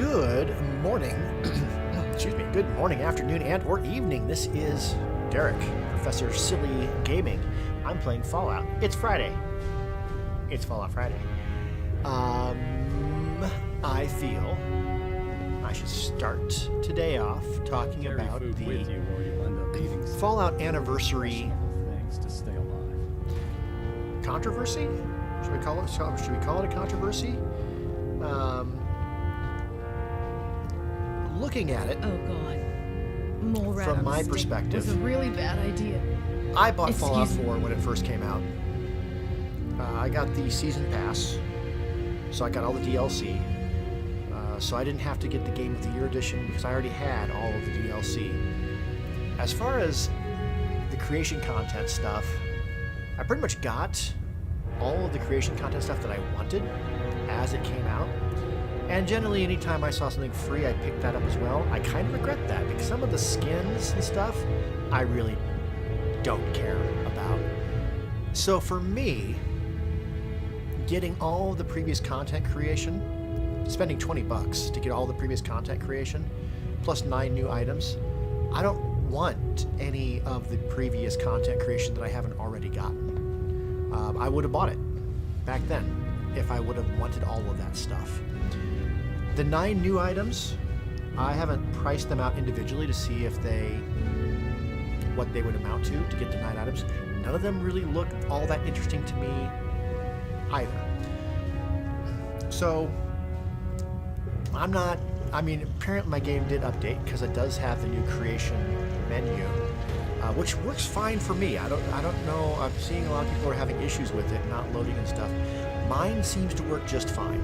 Good morning, excuse me, good morning, afternoon, and or evening. This is Derek, Professor Silly Gaming. I'm playing Fallout. It's Friday. It's Fallout Friday. I feel I should start today off talking about the Fallout anniversary controversy? Should we call it a controversy? Looking at it, oh god, more from my perspective, was a really bad idea. I bought Fallout 4 when it first came out. I got the season pass, so I got all the DLC. So I didn't have to get the Game of the Year edition because I already had all of the DLC. As far as the creation content stuff, I pretty much got all of the creation content stuff that I wanted as it came out. And generally, anytime I saw something free, I picked that up as well. I kind of regret that because some of the skins and stuff, I really don't care about. So for me, getting all of the previous content creation, spending $20 to get all the previous content creation, plus 9 new items, I don't want any of the previous content creation that I haven't already gotten. I would have bought it back then if I would have wanted all of that stuff. The 9 new items, I haven't priced them out individually to see what they would amount to get the 9 items. None of them really look all that interesting to me either. So, apparently my game did update because it does have the new creation menu, which works fine for me. I don't know, I'm seeing a lot of people are having issues with it, not loading and stuff. Mine seems to work just fine.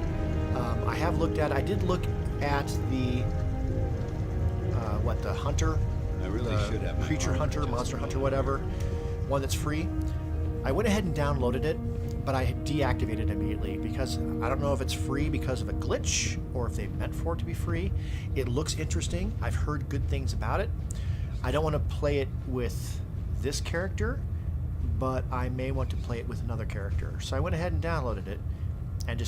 I did look at the hunter, creature hunter, monster hunter, whatever, one that's free. I went ahead and downloaded it, but I deactivated it immediately because I don't know if it's free because of a glitch or if they meant for it to be free. It looks interesting. I've heard good things about it. I don't want to play it with this character, but I may want to play it with another character. So I went ahead and downloaded it. And I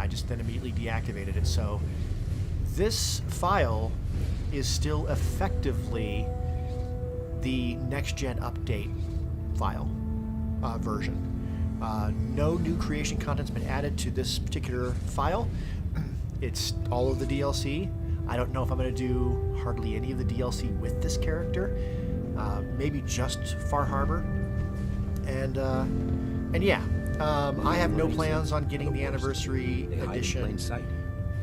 just then immediately deactivated it. So this file is still effectively the next-gen update file version. No new creation content's been added to this particular file. It's all of the DLC. I don't know if I'm going to do hardly any of the DLC with this character. Maybe just Far Harbor. And yeah. I have no plans on getting the anniversary edition.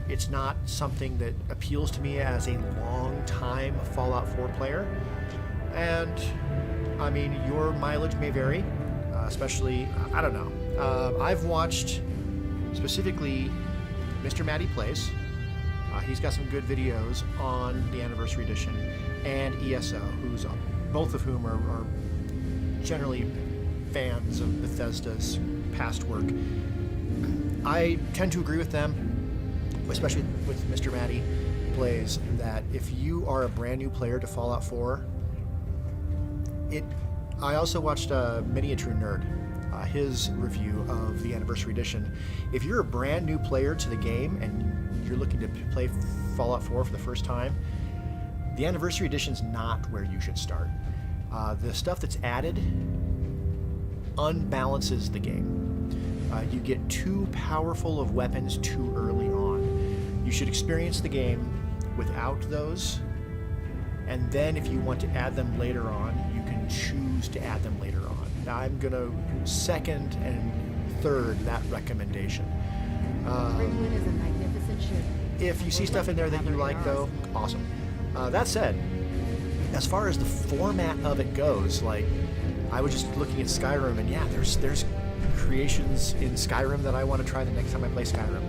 It's not something that appeals to me as a long-time Fallout 4 player. And, your mileage may vary, especially, I don't know. I've watched, specifically, Mr. Matty Plays. He's got some good videos on the anniversary edition, and ESO, both of whom are generally fans of Bethesda's past work. I tend to agree with them, especially with Mr. Matty Plays, that if you are a brand new player to Fallout 4, I also watched Miniature Nerd, his review of the Anniversary Edition. If you're a brand new player to the game and you're looking to play Fallout 4 for the first time, the Anniversary Edition's not where you should start. The stuff that's added unbalances the game. You get too powerful of weapons too early on. You should experience the game without those, and then if you want to add them later on, you can choose to add them later on. Now, I'm going to second and third that recommendation. Ringwood is a magnificent ship. If you see stuff in there that you like, though, awesome. That said, as far as the format of it goes, I was just looking at Skyrim, and yeah, there's creations in Skyrim that I want to try the next time I play Skyrim.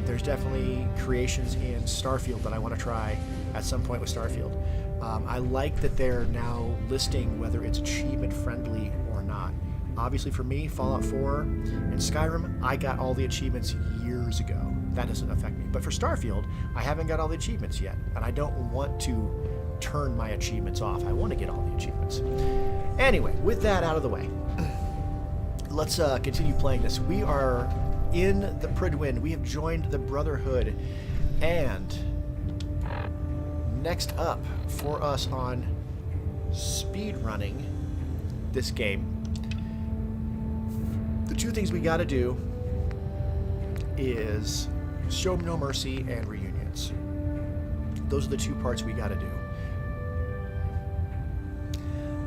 There's definitely creations in Starfield that I want to try at some point with Starfield. I like that they're now listing whether it's achievement friendly or not. Obviously for me, Fallout 4 and Skyrim, I got all the achievements years ago. That doesn't affect me. But for Starfield, I haven't got all the achievements yet, and I don't want to turn my achievements off. I want to get all the achievements. Anyway, with that out of the way, let's continue playing this. We are in the Pridwin. We have joined the Brotherhood. And next up for us on speed running this game, the two things we got to do is Show No Mercy and Reunions. Those are the two parts we got to do.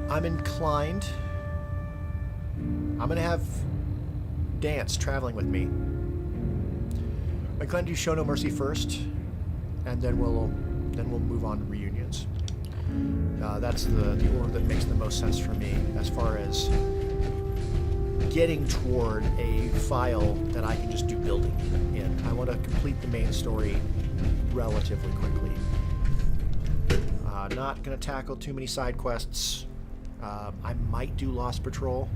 I'm inclined. I'm going to have Dance traveling with me. I'm inclined to do Show No Mercy first, and then we'll move on to Reunions. That's the order that makes the most sense for me as far as getting toward a file that I can just do building in. I want to complete the main story relatively quickly. Not going to tackle too many side quests. I might do Lost Patrol.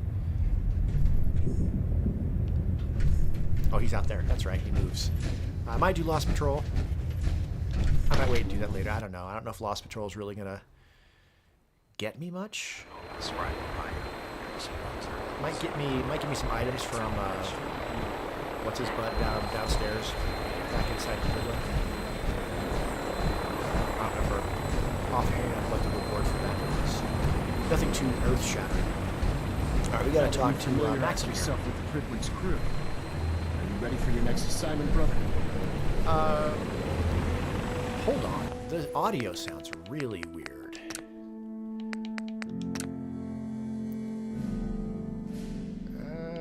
Oh, he's out there. That's right, he moves. I might do Lost Patrol. I might wait and do that later. I don't know. I don't know if Lost Patrol is really going to get me much. That's right. Might get me some items from what's his butt downstairs, back inside the prison. I don't remember offhand what the reward for that was. Nothing too earth-shattering. All right, we got to talk to Max here. yourself with the Pridwood's crew. Are you ready for your next assignment, brother? Hold on. The audio sounds really weird.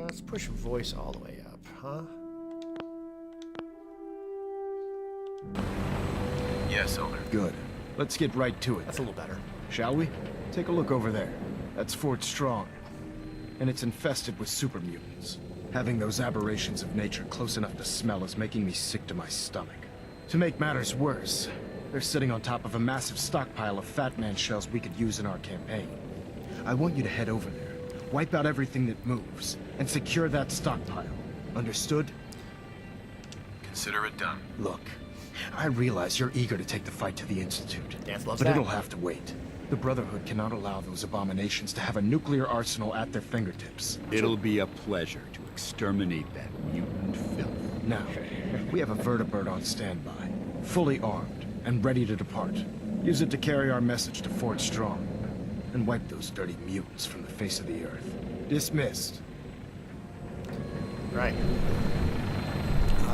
Let's push voice all the way up, huh? Yes, Elder. Good. Let's get right to it. That's a little better. Shall we? Take a look over there. That's Fort Strong. And it's infested with super mutants. Having those aberrations of nature close enough to smell is making me sick to my stomach. To make matters worse, they're sitting on top of a massive stockpile of Fat Man shells we could use in our campaign. I want you to head over there, wipe out everything that moves, and secure that stockpile. Understood? Consider it done. Look, I realize you're eager to take the fight to the Institute. Dance loves but that. it'll have to wait. The Brotherhood cannot allow those abominations to have a nuclear arsenal at their fingertips. It'll be a pleasure to exterminate that mutant filth. Now, we have a vertibird on standby, fully armed and ready to depart. Use it to carry our message to Fort Strong and wipe those dirty mutants from the face of the earth. Dismissed. Right.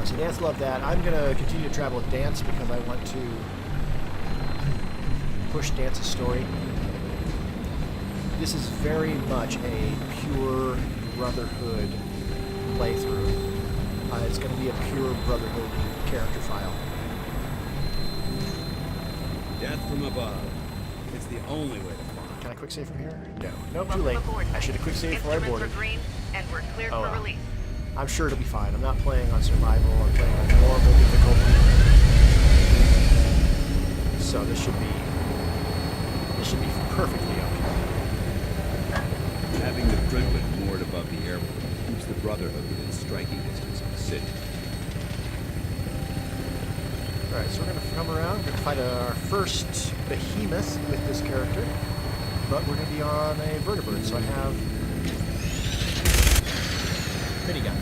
So Dance loved that. I'm going to continue to travel with Dance because I want to push Dance's story. This is very much a pure Brotherhood playthrough. It's going to be a pure Brotherhood character file. Death from above. It's the only way to fly. Can I quick save from here? No. Nope, too late. I should have quick saved before I boarded. Instruments are green, and we're cleared for release. I'm sure it'll be fine. I'm not playing on survival. I'm playing on normal difficulty. So this should be perfectly okay. Having the Pridwood moored above the airport keeps the Brotherhood within striking distance of the city. Alright, so we're going to come around. We're going to fight our first behemoth with this character. But we're going to be on a vertibird, so I have minigun.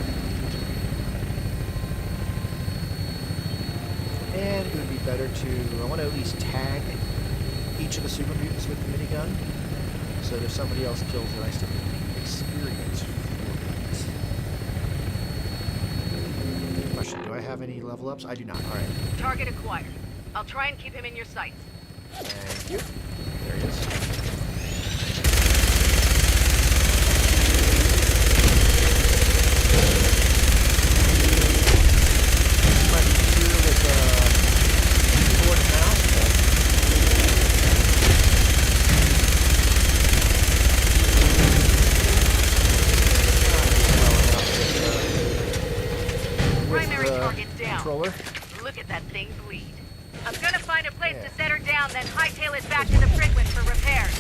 And it would be better to, I want to at least tag each of the super mutants with the minigun, so that if somebody else kills it, I still get experience for it. Question, do I have any level ups? I do not. Alright. Target acquired. I'll try and keep him in your sights. Thank you. There he is. Controller. Look at that thing bleed. I'm gonna find a place to set her down, then hightail it back to the Pridwood for repairs.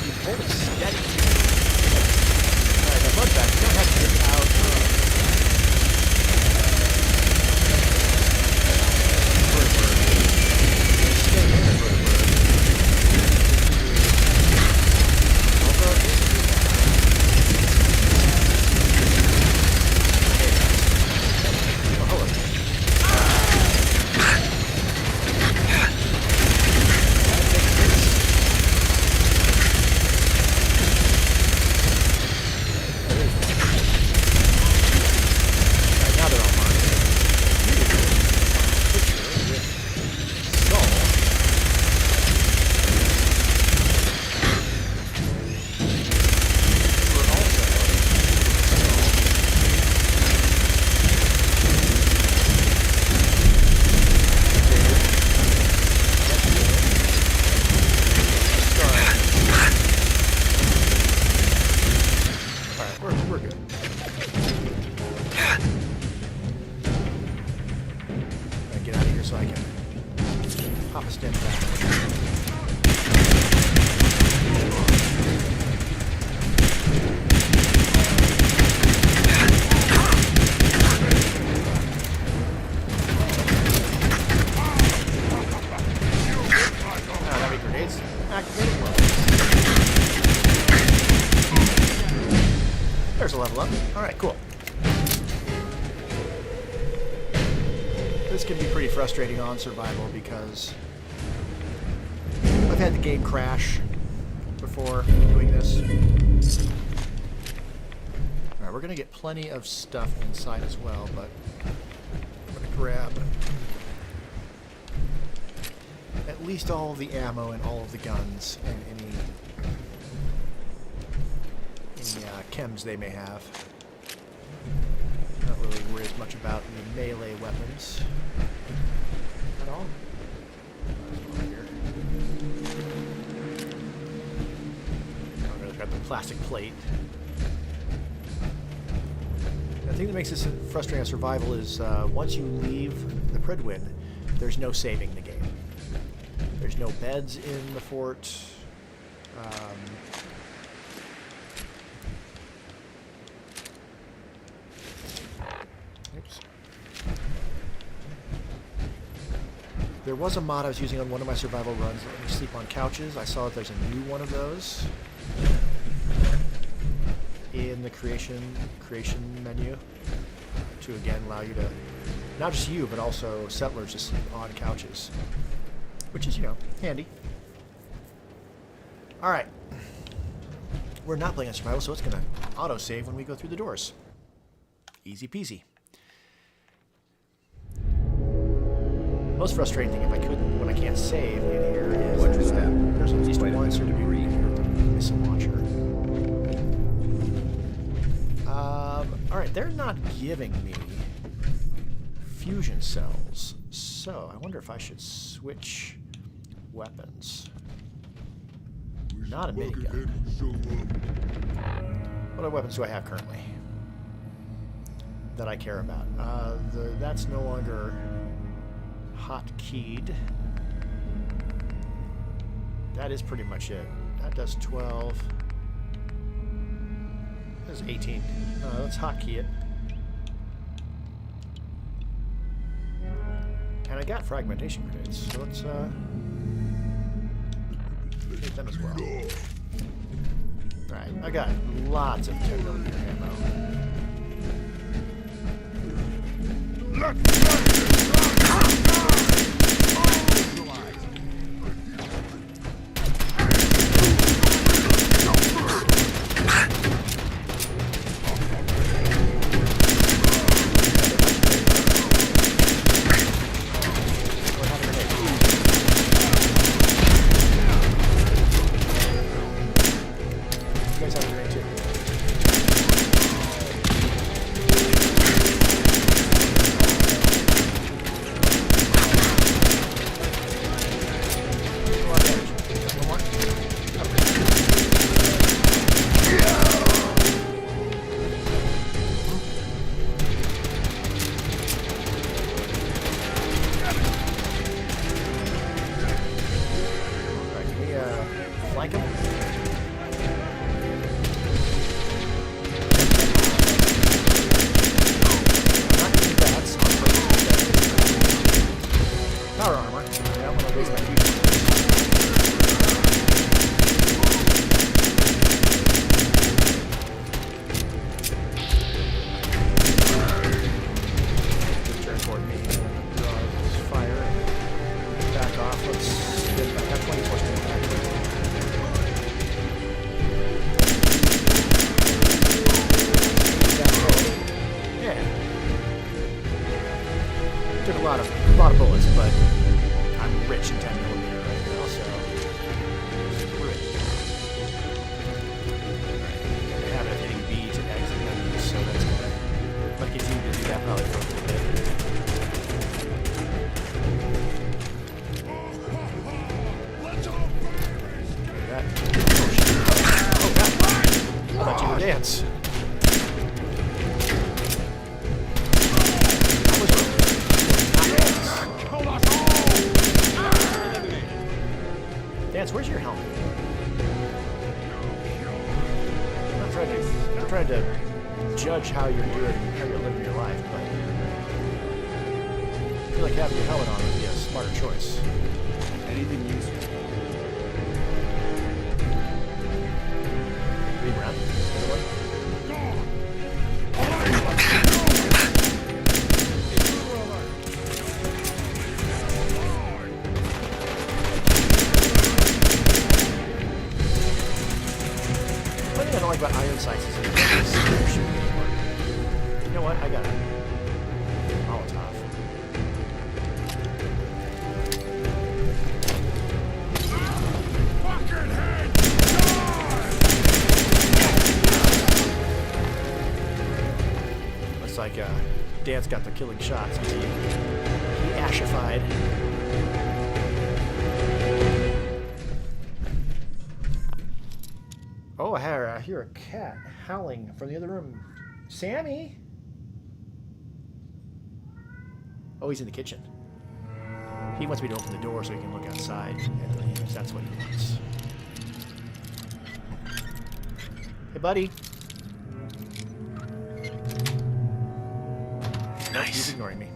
You hold it steady. Alright, the bug back. You don't have to get out. Stay in the vertibird. Activated well. There's a level up. Alright, cool. This can be pretty frustrating on survival because I've had the game crash before doing this. Alright, we're going to get plenty of stuff inside as well, but I'm going to grab at least all of the ammo and all of the guns and any chems they may have. Not really worried as much about the melee weapons at all. Here. I'm going to grab the plastic plate. The thing that makes this frustrating on survival is once you leave the Prydwen, there's no saving the game. There's no beds in the fort. Oops. There was a mod I was using on one of my survival runs. Let me sleep on couches. I saw that there's a new one of those in the creation menu to again allow you to, not just you, but also settlers to sleep on couches, which is, you know, handy. Alright. We're not playing on survival, so it's going to auto-save when we go through the doors. Easy peasy. Most frustrating thing, if I couldn't, when I can't save in here, is Watch your step. there's at least Quite a one bit of sort of debris here. missile launcher. Alright, they're not giving me fusion cells, so I wonder if I should switch weapons. Not a minigun. What other weapons do I have currently that I care about? That's no longer hotkeyed. That is pretty much it. That does 12. That does 18. Let's hotkey it. And I got fragmentation grenades, so let's take them as well. Alright, I got lots of 10mm ammo. Flank him. Not using bats on purpose. Power armor. Yeah, I'm gonna waste my fusion. Turn toward me. Draw fire. Back off. Let's get back. Have 24 still back. Took a lot of bullets, but I'm rich in 10mm right now, so screw it. Alright, I have it hitting B to exit menus, so that's gonna continue to do that probably for a little bit. That. Oh god! How about you dance? Dance, where's your helmet? I'm not trying to judge how you're doing, how you're living your life, but I feel like having your helmet on would be a smarter choice. Anything useful? like about iron sights is that it's shooting anymore. You know what? I got it. Molotov. Looks like Dan's got the killing shots. He ashified. Oh, I hear a cat howling from the other room. Sammy? Oh, he's in the kitchen. He wants me to open the door so he can look outside at the leaves. That's what he wants. Hey, buddy. Nope, he's ignoring me.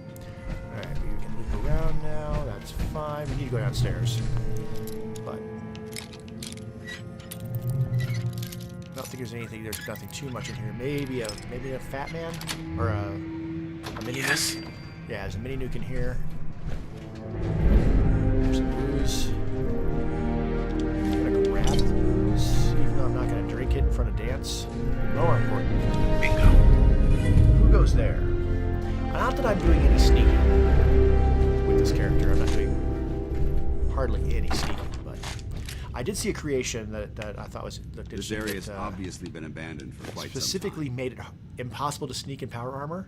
Alright, we can loop around now. That's fine. We need to go downstairs. But I don't think there's anything. There's nothing too much in here. Maybe a fat man or a mini nuke. Yeah, there's a mini nuke in here. There's some booze. I'm gonna grab the booze, even though I'm not gonna drink it in front of Dance. More important, Bingo. who goes there? Not that I'm doing any sneaking with this character. I'm not doing hardly any sneaking, but I did see a creation that I thought was looked This interesting. area has that, obviously been abandoned for quite specifically some time. made it impossible to sneak in power armor.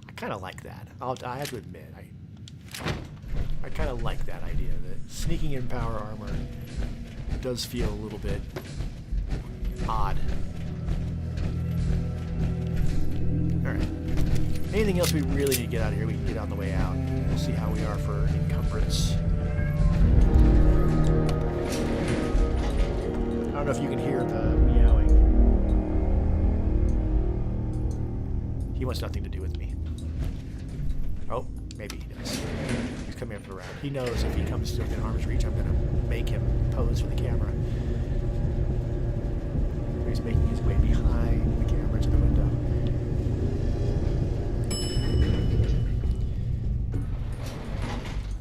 I kind of like that. I have to admit, I kind of like that idea that sneaking in power armor does feel a little bit odd. All right. Anything else we really need to get out of here? We can get on the way out. We'll see how we are for encumbrance. I don't know if you can hear the meowing. He wants nothing to do with me. Oh, maybe he does. He's coming up around. He knows if he comes to within arm's reach, I'm going to make him pose for the camera. He's making his way behind the camera to the window.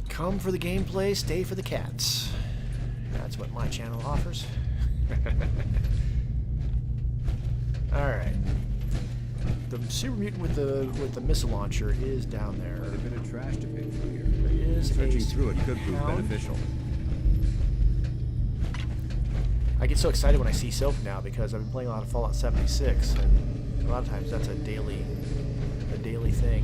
Come for the gameplay, stay for the cats. That's what my channel offers. Alright. The super mutant with the missile launcher is down there. Quite a bit of trash to pick through here. There is Searching a through it could prove pound. beneficial. I get so excited when I see soap now because I've been playing a lot of Fallout 76, and a lot of times that's a daily thing.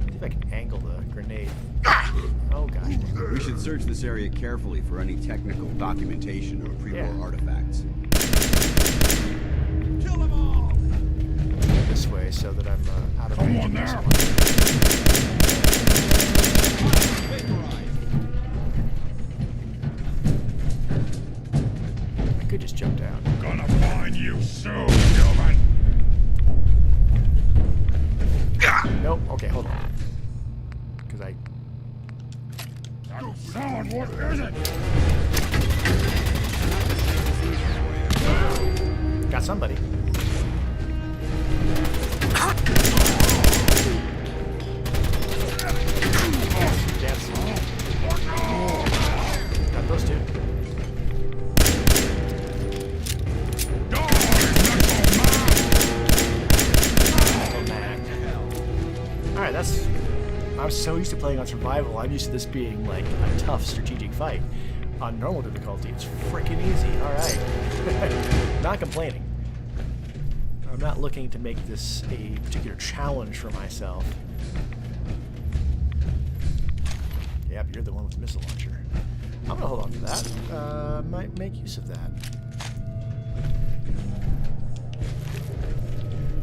See if I can angle the grenade. Oh gosh. We should search this area carefully for any technical documentation or pre-war Yeah. artifacts. This way so that I'm out of range of this one. I could just jump down. Gonna find you soon, human. Nope. Okay, hold on. Because I... You sound, what is it? got somebody. Dance. Got those two. Alright, that's... I'm so used to playing on survival, I'm used to this being like a tough strategic fight. On normal difficulty, it's freaking easy. Alright. Not complaining. I'm not looking to make this a particular challenge for myself. Yep, you're the one with the missile launcher. I'm gonna hold on to that. Might make use of that.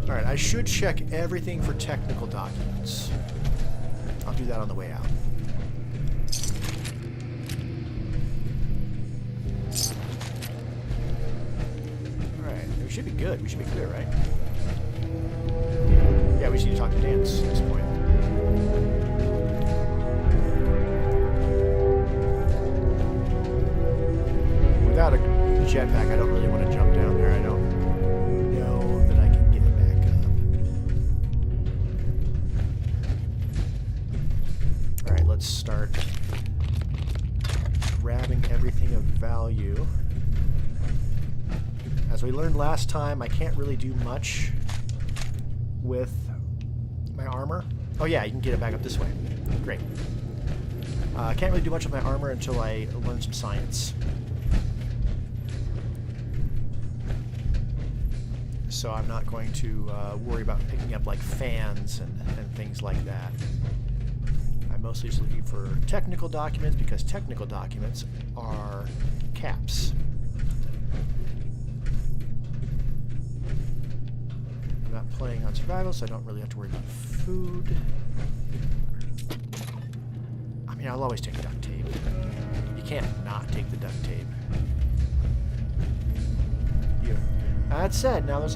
Alright, I should check everything for technical documents. I'll do that on the way out. Alright, we should be good. We should be clear, right? Yeah, we just need to talk to Dance at this point. Without a jetpack, I don't really want to jump down there. I don't know that I can get back let's start grabbing everything of value. As we learned last time, I can't really do much with my armor. Oh yeah, you can get it back up this way. Great. I can't really do much with my armor until I learn some science. So I'm not going to worry about picking up like fans and things like that. I'm mostly just looking for technical documents because technical documents are caps. I'm not playing on survival, so I don't really have to worry about food. I mean, I'll always take duct tape. You can't not take the duct tape. That said, now there's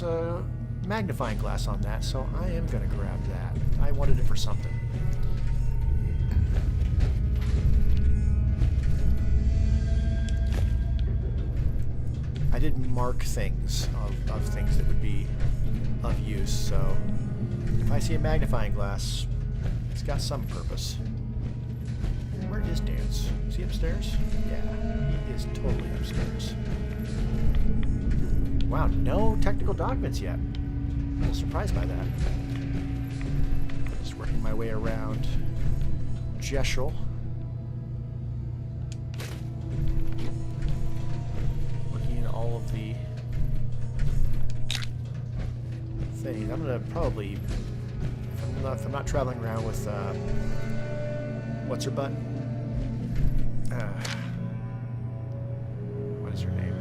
a magnifying glass on that, so I am gonna grab that. I wanted it for something. I did mark things of things that would be of use, so if I see a magnifying glass, it's got some purpose. Where is Dance? Is he upstairs? Yeah, he is totally upstairs. Wow, no technical documents yet. I'm a little surprised by that. Just working my way around Jeschel. Looking at all of the things. I'm gonna probably, if I'm not traveling around with what's her butt? What is her name?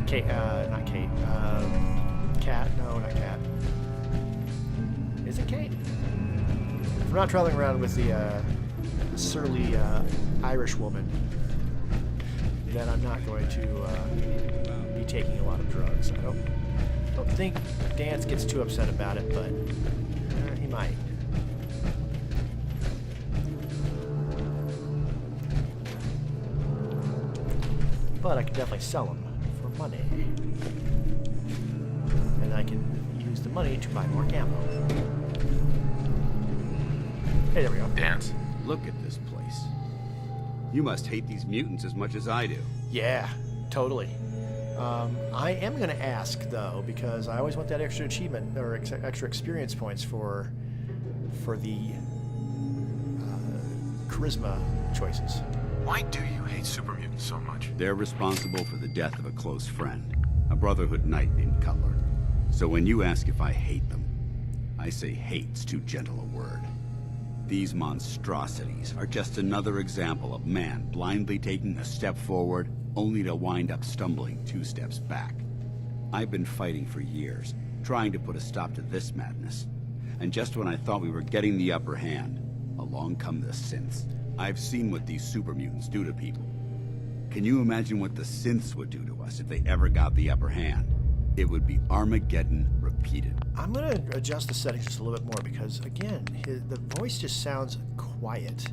Kate, not Kate. Kat? No, not Kat. Is it Kate? If I'm not traveling around with the surly Irish woman, then I'm not going to be taking a lot of drugs. I don't think Dance gets too upset about it, but he might. But I can definitely sell them for money. And I can use the money to buy more ammo. Hey, there we go. Dance. Look at this place. You must hate these mutants as much as I do. Yeah, totally. I am going to ask, though, because I always want that extra achievement or extra experience points for the charisma choices. Why do you hate super mutants so much? They're responsible for the death of a close friend, a Brotherhood knight named Cutler. So when you ask if I hate them, I say hate's too gentle a word. These monstrosities are just another example of man blindly taking a step forward only to wind up stumbling 2 steps back. I've been fighting for years, trying to put a stop to this madness. And just when I thought we were getting the upper hand, along come the synths. I've seen what these super mutants do to people. Can you imagine what the synths would do to us if they ever got the upper hand? It would be Armageddon repeated. I'm going to adjust the settings just a little bit more because, again, the voice just sounds quiet.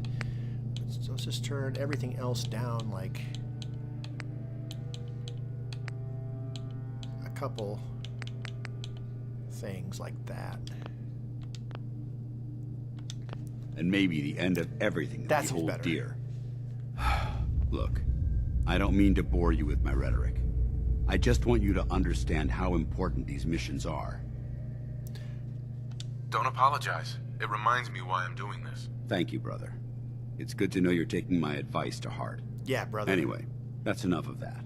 So let's just turn everything else down like a couple things like that. And maybe the end of everything that we hold better. dear. Look, I don't mean to bore you with my rhetoric. I just want you to understand how important these missions are. Don't apologize. It reminds me why I'm doing this. Thank you, brother. It's good to know you're taking my advice to heart. Yeah, brother. Anyway, that's enough of that.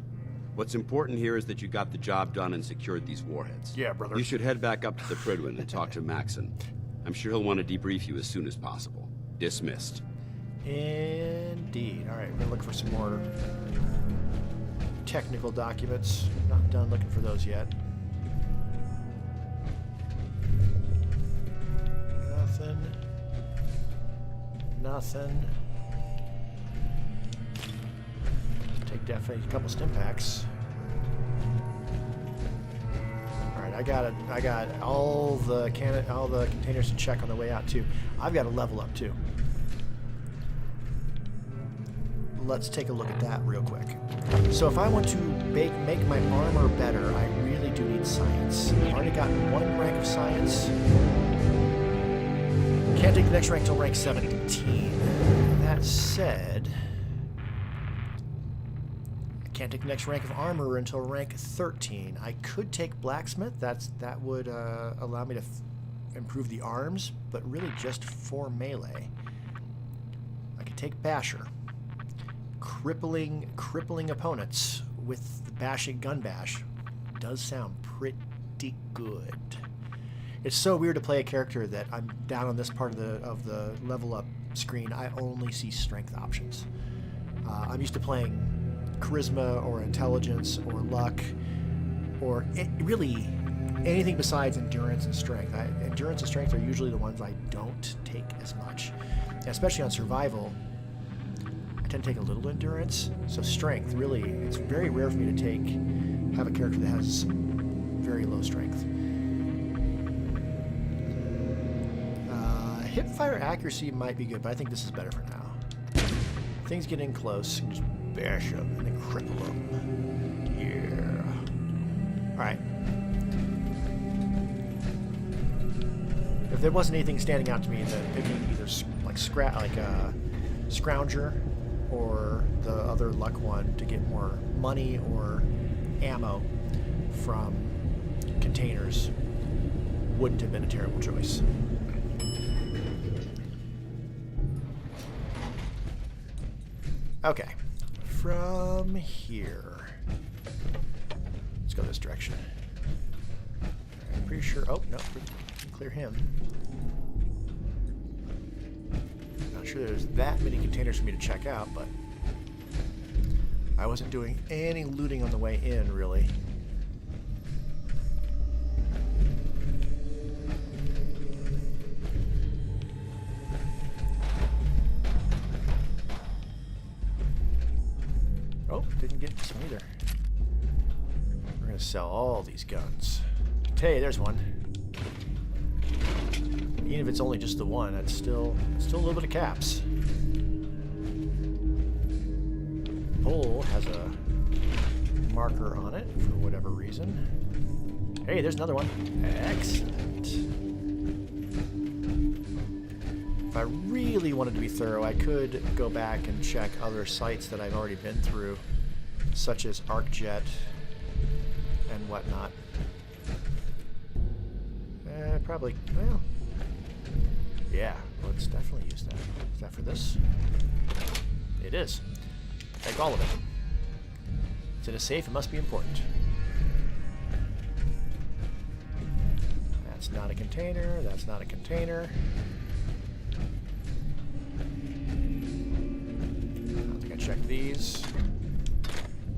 What's important here is that you got the job done and secured these warheads. Yeah, brother. You should head back up to the Pridwin and talk to Maxon. I'm sure he'll want to debrief you as soon as possible. Dismissed. Indeed. All right, we're gonna look for some more technical documents. Not done looking for those yet. Nothing. Take definitely a couple stim packs. All right, I got all the containers to check on the way out too. I've got to level up too. Let's take a look at that real quick. So if I want to make my armor better, I really do need science. I've already got 1 rank of science. Can't take the next rank till rank 17. That said, I can't take the next rank of armor until rank 13. I could take blacksmith. That would allow me to improve the arms, but really just for melee. I could take basher. Crippling opponents with the bashing gun bash does sound pretty good. It's so weird to play a character that I'm down on this part of the level up screen. I only see strength options. I'm used to playing charisma or intelligence or luck or really anything besides endurance and strength. Endurance and strength are usually the ones I don't take as much, and especially on survival. I tend to take a little endurance, so strength really, it's very rare for me to have a character that has very low strength. Hipfire accuracy might be good, but I think this is better for now. Things get in close, and just bash them and then cripple them. Yeah. Alright. If there wasn't anything standing out to me, then picking either Scrounger or the other luck one to get more money or ammo from containers wouldn't have been a terrible choice. Okay, from here, let's go this direction. I'm pretty sure, oh, no, clear him. Not sure there's that many containers for me to check out, but I wasn't doing any looting on the way in, really. Oh, didn't get this one either. We're gonna sell all these guns. Hey, there's one. Even if it's only just the one, that's still a little bit of caps. Pole has a marker on it for whatever reason. Hey, there's another one. Excellent. If I really wanted to be thorough, I could go back and check other sites that I've already been through, such as ArcJet and whatnot. Probably, well, yeah, let's definitely use that. Is that for this? It is. Take all of it. It's in a safe, it must be important. That's not a container, that's not a container. I don't think I checked these.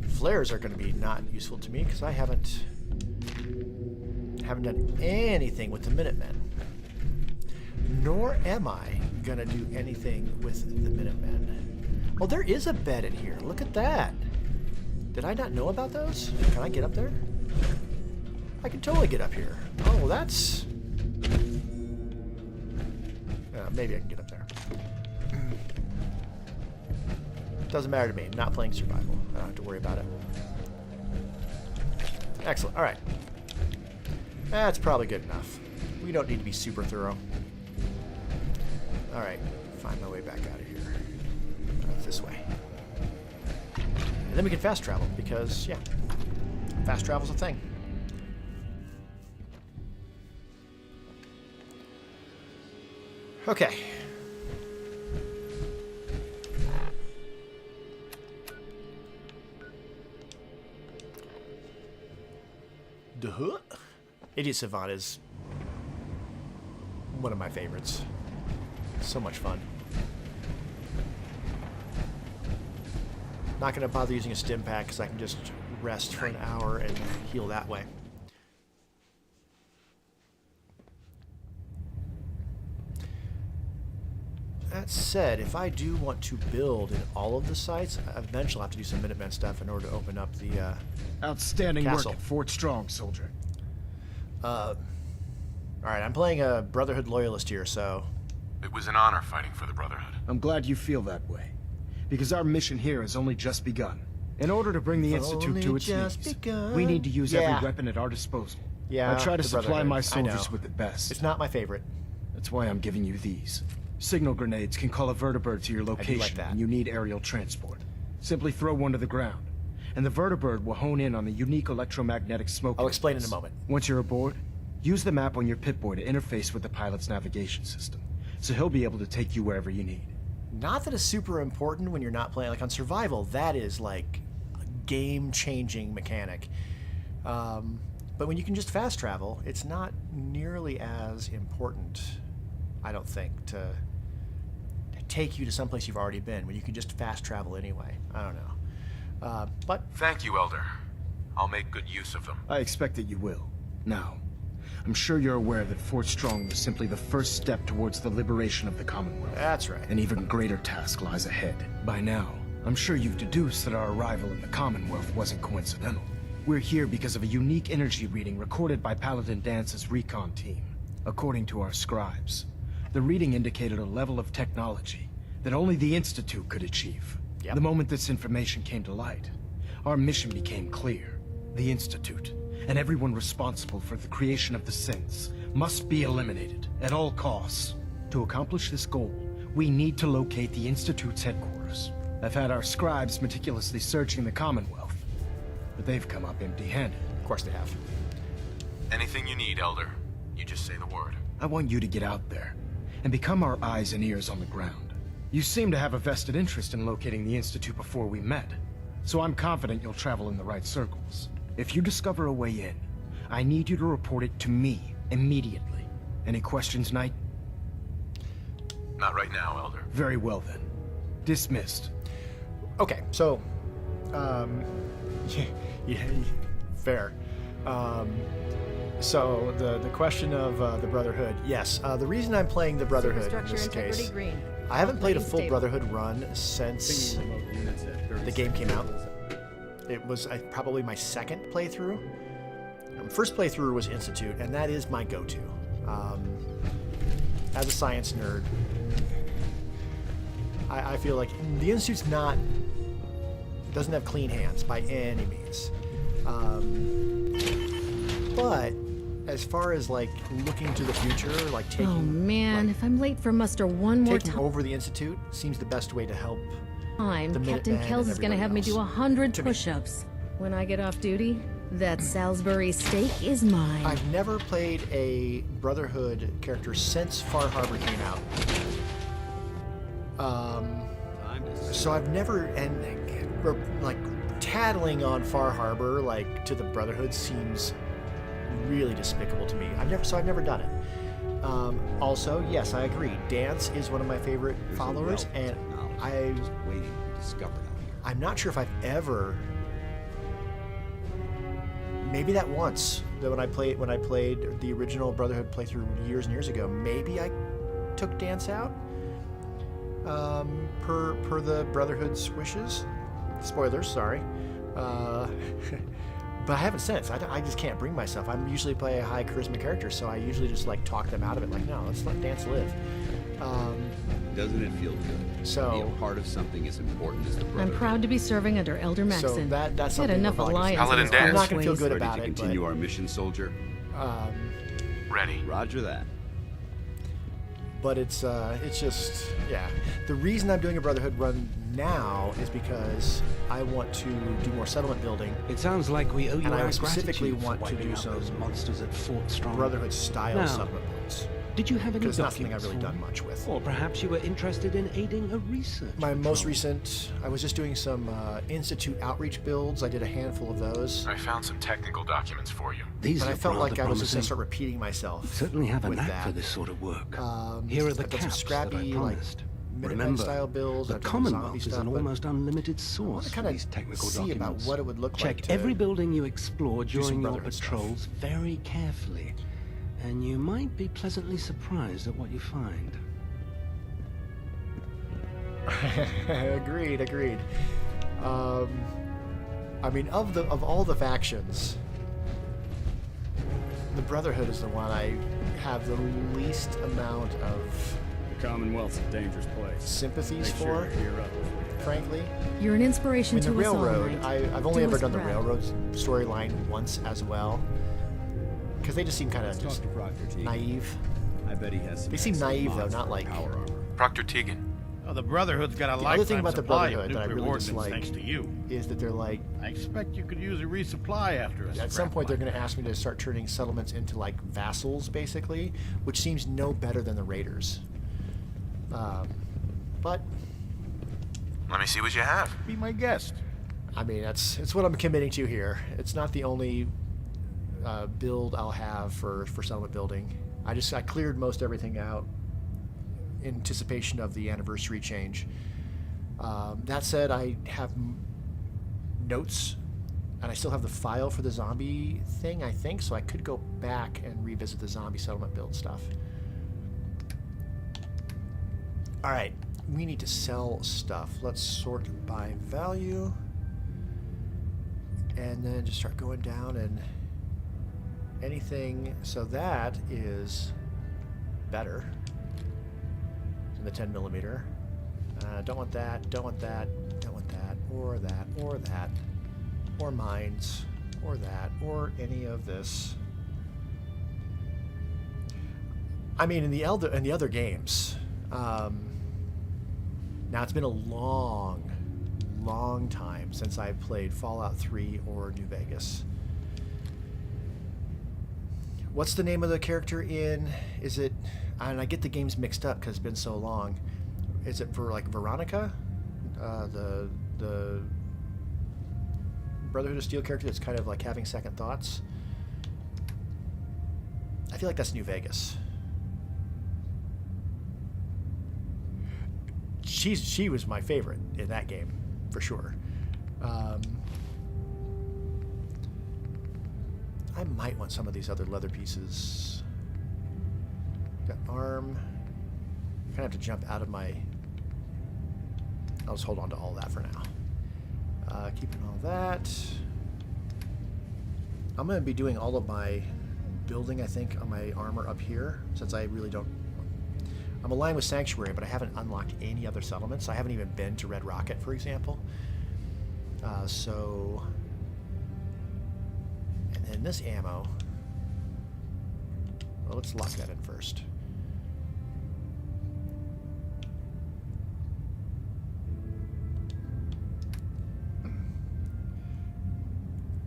Flares are going to be not useful to me because I haven't done anything with the Minutemen. Nor am I going to do anything with the Minutemen. Oh, there is a bed in here. Look at that. Did I not know about those? Can I get up there? I can totally get up here. Oh, that's... maybe I can get up there. Doesn't matter to me. I'm not playing survival. I don't have to worry about it. Excellent. All right. That's probably good enough. We don't need to be super thorough. All right. Find my way back out of here. This way. And then we can fast travel because, yeah, fast travel's a thing. Okay. Duh. Idiot Savant is one of my favorites. So much fun. Not going to bother using a stim pack because I can just rest for an hour and heal that way. That said, if I do want to build in all of the sites, eventually I'll have to do some Minutemen stuff in order to open up the outstanding castle. work at Fort Strong, soldier. Alright, I'm playing a Brotherhood loyalist here, so... It was an honor fighting for the Brotherhood. I'm glad you feel that way, because our mission here has only just begun. In order to bring the Institute to its knees, we need to use every weapon at our disposal. Yeah, I try to the supply Brotherhood. my I soldiers know. with the best. It's not my favorite. That's why I'm giving you these. Signal grenades can call a vertibird to your location that. when you need aerial transport. Simply throw one to the ground, and the vertibird will hone in on the unique electromagnetic smoke. I'll explain in a emissions. moment. Once you're aboard, use the map on your Pip-Boy to interface with the pilot's navigation system, so he'll be able to take you wherever you need. Not that it's super important when you're not playing, like on survival, that is like a game-changing mechanic. But when you can just fast travel, it's not nearly as important, I don't think, to take you to someplace you've already been when you can just fast travel anyway. I don't know. But Thank you, Elder. I'll make good use of them. I expect that you will. Now, I'm sure you're aware that Fort Strong was simply the first step towards the liberation of the Commonwealth. that's right. An even greater task lies ahead. By now, I'm sure you've deduced that our arrival in the Commonwealth wasn't coincidental. We're here because of a unique energy reading recorded by Paladin Dance's recon team. According to our scribes, the reading indicated a level of technology that only the Institute could achieve. Yep. The moment this information came to light, our mission became clear. The Institute, and everyone responsible for the creation of the synths, must be eliminated at all costs. To accomplish this goal, we need to locate the Institute's headquarters. I've had our scribes meticulously searching the Commonwealth, but they've come up empty-handed. Of course they have. Anything you need, Elder. You just say the word. I want you to get out there and become our eyes and ears on the ground. You seem to have a vested interest in locating the Institute before we met, so I'm confident you'll travel in the right circles. If you discover a way in, I need you to report it to me immediately. Any questions, Knight? Not right now, Elder. Very well then. Dismissed. Okay, so, yeah, fair. So the question of the Brotherhood, yes. The reason I'm playing the Brotherhood in Superstructure this integrity case, green. I haven't played a full Stable. Brotherhood run since the game came out. It was probably my second playthrough. First playthrough was Institute, and that is my go-to. As a science nerd, I feel like the Institute's doesn't have clean hands by any means. But as far as like looking to the future, like taking Oh man, like, if I'm late for muster one more taking over the Institute seems the best way to help. time, the Captain Minutemen Kells and is gonna have me do everybody else. 100 To me. push-ups. When I get off duty, that Salisbury steak is mine. I've never played a Brotherhood character since Far Harbor came out. So I've never, and like tattling on Far Harbor like to the Brotherhood seems really despicable to me. I've never done it. Also, yes, I agree. Dance is one of my favorite followers, and I was waiting to be discovered out here. I'm not sure if I've ever. Maybe that once that when I played the original Brotherhood playthrough years and years ago, maybe I took Dance out. Per the Brotherhood's wishes. Spoilers, sorry. But I haven't since. I just can't bring myself. I usually play a high charisma character, so I usually just like talk them out of it. Like, no, let's let Dance live. Doesn't it feel good? So- to be a part of something as important as the I'm Brotherhood. proud to be serving under Elder So Maxon. that's Had something enough we're probably alliance. Paladin in Dance. I'm not going to feel ways. good Ready about to it, continue our mission, soldier? Ready. Roger that. but it's just, yeah. The reason I'm doing a Brotherhood run now is because I want to do more settlement building. It sounds like we owe you And I our specifically gratitude want for to wiping do out some those monsters at Fort Strong. Brotherhood style Now, settlement builds. Did you have any Because it's not something I've documents really for done me? much with. Or perhaps you were interested in aiding a research My most patrol. recent, I was just doing some Institute outreach builds. I did a handful of those. I found some technical documents for you. These But I look felt like rather I was just going promising. to start repeating myself. You certainly have a with knack that. for this sort of work. Um, Here are the I've done some caps scrappy, that I like, promised. Minutemen Remember, style builds. the I've done zombie Commonwealth is stuff, an but almost unlimited I source want to for kind these technical of see documents. about what it would look Check like to every building you explore do some during your Brotherhood stuff. patrols very carefully, and you might be pleasantly surprised at what you find. Agreed. I mean, of all the factions, the Brotherhood is the one I have the least amount of The Commonwealth's a dangerous place. sympathies Make for, sure you hear up before you frankly. You're an I inspiration mean, the to us all, Railroad, Knight. I've only Do ever us done the proud. Railroad storyline once as well. Because they just seem kind of Talk just to Proctor T. naive. I bet he has some They seem excellent naive, though, mods not for like- Proctor Proctor Tegan. Oh, the Brotherhood's got a The other thing lifetime about the supply of Brotherhood that I nuclear really ordnance dislike thanks to you. is that they're like, I expect you could use a resupply after a at some point they're going to ask me to start turning settlements into like vassals, basically, which seems no better than the raiders. But Let me see what you have. Be my guest. I mean, it's what I'm committing to here. It's not the only build I'll have for settlement building. I cleared most everything out in anticipation of the anniversary change. That said, I have notes, and I still have the file for the zombie thing, I think, so I could go back and revisit the zombie settlement build stuff. All right, we need to sell stuff. Let's sort by value, and then just start going down and anything. So that is better than the 10 millimeter. Don't want that, don't want that, don't want that, or that, or that, or mines, or that, or any of this. I mean, in the other games, now it's been a long time since I've played Fallout 3 or New Vegas. What's the name of the character in? Is it? And I get the games mixed up because it's been so long. Is it for like Veronica, the Brotherhood of Steel character that's kind of like having second thoughts? I feel like that's New Vegas. She was my favorite in that game, for sure. I might want some of these other leather pieces. Got arm. I kind of have to jump out of my... I'll just hold on to all that for now. Keeping all that. I'm going to be doing all of my building, I think, on my armor up here, since I really don't... I'm aligned with Sanctuary, but I haven't unlocked any other settlements. I haven't even been to Red Rocket, for example. So... And then this ammo... Well, let's lock that in first.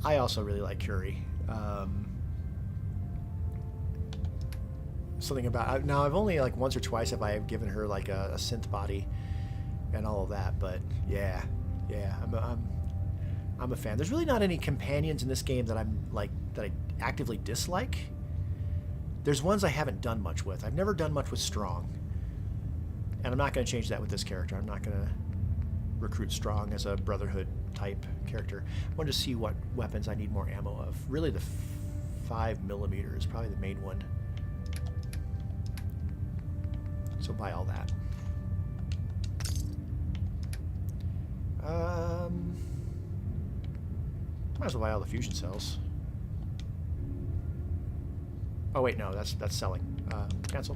I also really like Curie. Something about... Now, I've only, like, once or twice have I given her, like, a synth body and all of that, but, yeah, I'm a fan. There's really not any companions in this game that that I actively dislike. There's ones I haven't done much with. I've never done much with Strong. And I'm not going to change that with this character. I'm not going to recruit Strong as a Brotherhood type character. I wanted to see what weapons I need more ammo of. Really, the 5mm is probably the main one. So buy all that. Might as well buy all the fusion cells. Oh wait, no, that's selling. Cancel.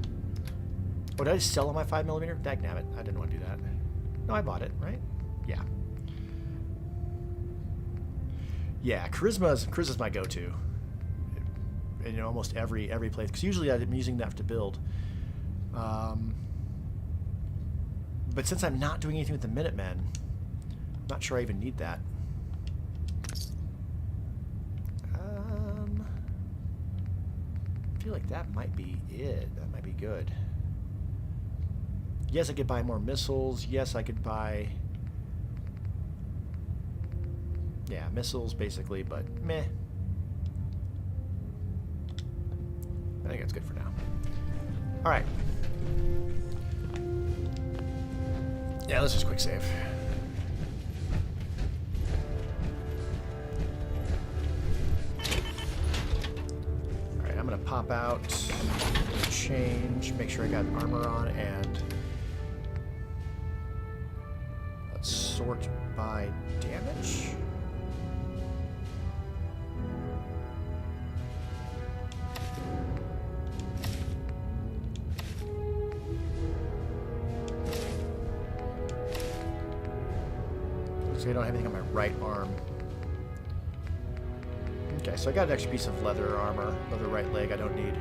Oh, did I just sell on my 5mm? Dagnabbit, I didn't want to do that. No, I bought it, right? Yeah. Yeah, Charisma's my go-to. In almost every place, because usually I'm using that to build. But since I'm not doing anything with the Minutemen, I'm not sure I even need that. I feel like that might be it. That might be good. Yes, I could buy more missiles. Yes, I could buy... Yeah, missiles, basically, but meh. I think that's good for now. Alright. Yeah, let's just quick save. Alright, I'm gonna pop out, change, make sure I got armor on, and let's sort by damage. I don't have anything on my right arm. Okay, so I got an extra piece of leather armor, leather right leg I don't need.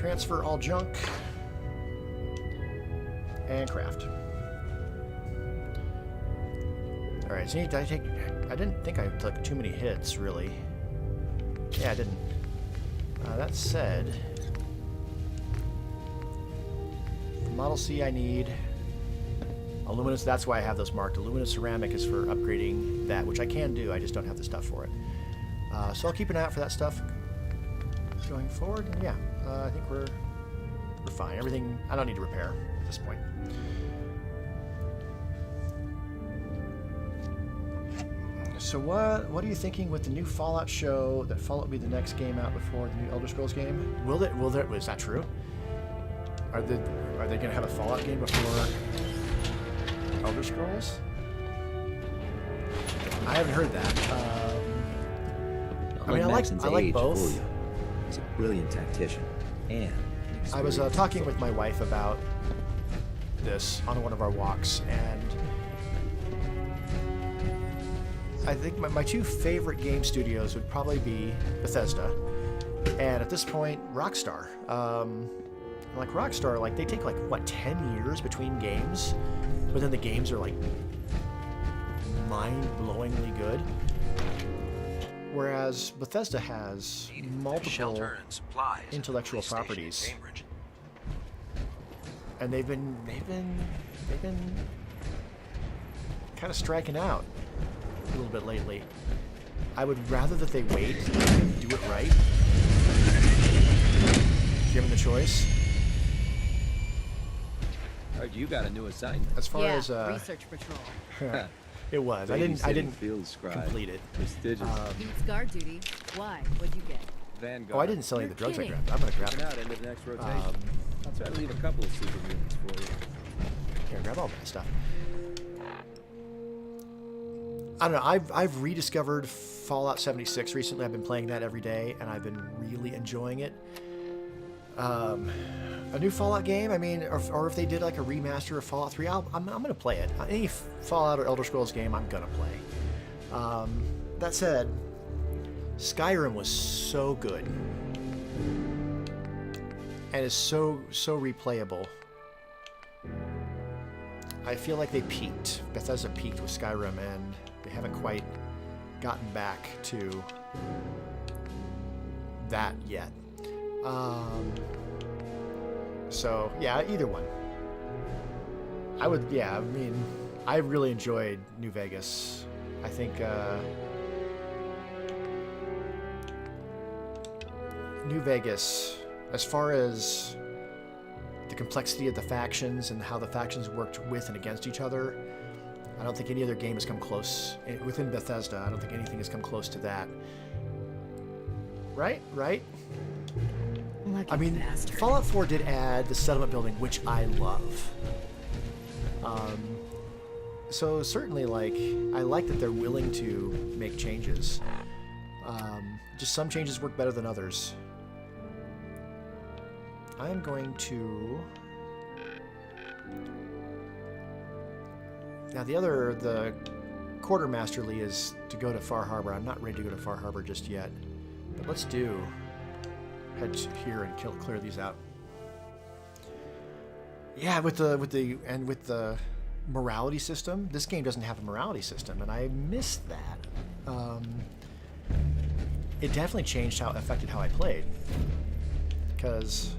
Transfer all junk. And craft. Alright, so did I take... I didn't think I took too many hits, really. Yeah, I didn't. That said... For Model C I need... Aluminous, that's why I have those marked. Aluminous ceramic is for upgrading that, which I can do, I just don't have the stuff for it. So I'll keep an eye out for that stuff going forward. And yeah, I think we're fine. Everything, I don't need to repair at this point. So what are you thinking with the new Fallout show? That Fallout will be the next game out before the new Elder Scrolls game? Is that true? Are they going to have a Fallout game before Elder Scrolls? I haven't heard that. I mean, I like both. He's a brilliant tactician, and I was talking with my wife about this on one of our walks, and I think my two favorite game studios would probably be Bethesda, and at this point, Rockstar. Like Rockstar, like they take like what 10 years between games, but then the games are like mind-blowingly good. Whereas Bethesda has multiple intellectual properties, and they've been kind of striking out a little bit lately. I would rather that they wait and do it right, given the choice. Heard you got a new assignment. As far as research patrol. it was. I didn't complete it. Prestigious. Beats guard duty. Why? What'd you get? Vanguard. Oh, I didn't sell any of the drugs I kidding. grabbed. I'm gonna grab Out it. into the next rotation. I'll try to leave a couple of super mutants for you. Here, grab all that stuff. I don't know. I've rediscovered Fallout 76 recently. I've been playing that every day, and I've been really enjoying it. A new Fallout game, I mean, or if they did like a remaster of Fallout 3, I'm going to play it. Any Fallout or Elder Scrolls game, I'm going to play. That said, Skyrim was so good. And is so replayable. I feel like they peaked. Bethesda peaked with Skyrim, and they haven't quite gotten back to that yet. So, yeah, either one. I mean, I really enjoyed New Vegas. I think, New Vegas, as far as the complexity of the factions and how the factions worked with and against each other, I don't think any other game has come close. Within Bethesda, I don't think anything has come close to that. Right? Lucky I mean, bastard. Fallout 4 did add the settlement building, which I love. So certainly, like, I like that they're willing to make changes. Just some changes work better than others. I'm going to... Now the quartermasterly is to go to Far Harbor. I'm not ready to go to Far Harbor just yet. But let's head here and clear these out. Yeah, with the morality system, this game doesn't have a morality system, and I missed that. It definitely changed affected how I played, because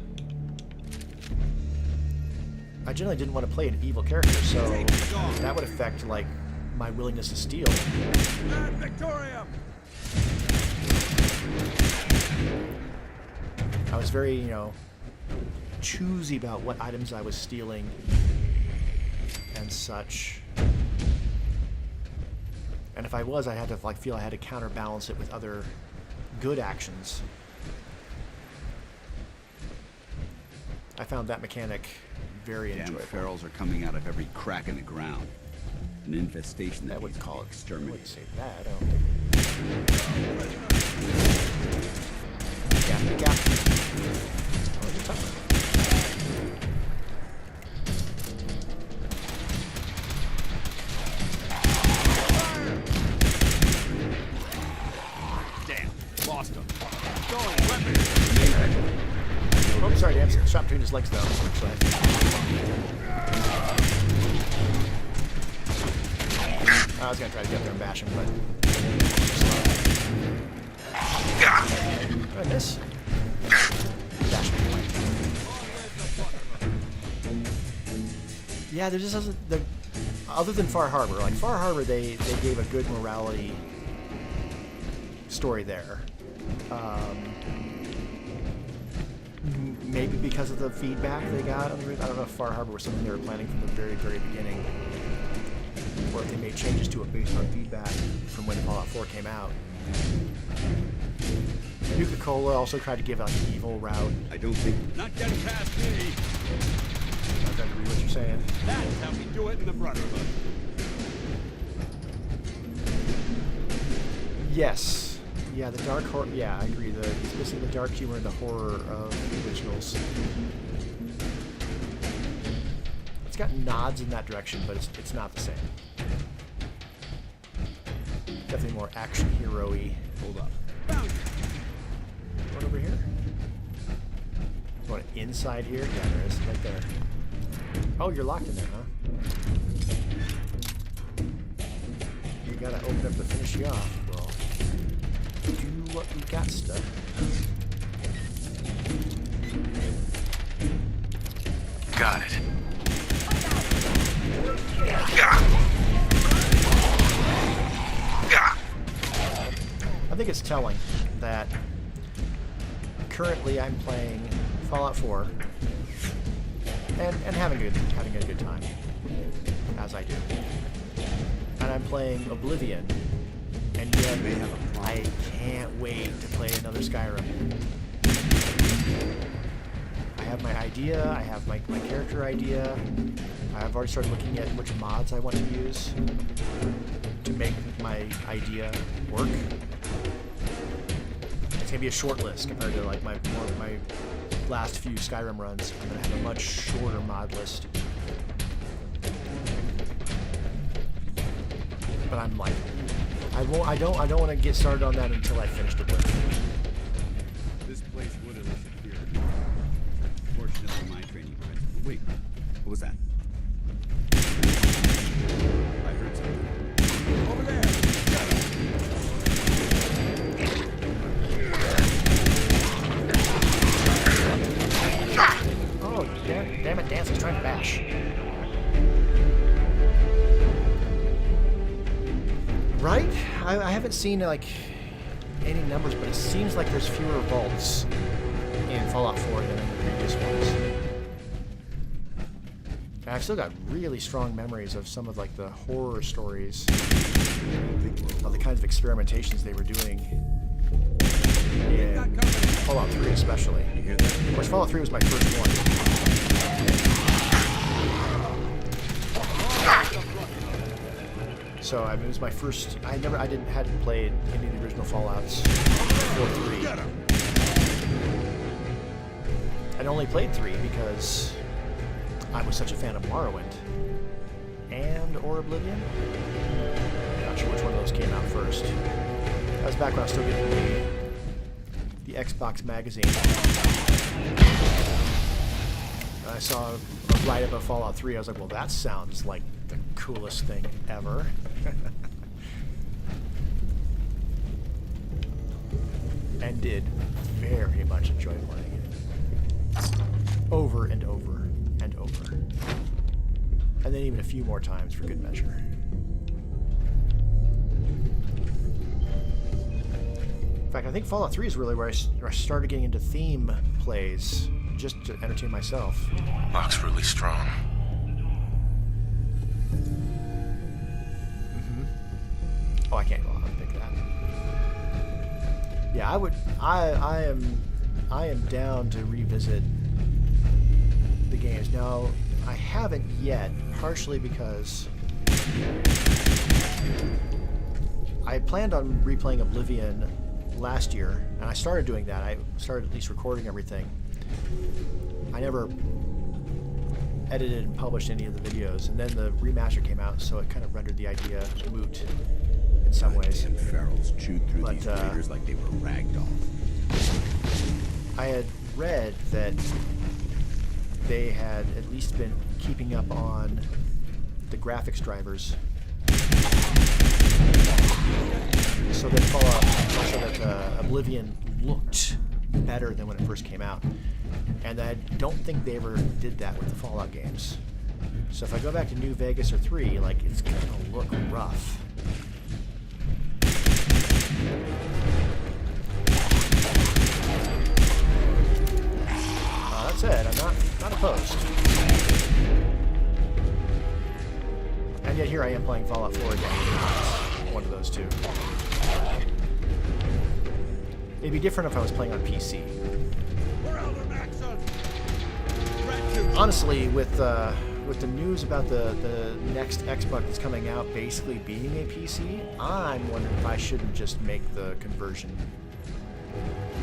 I generally didn't want to play an evil character, so that would affect like my willingness to steal. Victoria! I was very, choosy about what items I was stealing and such. And if I was, I had to feel I had to counterbalance it with other good actions. I found that mechanic very enjoyable. Damn ferals are coming out of every crack in the ground. An infestation that I wouldn't needs to call be it. I exterminated. wouldn't say that. I don't think. Gap. Oh, you're tough. Oops, Sorry, Dan. Shot between his legs, though. Actually. I was gonna try to get there and bash him, but. Did I miss? Bash him anyway. Yeah, there just doesn't. Other than Far Harbor, like Far Harbor, they gave a good morality story there. Maybe because of the feedback they got. I don't know if Far Harbor was something they were planning from the very, very beginning, or if they made changes to it based on feedback from when Fallout 4 came out. Nuka-Cola also tried to give out an evil route. I don't think... Not getting past me! I'm trying to read what you're saying. That's how we do it in the Brotherhood. Yes. Yeah, the dark horror. Yeah, I agree. He's missing the dark humor and the horror of the originals. It's got nods in that direction, but it's not the same. Definitely more action hero-y. Hold up. Going over here? Going inside here? Yeah, there is. Right there. Oh, you're locked in there, huh? You gotta open up to finish you off. Well, do what we got stuff. Got it. I think it's telling that currently I'm playing Fallout 4 and having a good time, as I do. And I'm playing Oblivion, and yet I can't wait to play another Skyrim. I have my idea, I have my character idea. I've already started looking at which mods I want to use to make my idea work. It's gonna be a short list compared to like my last few Skyrim runs. I'm gonna have a much shorter mod list. But I'm like, I don't want to get started on that until I finish the book. This place would have disappeared. Fortunately, my training principle. Wait, what was that? I heard something. Over there! Oh, damn it, Dance's trying to bash. Right? I haven't seen like any numbers, but it seems like there's fewer vaults in Fallout 4 than in the previous ones. And I've still got really strong memories of some of like the horror stories of the kinds of experimentations they were doing in Fallout 3 especially. Of course, Fallout 3 was my first one. So I mean, it was my first. Hadn't played any of the original Fallouts before 3. I'd only played 3 because I was such a fan of Morrowind or Oblivion. Not sure which one of those came out first. That was back when I was still getting the Xbox magazine. I saw a write-up of Fallout 3. I was like, well, that sounds like the coolest thing ever. And did very much enjoy playing it. Over and over and over. And then even a few more times for good measure. In fact, I think Fallout 3 is really where I started getting into theme plays just to entertain myself. Locke's really strong. Oh, I can't go on and pick that. Yeah, I am down to revisit the games. Now, I haven't yet, partially because I planned on replaying Oblivion last year, and I started doing that. I started at least recording everything. I never edited and published any of the videos, and then the remaster came out, so it kind of rendered the idea moot in some ways. And ferals chewed through these raiders like they were ragdoll. I had read that they had at least been keeping up on the graphics drivers so that Oblivion looked better than when it first came out. And I don't think they ever did that with the Fallout games. So if I go back to New Vegas or 3, like, it's gonna look rough. That said, I'm not opposed. And yet here I am playing Fallout 4 again. One of those two. It'd be different if I was playing on PC. Honestly, with the news about the next Xbox that's coming out basically being a PC, I'm wondering if I shouldn't just make the conversion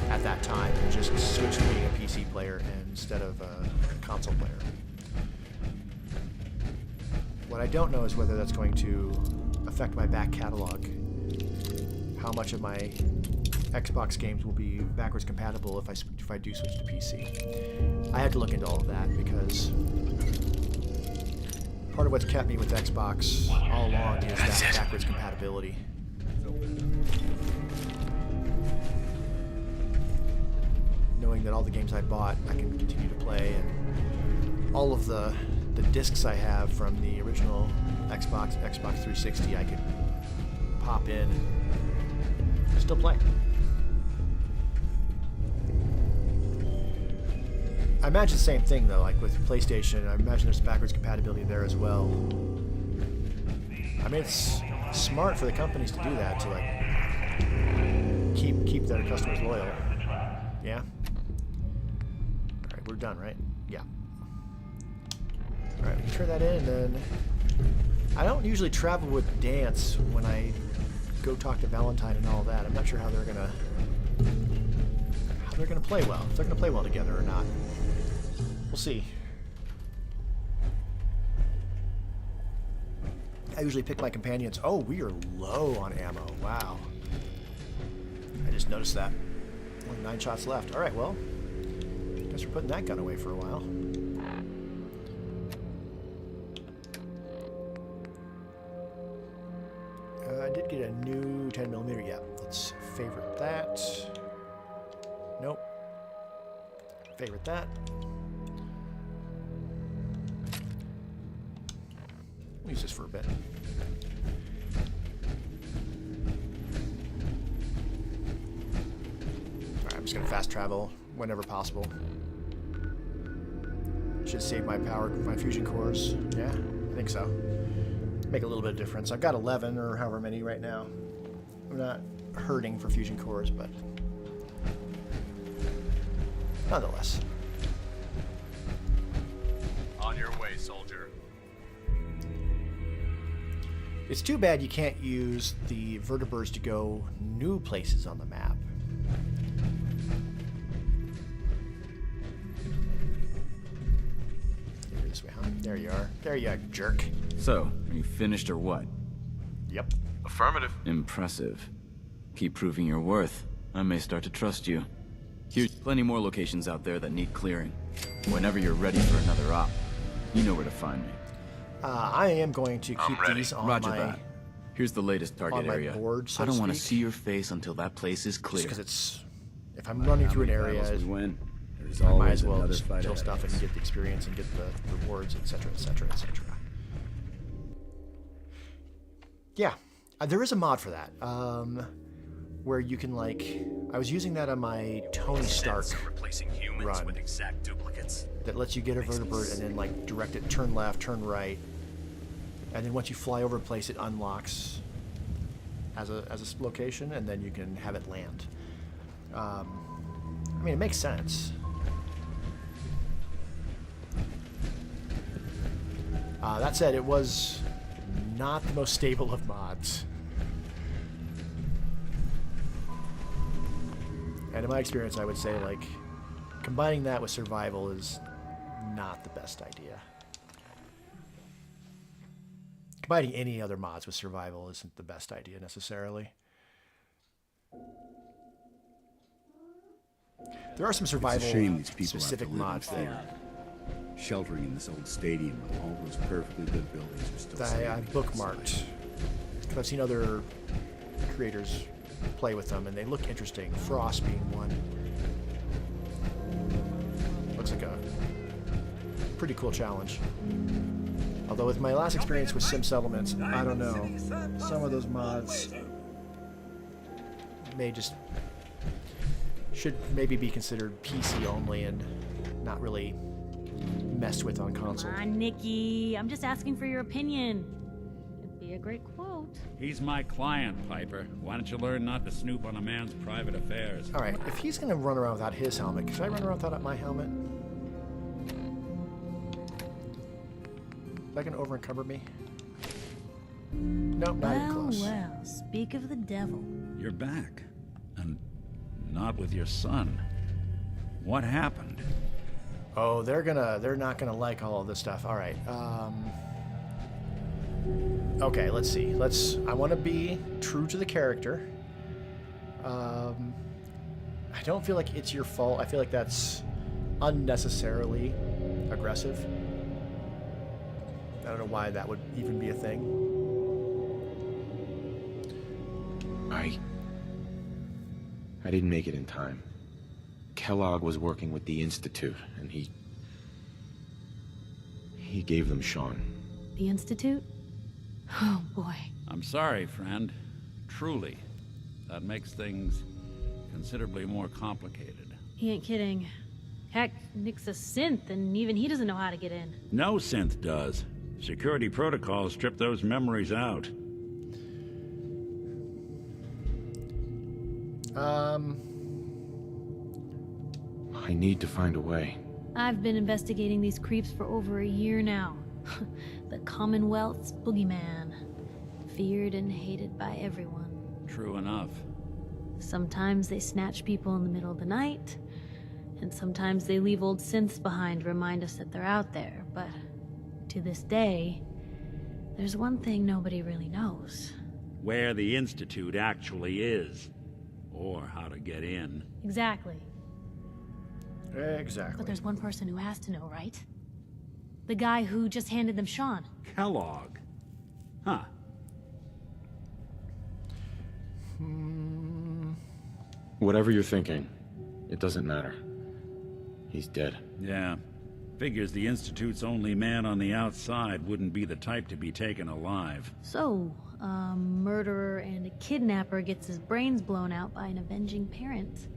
at that time and just switch to being a PC player instead of a console player. What I don't know is whether that's going to affect my back catalog. How much of my Xbox games will be backwards compatible if I do switch to PC. I had to look into all of that because part of what's kept me with Xbox all along is that backwards compatibility. Knowing that all the games I bought I can continue to play, and all of the discs I have from the original Xbox 360 I could pop in and still play. I imagine the same thing though, like with PlayStation. I imagine there's backwards compatibility there as well. I mean, it's smart for the companies to do that, to like keep their customers loyal. Yeah. All right, we're done, right? Yeah. All right, we can turn that in, and then I don't usually travel with Dance when I go talk to Valentine and all that. I'm not sure how they're gonna play well. If they're gonna play well together or not. We'll see. I usually pick my companions. Oh, we are low on ammo. Wow. I just noticed that. Only 9 shots left. All right, well, guess we're putting that gun away for a while. I did get a new 10mm. Yeah, let's favorite that. Nope. Favorite that. We'll use this for a bit. Alright, I'm just gonna fast travel whenever possible. Should save my fusion cores. Yeah, I think so. Make a little bit of difference. I've got 11 or however many right now. I'm not hurting for fusion cores, but nonetheless. On your way, soldier. It's too bad you can't use the vertibirds to go new places on the map. This way, huh? There you are. There you are, jerk. So, are you finished or what? Yep. Affirmative. Impressive. Keep proving your worth. I may start to trust you. Here's plenty more locations out there that need clearing. Whenever you're ready for another op, you know where to find me. I am going to keep these on Roger my that. Here's the latest target area. board, so I don't want to speak. see your face until that place is clear. Just because it's, if I'm running through an area, we win. There's I might always as well another just fight kill ahead stuff of and us. get the experience and get the rewards, etc., etc., etc. Yeah, there is a mod for that, where you can like, I was using that on my Tony Stark Replacing humans run. with exact duplicates. That lets you get a vertibird and then like direct it, turn left, turn right, and then once you fly over a place, it unlocks as a location, and then you can have it land. I mean, it makes sense. That said, it was not the most stable of mods. And in my experience, I would say, like, combining that with survival is not the best idea. Combining any other mods with survival isn't the best idea, necessarily. There are some It's survival a shame these people specific have to live in mods fear. there. Sheltering in this old stadium when all those perfectly good buildings are still That I standing bookmarked. outside. Because I've seen other creators play with them, and they look interesting. Frost being one. Looks like a pretty cool challenge. Although with my last experience with Sim Settlements, I don't know. Some of those mods should maybe be considered PC only and not really messed with on console. Come on, Nikki. I'm just asking for your opinion. It'd be a great quote. He's my client, Piper. Why don't you learn not to snoop on a man's private affairs? Alright, if he's gonna run around without his helmet, should I run around without my helmet? Is that gonna over encumber me? Nope, not even close. Well, speak of the devil. You're back. And not with your son. What happened? Oh, they're not gonna like all of this stuff. Alright, okay, let's see. I want to be true to the character. I don't feel like it's your fault. I feel like that's unnecessarily aggressive. I don't know why that would even be a thing. I didn't make it in time. Kellogg was working with the Institute, and he gave them Sean. The Institute? Oh, boy. I'm sorry, friend. Truly. That makes things considerably more complicated. He ain't kidding. Heck, Nick's a synth, and even he doesn't know how to get in. No synth does. Security protocols strip those memories out. I need to find a way. I've been investigating these creeps for over a year now. The Commonwealth's boogeyman. Feared and hated by everyone. True enough. Sometimes they snatch people in the middle of the night, and sometimes they leave old synths behind to remind us that they're out there, but to this day, there's one thing nobody really knows. Where the Institute actually is. Or how to get in. Exactly. Exactly. But there's one person who has to know, right? The guy who just handed them Sean. Kellogg. Huh. Whatever you're thinking, it doesn't matter. He's dead. Yeah. Figures the Institute's only man on the outside wouldn't be the type to be taken alive. So, a murderer and a kidnapper gets his brains blown out by an avenging parent.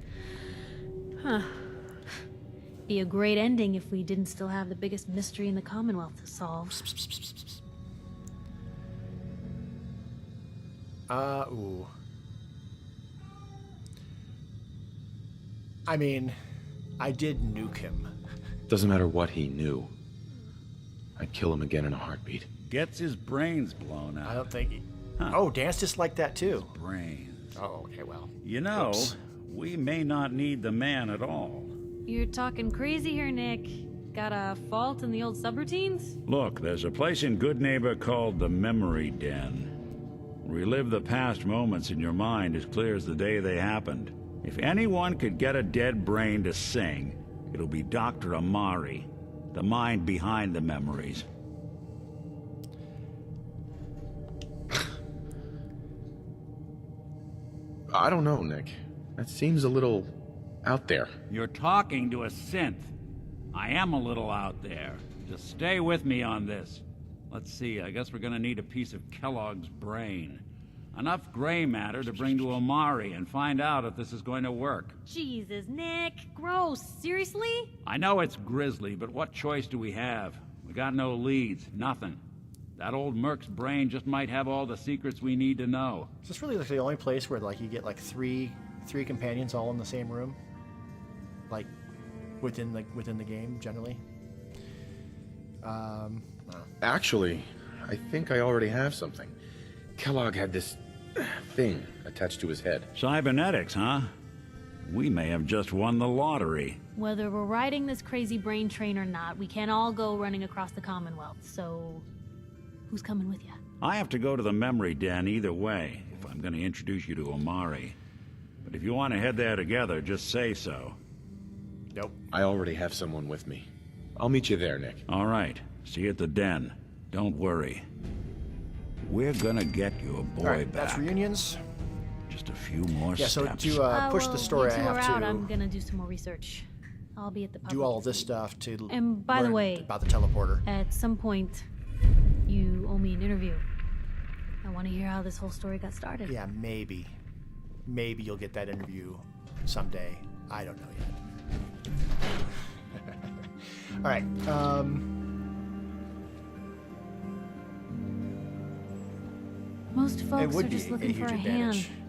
Huh. Be a great ending if we didn't still have the biggest mystery in the Commonwealth to solve. Ooh. I mean, I did nuke him. Doesn't matter what he knew. I'd kill him again in a heartbeat. Gets his brains blown out. I don't think he... Huh. Oh, Dan's just like that too. Brains. Oh, okay, well. You know, Oops. we may not need the man at all. You're talking crazy here, Nick. Got a fault in the old subroutines? Look, there's a place in Good Neighbor called the Memory Den. Relive the past moments in your mind as clear as the day they happened. If anyone could get a dead brain to sing, it'll be Dr. Amari, the mind behind the memories. I don't know, Nick. That seems a little out there. You're talking to a synth. I am a little out there. Just stay with me on this. Let's see, I guess we're gonna need a piece of Kellogg's brain. Enough gray matter to bring to Amari and find out if this is going to work. Jesus, Nick. Gross. Seriously? I know it's grisly, but what choice do we have? We got no leads, nothing. That old Merc's brain just might have all the secrets we need to know. Is this really like the only place where like you get like three companions all in the same room? Like within the game generally? Actually, I think I already have something. Kellogg had this thing attached to his head. Cybernetics, huh? We may have just won the lottery. Whether we're riding this crazy brain train or not, we can't all go running across the Commonwealth, so... who's coming with you? I have to go to the Memory Den either way, if I'm going to introduce you to Amari. But if you want to head there together, just say so. Nope. I already have someone with me. I'll meet you there, Nick. All right. See you at the den. Don't worry. We're gonna get your boy All right, back. that's reunions. Just a few more Yeah, so steps. to push the story, I have out, to I'm gonna do some more research. I'll be at the do all this stuff to And by the learn way, about the teleporter. at some point, you owe me an interview. I want to hear how this whole story got started. Yeah, maybe. Maybe you'll get that interview someday. I don't know yet. All right. Most It folks would are be just a looking for huge a advantage. hand.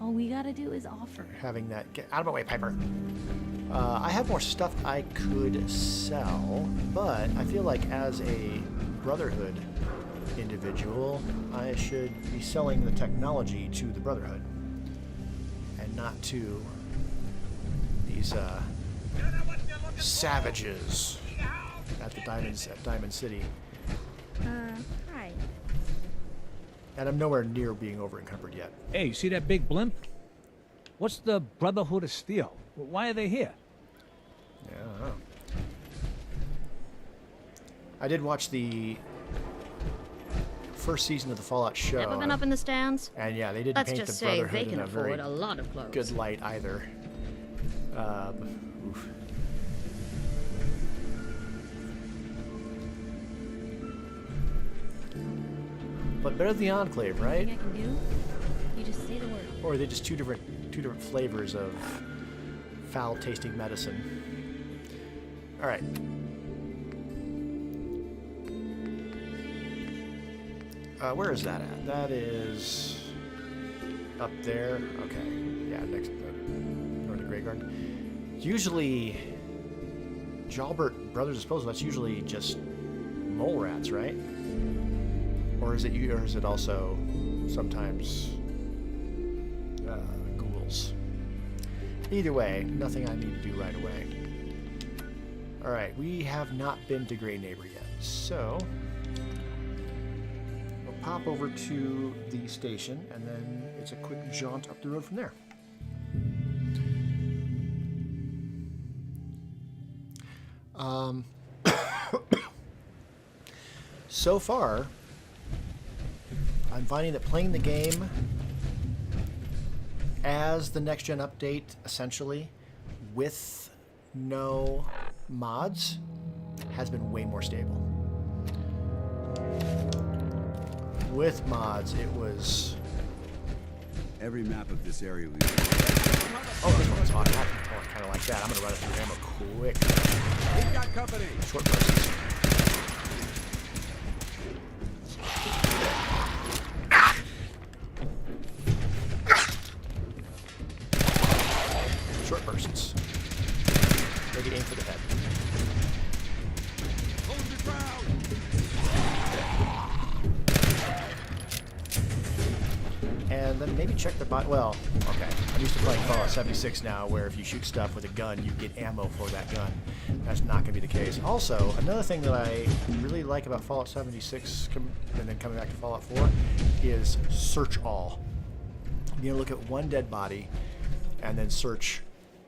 All we gotta do is offer. Having that get out of my way, Piper. I have more stuff I could sell, but I feel like as a Brotherhood individual, I should be selling the technology to the Brotherhood and not to these savages at the Diamond City. Hi. And I'm nowhere near being over encumbered yet. Hey, you see that big blimp? What's the Brotherhood of Steel? Why are they here? Yeah, I don't know. I did watch the first season of the Fallout show. Ever been up in the stands? And yeah, they didn't Let's paint just the say Brotherhood they can in a very afford a lot of clothes. good light either. Oof. But better than the Enclave, right? Anything I can do? You just say the word. Or are they just two different flavors of foul-tasting medicine? All right. Where is that at? That is up there. Okay. Yeah, next to Northern Grey Garden. Usually, Jalbert Brothers Disposal. That's usually just mole rats, right? Or is it also sometimes ghouls? Either way, nothing I need to do right away. All right, we have not been to Grey Neighbor yet, so we'll pop over to the station, and then it's a quick jaunt up the road from there. So far, I'm finding that playing the game as the next-gen update, essentially, with no mods, has been way more stable. With mods, it was... Every map of this area we... Oh, this one's hot. I kind of like that. I'm going to run it through ammo quick. We've got company. Short bursts. Short bursts. Maybe aim for the head. Hold your ground. And then maybe check the bot. Well, okay. I'm used to playing Fallout 76 now, where if you shoot stuff with a gun, you get ammo for that gun. That's not going to be the case. Also, another thing that I really like about Fallout 76 and then coming back to Fallout 4 is search all. You know, look at one dead body and then search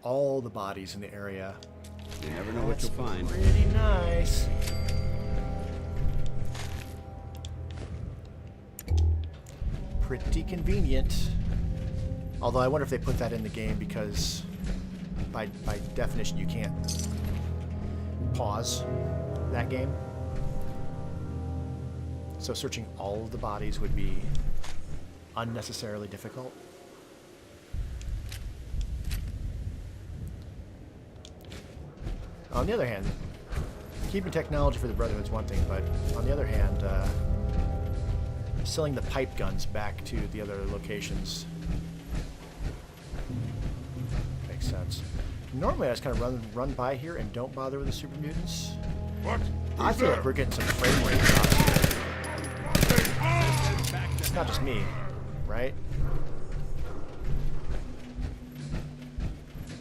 all the bodies in the area. You never know what you'll find. Pretty nice. Pretty convenient. Although I wonder if they put that in the game because by definition you can't pause that game. So searching all of the bodies would be unnecessarily difficult. On the other hand, keeping technology for the Brotherhood is one thing, but on the other hand, selling the pipe guns back to the other locations makes sense. Normally I just kind of run by here and don't bother with the super mutants. What? I feel like we're getting some frame rate drops here. It's not just me, right?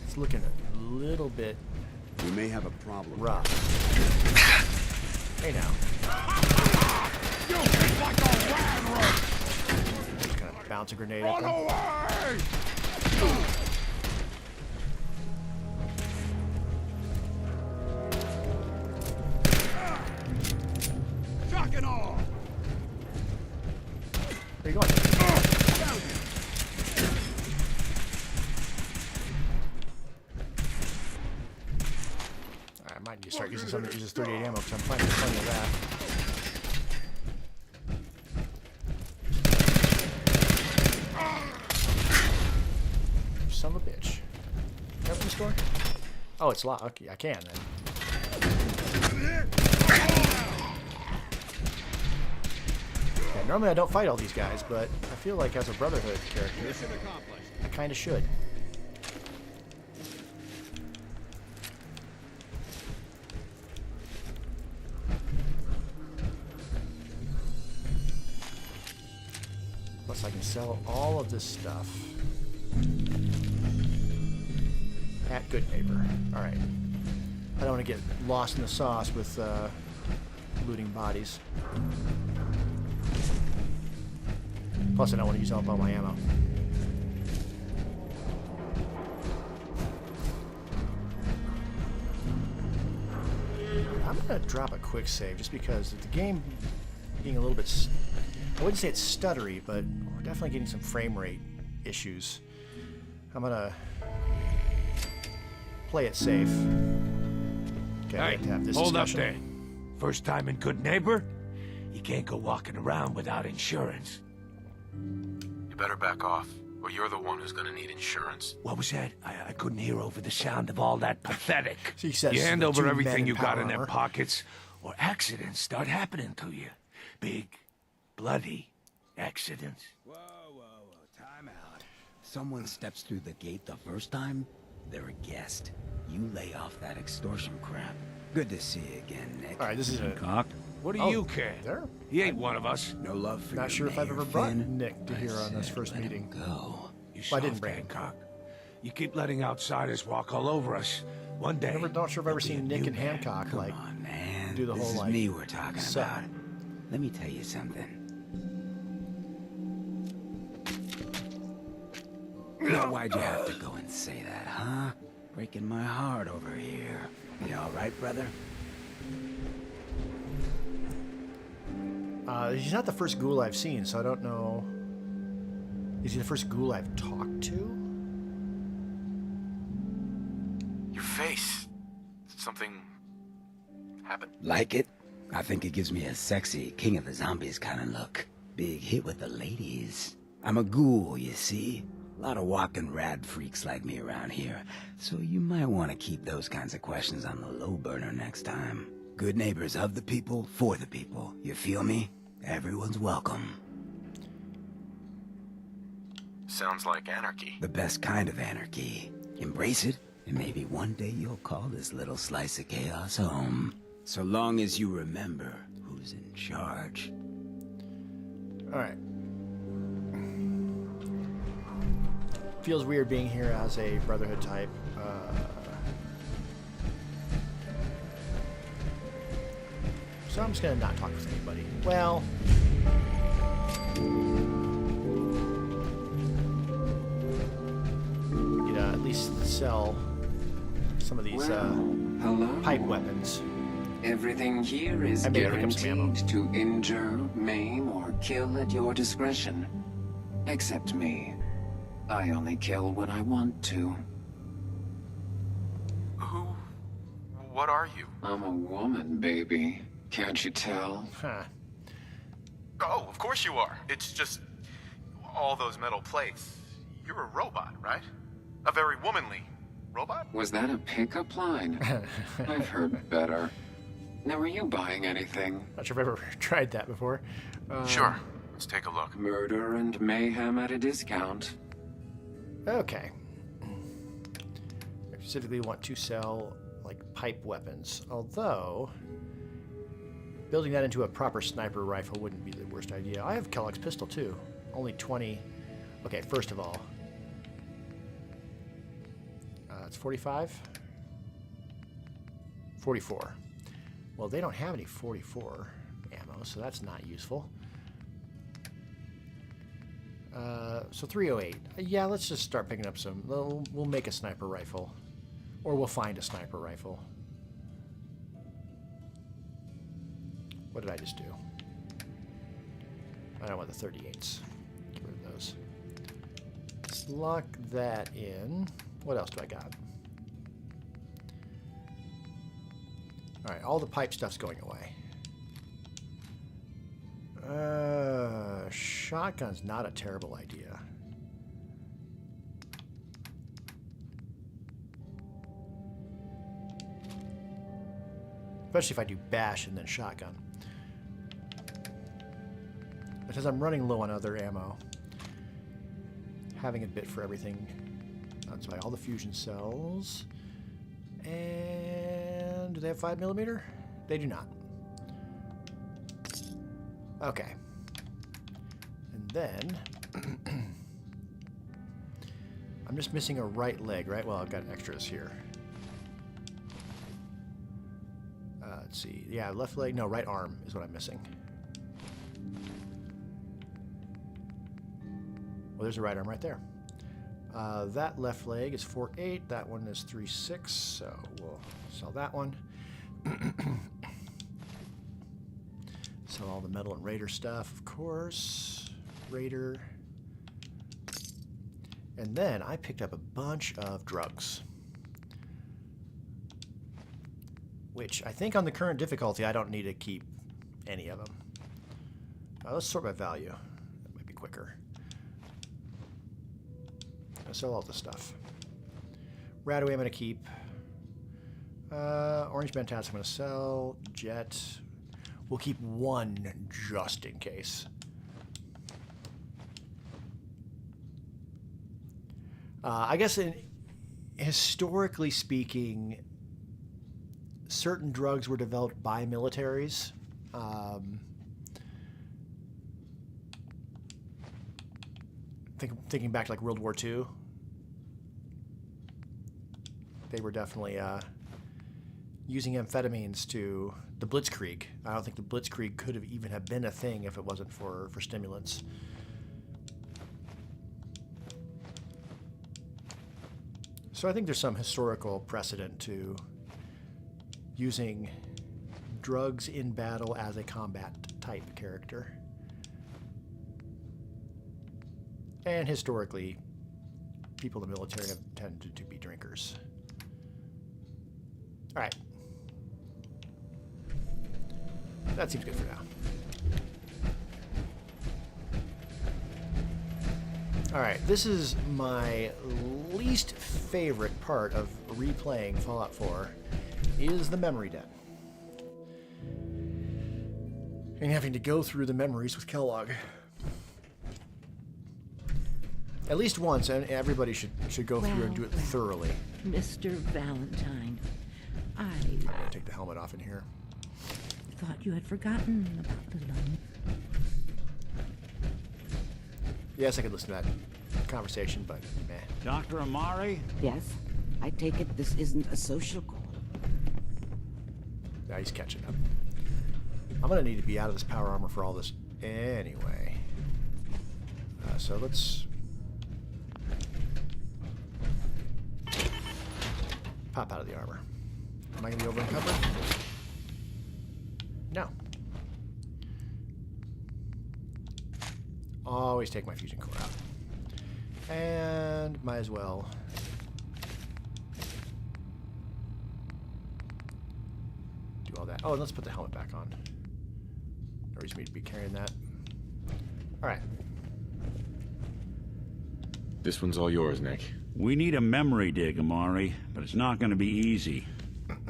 It's looking a little bit We may have a problem. rough. Hey now. You think like a rat! Just kind of bounce a grenade Run at them. away! I might need to start using something that uses 38 ammo because I'm finding plenty of that. Son of a bitch. Can I open this door? Oh, it's locked. Okay, I can then. Yeah, normally I don't fight all these guys, but I feel like as a Brotherhood character, I kind of should. Plus I can sell all of this stuff at Good Neighbor. Alright. I don't want to get lost in the sauce with looting bodies. Plus I don't want to use up all my ammo. I'm going to drop a quick save just because the game being a little bit... I wouldn't say it's stuttery, but we're definitely getting some frame rate issues. I'm going to play it safe. Okay, I have to have this hold discussion. up there. First time in Good Neighbor? You can't go walking around without insurance. You better back off, or you're the one who's gonna need insurance. What was that? I couldn't hear over the sound of all that pathetic. He says You hand the over two everything men in you got power in their armor. pockets, or accidents start happening to you. Big, bloody accidents. Whoa, time out. Someone steps through the gate the first time, they're a guest. You lay off that extortion crap. Good to see you again, Nick. Alright, this is a... Cock. What do Oh, you care? there? He ain't one of us. No love for Not your sure if I've mayor, ever brought Finn. Nick to here on this first Let him meeting. Go. You Well, I didn't soft bring him. Hancock. You keep letting outsiders walk all over us. One day. Not sure if I've ever you'll be seen a Nick new and man. Hancock Come like on, man. do the this whole is like me we're talking set. about. Let me tell you something. Now, why'd you have to go and say that, huh? Breaking my heart over here. You all right, brother? He's not the first ghoul I've seen, so I don't know. Is he the first ghoul I've talked to? Your face. Something happened. Like it? I think it gives me a sexy King of the Zombies kind of look. Big hit with the ladies. I'm a ghoul, you see? A lot of walking rad freaks like me around here, so you might want to keep those kinds of questions on the low burner next time. Good neighbors of the people, for the people. You feel me? Everyone's welcome. Sounds like anarchy. The best kind of anarchy. Embrace it, and maybe one day you'll call this little slice of chaos home. So long as you remember who's in charge. Alright. Feels weird being here as a Brotherhood type. So I'm just gonna not talk with anybody. Well... at least sell some of these hello. pipe weapons. Everything here is I may pick up some ammo. guaranteed to injure, maim, or kill at your discretion. Except me. I only kill when I want to. Who? What are you? I'm a woman, baby. Can't you tell? Huh. Oh, of course you are. It's just all those metal plates. You're a robot, right? A very womanly robot? Was that a pickup line? I've heard better. Now, are you buying anything? Not sure if I've ever tried that before. Sure. Let's take a look. Murder and mayhem at a discount. Okay. I specifically want to sell, like, pipe weapons. Although, building that into a proper sniper rifle wouldn't be the worst idea. I have Kellogg's pistol, too. Only 20. Okay, first of all. It's 45? 44. Well, they don't have any 44 ammo, so that's not useful. So 308. Yeah, let's just start picking up some. We'll make a sniper rifle. Or we'll find a sniper rifle. What did I just do? I don't want the 38s. Get rid of those. Let's lock that in. What else do I got? Alright, all the pipe stuff's going away. Shotgun's not a terrible idea. Especially if I do bash and then shotgun. Because I'm running low on other ammo. Having a bit for everything. That's why all the fusion cells. And do they have 5mm? They do not. Okay. And then I'm just missing a right leg, right? Well, I've got extras here. Let's see. Yeah, left leg. No, right arm is what I'm missing. Well, there's a right arm right there. That left leg is 4.8. That one is 3.6. So we'll sell that one. Sell all the metal and Raider stuff, of course. Raider. And then I picked up a bunch of drugs. Which I think on the current difficulty, I don't need to keep any of them. Let's sort by value. That might be quicker. I'll sell all this stuff. Radaway I'm going to keep. Orange Mentats I'm going to sell. Jet. We'll keep one just in case. I guess historically speaking, certain drugs were developed by militaries. Thinking back to like World War II, they were definitely using amphetamines to the Blitzkrieg. I don't think the Blitzkrieg could have even have been a thing if it wasn't for stimulants. So I think there's some historical precedent to using drugs in battle as a combat type character. And historically, people in the military have tended to be drinkers. All right. That seems good for now. All right, this is my least favorite part of replaying Fallout 4 is the memory den. And having to go through the memories with Kellogg. At least once, and everybody should go through and do it thoroughly. Mr. Valentine, I'm gonna take the helmet off in here. Thought you had forgotten about the loan. Yes, I could listen to that conversation, but meh. Dr. Amari? Yes, I take it this isn't a social call. Now he's catching up. I'm gonna need to be out of this power armor for all this anyway. So let's pop out of the armor. Am I gonna be over encumbered? No. Always take my fusion core out. And might as well do all that. Oh, and let's put the helmet back on. No reason for me to be carrying that. Alright. This one's all yours, Nick. We need a memory dig, Amari, but it's not going to be easy.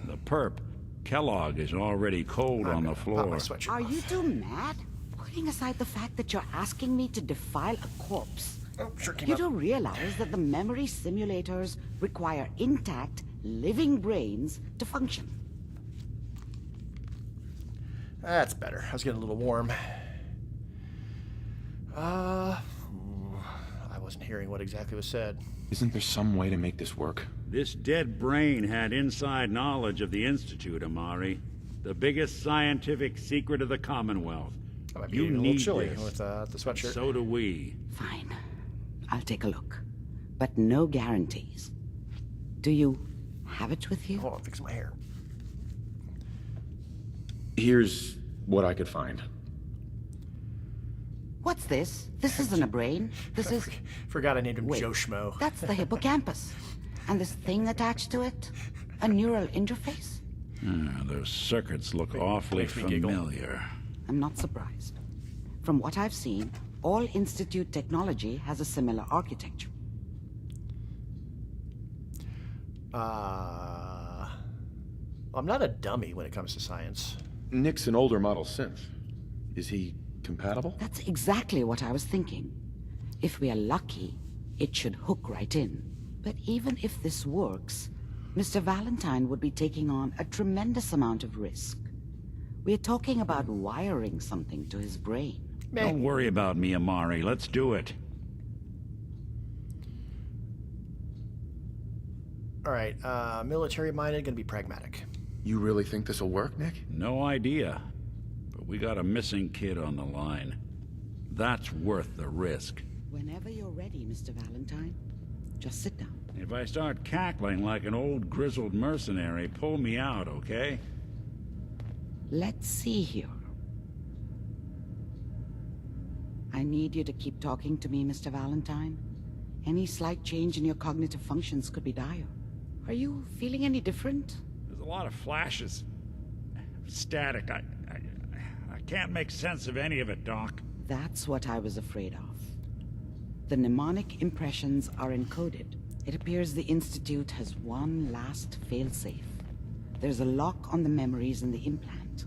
The perp, Kellogg, is already cold on the floor. Are you two mad? Putting aside the fact that you're asking me to defile a corpse. Oh, sure came You up. do realize that the memory simulators require intact, living brains to function. That's better. I was getting a little warm. I wasn't hearing what exactly was said. Isn't there some way to make this work? This dead brain had inside knowledge of the Institute, Amari. The biggest scientific secret of the Commonwealth. I might be You getting a little need chilly this. with the sweatshirt. So do we. Fine. I'll take a look. But no guarantees. Do you have it with you? Hold on, fix my hair. Here's what I could find. What's this? This isn't a brain. This is... Forgot I named him Wait, Joe Schmo. That's the hippocampus. And this thing attached to it? A neural interface? Those circuits look awfully makes me giggle. familiar. I'm not surprised. From what I've seen, all Institute technology has a similar architecture. I'm not a dummy when it comes to science. Nick's an older model synth. Is he compatible? That's exactly what I was thinking. If we are lucky, it should hook right in. But even if this works, Mr. Valentine would be taking on a tremendous amount of risk. We're talking about wiring something to his brain. Don't worry about me, Amari. Let's do it. All right, military-minded, gonna be pragmatic. You really think this'll work, Nick? No idea. But we got a missing kid on the line. That's worth the risk. Whenever you're ready, Mr. Valentine, just sit down. If I start cackling like an old grizzled mercenary, pull me out, okay? Let's see here. I need you to keep talking to me, Mr. Valentine. Any slight change in your cognitive functions could be dire. Are you feeling any different? There's a lot of flashes. Static. I can't make sense of any of it, Doc. That's what I was afraid of. The mnemonic impressions are encoded. It appears the Institute has one last failsafe. There's a lock on the memories in the implant.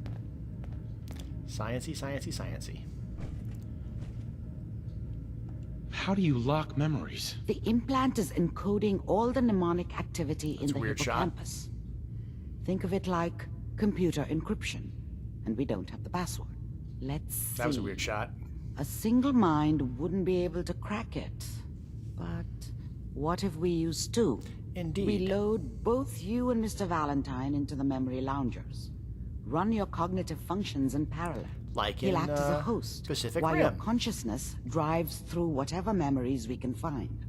Sciencey, sciencey, sciencey. How do you lock memories? The implant is encoding all the mnemonic activity in That's the a weird hippocampus. Think of it like computer encryption, and we don't have the password. Let's see. That was a weird shot. A single mind wouldn't be able to crack it. But what if we use two? Indeed. We load both you and Mr. Valentine into the memory loungers. Run your cognitive functions in parallel. Like He'll in, act as a host, Pacific while your Rim. consciousness drives through whatever memories we can find.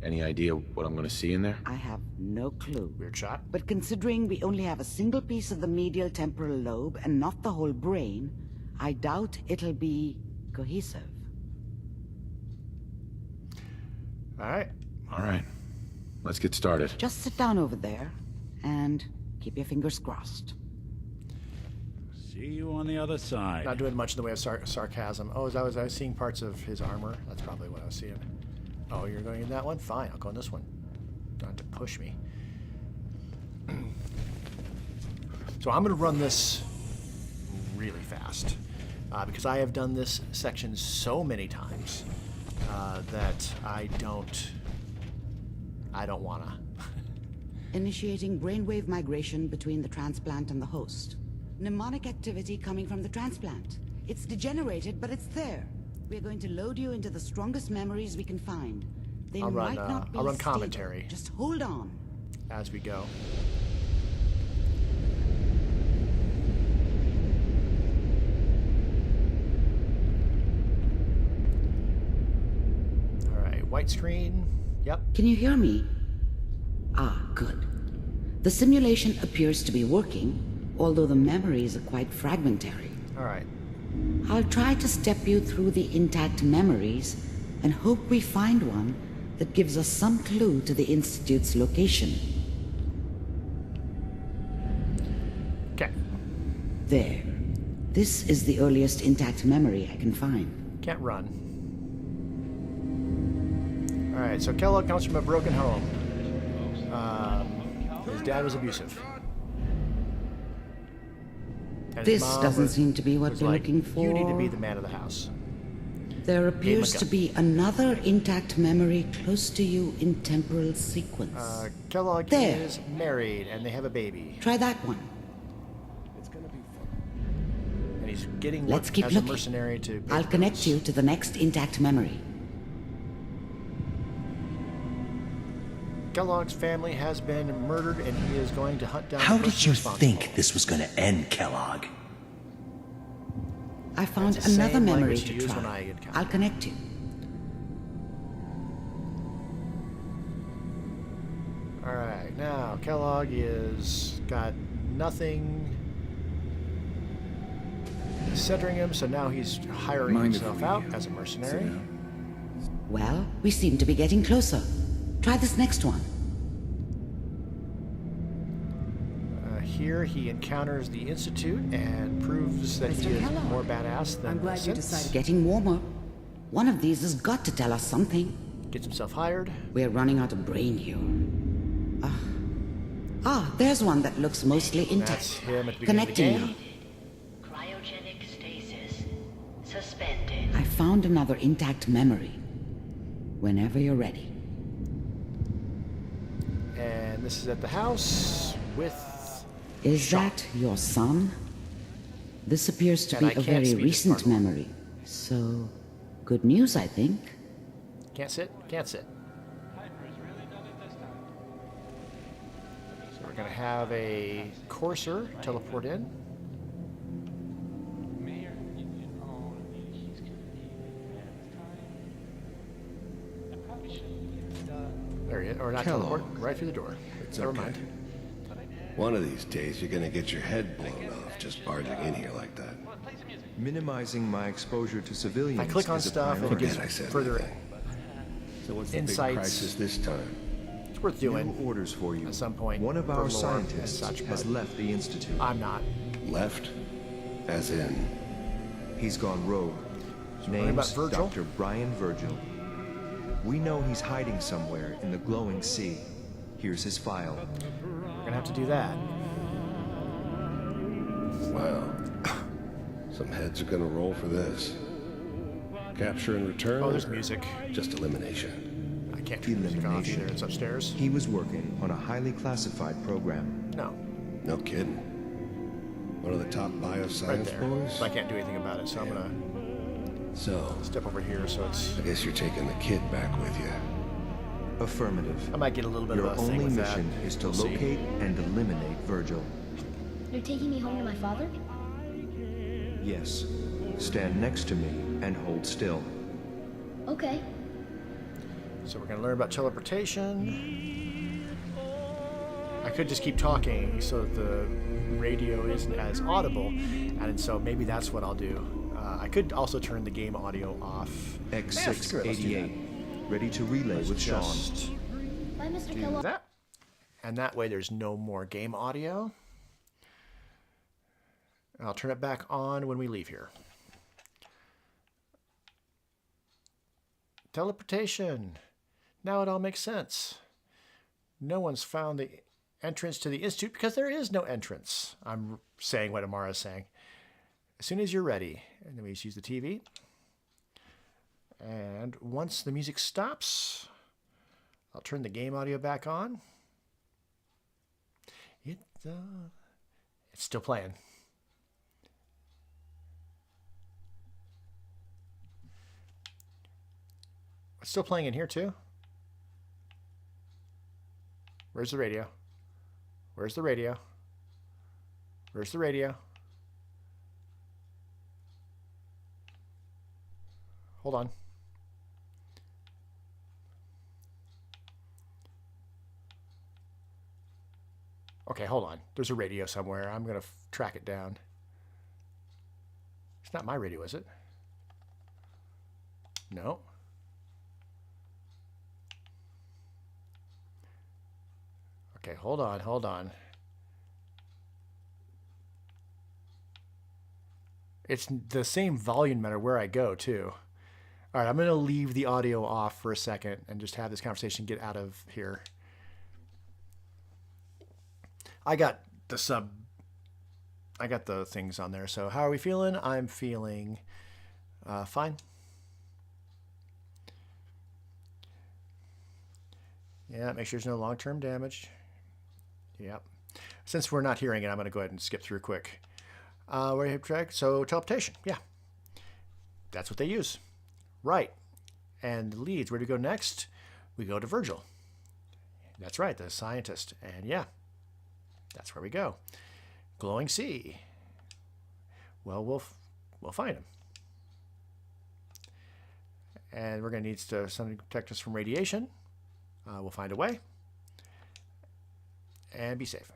Any idea what I'm gonna see in there? I have no clue. Weird shot. But considering we only have a single piece of the medial temporal lobe and not the whole brain, I doubt it'll be cohesive. All right. All right. Let's get started. Just sit down over there and keep your fingers crossed. See you on the other side. Not doing much in the way of sarcasm. Oh, was I seeing parts of his armor? That's probably what I was seeing. Oh, you're going in that one? Fine, I'll go in this one. Don't have to push me. So I'm going to run this really fast because I have done this section so many times that I don't wanna. Initiating brainwave migration between the transplant and the host. Mnemonic activity coming from the transplant. It's degenerated, but it's there. We're going to load you into the strongest memories we can find. They might not be I'll run stable. commentary. Just hold on. As we go. All right, white screen. Yep. Can you hear me? Ah, good. The simulation appears to be working, although the memories are quite fragmentary. All right. I'll try to step you through the intact memories and hope we find one that gives us some clue to the Institute's location. Okay. There. This is the earliest intact memory I can find. Can't run. All right, so Kellogg comes from a broken home. His dad was abusive. And his This mom doesn't seem to be what was we're like, looking for. You need to be the man of the house. There appears gun. to be another intact memory close to you in temporal sequence. Kellogg There. is married, and they have a baby. Try that one. It's gonna be fun. And he's getting Let's work keep as looking. a mercenary to. I'll connect you to the next intact memory. Kellogg's family has been murdered, and he is going to hunt down. How the did person you responsible. think this was going to end, Kellogg? I found That's the another same memory language to you use when try. I get counted. I'll connect you. All right, now Kellogg is got nothing centering him, so now he's hiring Mind if himself we out as a mercenary. Well, we seem to be getting closer. Try this next one. Here he encounters the Institute and proves that he is more badass than the synths. Getting warmer. One of these has got to tell us something. Gets himself hired. We're running out of brain here. There's one that looks mostly intact. That's him at the beginning of the Connecting game. now. Cryogenic stasis. Suspended. I found another intact memory. Whenever you're ready. And this is at the house with... Is that your son? This appears to be a very recent memory. So, good news, I think. Can't sit, can't sit. So we're gonna have a courser teleport in. There he is, or not teleport, right through the door. Never mind. One of these days, you're gonna get your head blown off just barging in here like that. Minimizing my exposure to civilians. I click on is a stuff and it priority. gives I said further anything. So what's the big insights. crisis this time? It's worth doing. New orders for you. At some point. One of for our lore and scientists such, has but left the Institute. I'm not. Left? As in? He's gone rogue. Worrying about Name's Virgil? Dr. Brian Virgil. We know he's hiding somewhere in the glowing sea. Here's his file. We're gonna have to do that. Wow. Some heads are gonna roll for this. Capture and return? Oh, there's music. Just elimination. I can't turn the music off either. It's upstairs. He was working on a highly classified program. No. No kidding. One of the top Right bioscience there. boys? But I can't do anything about it, so I'm gonna So, step over here so it's... I guess you're taking the kid back with you. Affirmative. I might get a little bit Your of a thing only with that. mission is to We'll see. locate and eliminate Virgil. You're taking me home to my father? Yes. Stand next to me and hold still. Okay. So we're gonna learn about teleportation. I could just keep talking so that the radio isn't as audible, and so maybe that's what I'll do. I could also turn the game audio off. X688. Ready to relay with Sean. Bye, Mr. Do Kellogg. that. And that way there's no more game audio. I'll turn it back on when we leave here. Teleportation. Now it all makes sense. No one's found the entrance to the Institute because there is no entrance. I'm saying what Amara's saying. As soon as you're ready, and then we just use the TV. And once the music stops, I'll turn the game audio back on. It's still playing. It's still playing in here too. Where's the radio? Where's the radio? Where's the radio? Hold on. Okay, hold on. There's a radio somewhere. I'm going to track it down. It's not my radio, is it? No. Okay, hold on, hold on. It's the same volume no matter where I go, too. All right, I'm going to leave the audio off for a second and just have this conversation get out of here. I got the things on there. So how are we feeling? I'm feeling fine. Yeah, make sure there's no long-term damage. Yep. Since we're not hearing it, I'm going to go ahead and skip through quick. Where you have track? So teleportation. Yeah. That's what they use. Right. And the leads, where do we go next? We go to Virgil. That's right, the scientist. And yeah, that's where we go. Glowing sea. Well, we'll find him. And we're going to need something to protect us from radiation. We'll find a way. And be safe.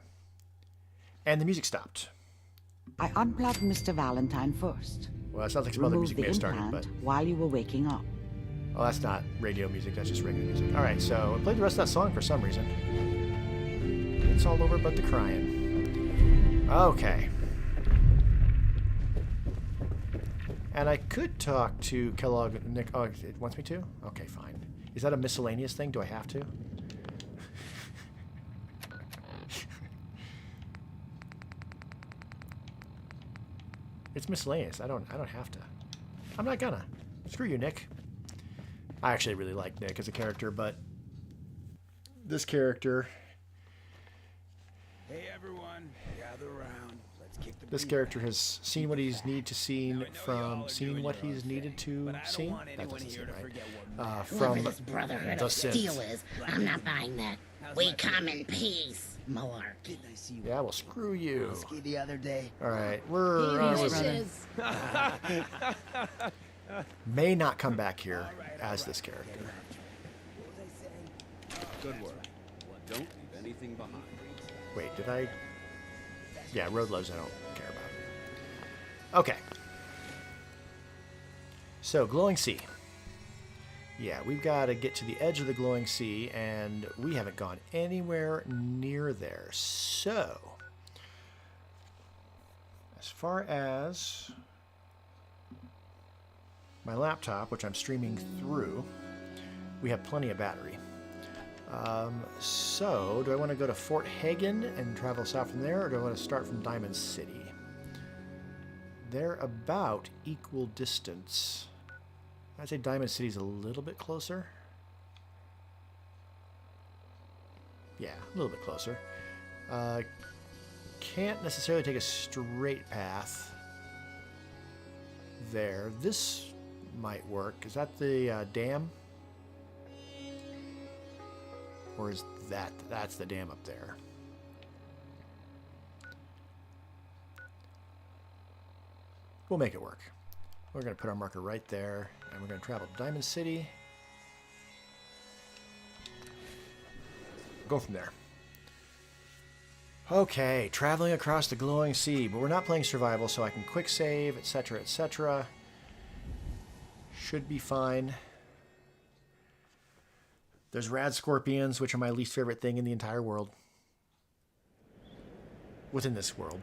And the music stopped. I unplugged Mr. Valentine first. Well, it sounds like some other music may have started, but... while you were waking up. Oh, that's not radio music, that's just regular music. All right, so I played the rest of that song for some reason. It's all over but the crying. Okay. And I could talk to Kellogg. Nick. Oh, it wants me to? Okay, fine. Is that a miscellaneous thing? Do I have to? It's miscellaneous. I don't have to. I'm not gonna. Screw you, Nick. I actually really like Nick as a character, but this character. Hey everyone, gather around. Let's kick the This character has seen what he's needed to see from seen what he's needed to see. That doesn't seem right. From Whoever this Brotherhood the of Sith. Steel is, I'm not buying that. We come in peace, malarkey. Yeah, well, screw you. The other day. All right, we're may not come back here as this character. Good work. Don't leave anything behind. Wait, did I? Yeah, road loves I don't care about. Okay. So, glowing sea. Yeah, we've got to get to the edge of the glowing sea, and we haven't gone anywhere near there. So, as far as my laptop, which I'm streaming through, we have plenty of battery. So, do I want to go to Fort Hagen and travel south from there, or do I want to start from Diamond City? They're about equal distance. I'd say Diamond City's a little bit closer. Yeah, a little bit closer. Can't necessarily take a straight path there. This might work. Is that the dam? Or is that's the dam up there? We'll make it work. We're going to put our marker right there, and we're going to travel to Diamond City. Go from there. Okay, traveling across the glowing sea, but we're not playing survival, so I can quick save, etc., etc. Should be fine. There's rad scorpions, which are my least favorite thing in the entire world. Within this world.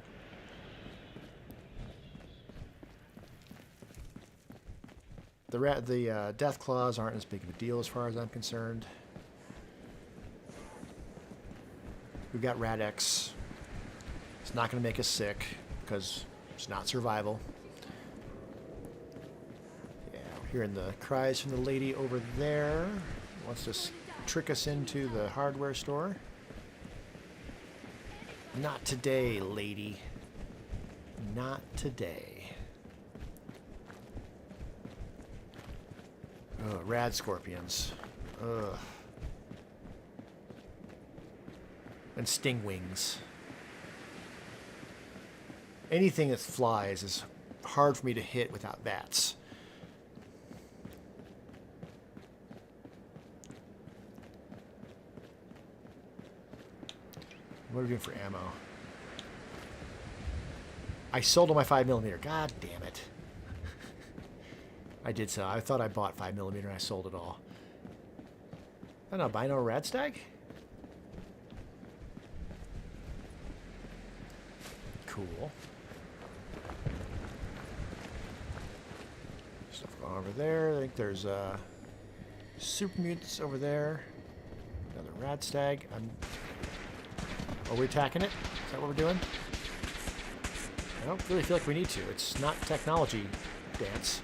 The death claws aren't as big of a deal as far as I'm concerned. We've got Rad-X. It's not going to make us sick because it's not survival. Yeah, we're hearing the cries from the lady over there. Wants to trick us into the hardware store. Not today, lady. Not today. Oh, rad scorpions. Ugh. And sting wings. Anything that flies is hard for me to hit without bats. What are we doing for ammo? I sold all my 5mm. God damn it. I did so. I thought I bought 5mm and I sold it all. An albino radstag? Cool. Stuff going over there. I think there's super mutants over there. Another radstag. Are we attacking it? Is that what we're doing? I don't really feel like we need to. It's not technology dance.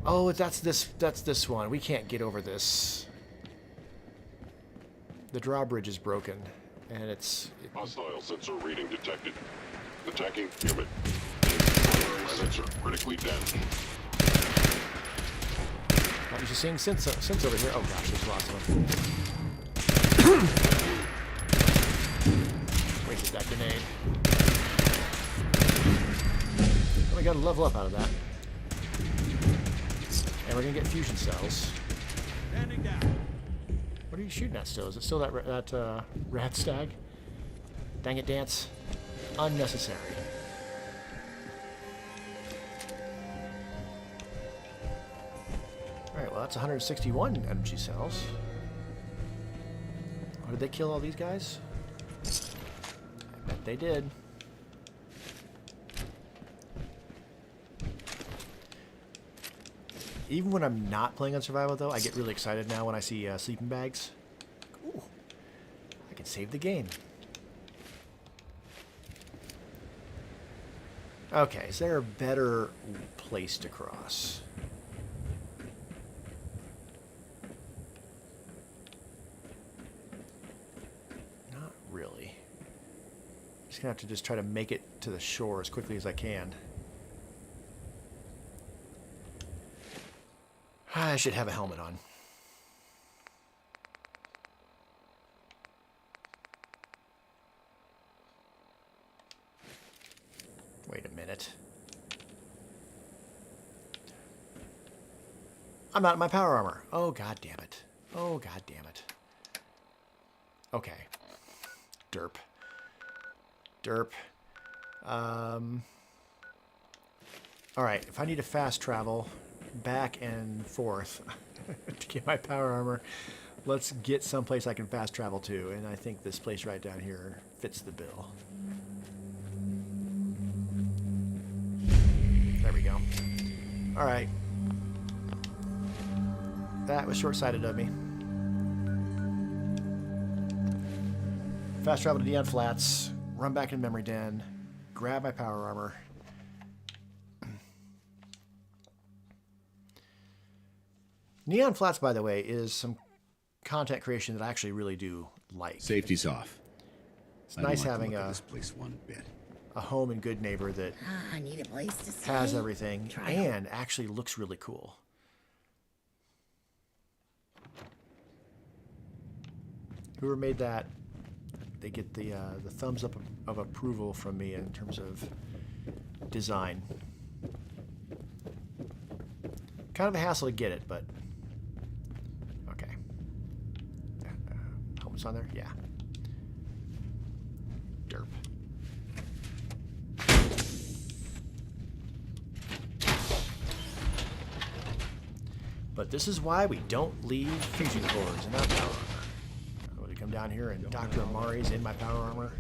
Oh, that's this one. We can't get over this. The drawbridge is broken, and it's... Hostile sensor reading detected. Attacking human. Sensor critically damaged. Not used to seeing synths over here. Oh gosh, there's lots of them. Wasted that grenade. Oh, we got to level up out of that. And we're gonna get fusion cells. What are you shooting at still? Is it still that rat stag? Dang it, Dance. Unnecessary. Alright, well that's 161 energy cells. Oh, did they kill all these guys? Bet they did. Even when I'm not playing on survival, though, I get really excited now when I see sleeping bags. Ooh, I can save the game. Okay, is there a better place to cross? Not really. Just gonna have to just try to make it to the shore as quickly as I can. I should have a helmet on. Wait a minute. I'm out of my power armor. Oh, god damn it. Oh, god damn it. Okay. Derp. Derp. Alright, if I need to fast travel back and forth to get my power armor, let's get someplace I can fast travel to, and I think this place right down here fits the bill. There we go. Alright. That was short-sighted of me. Fast travel to Neon Flats, run back in Memory Den, grab my power armor. Neon Flats, by the way, is some content creation that I actually really do like. Safety's off. It's nice having this place one bit. A home and good neighbor that I need a place to stay. has everything and actually looks really cool. Whoever made that, they get the thumbs up of approval from me in terms of design. Kind of a hassle to get it, but okay. Helmet's on there? Yeah. Derp. But this is why we don't leave fusion cores in our power armor. I'm going to come down here and Dr. Amari's in my power armor.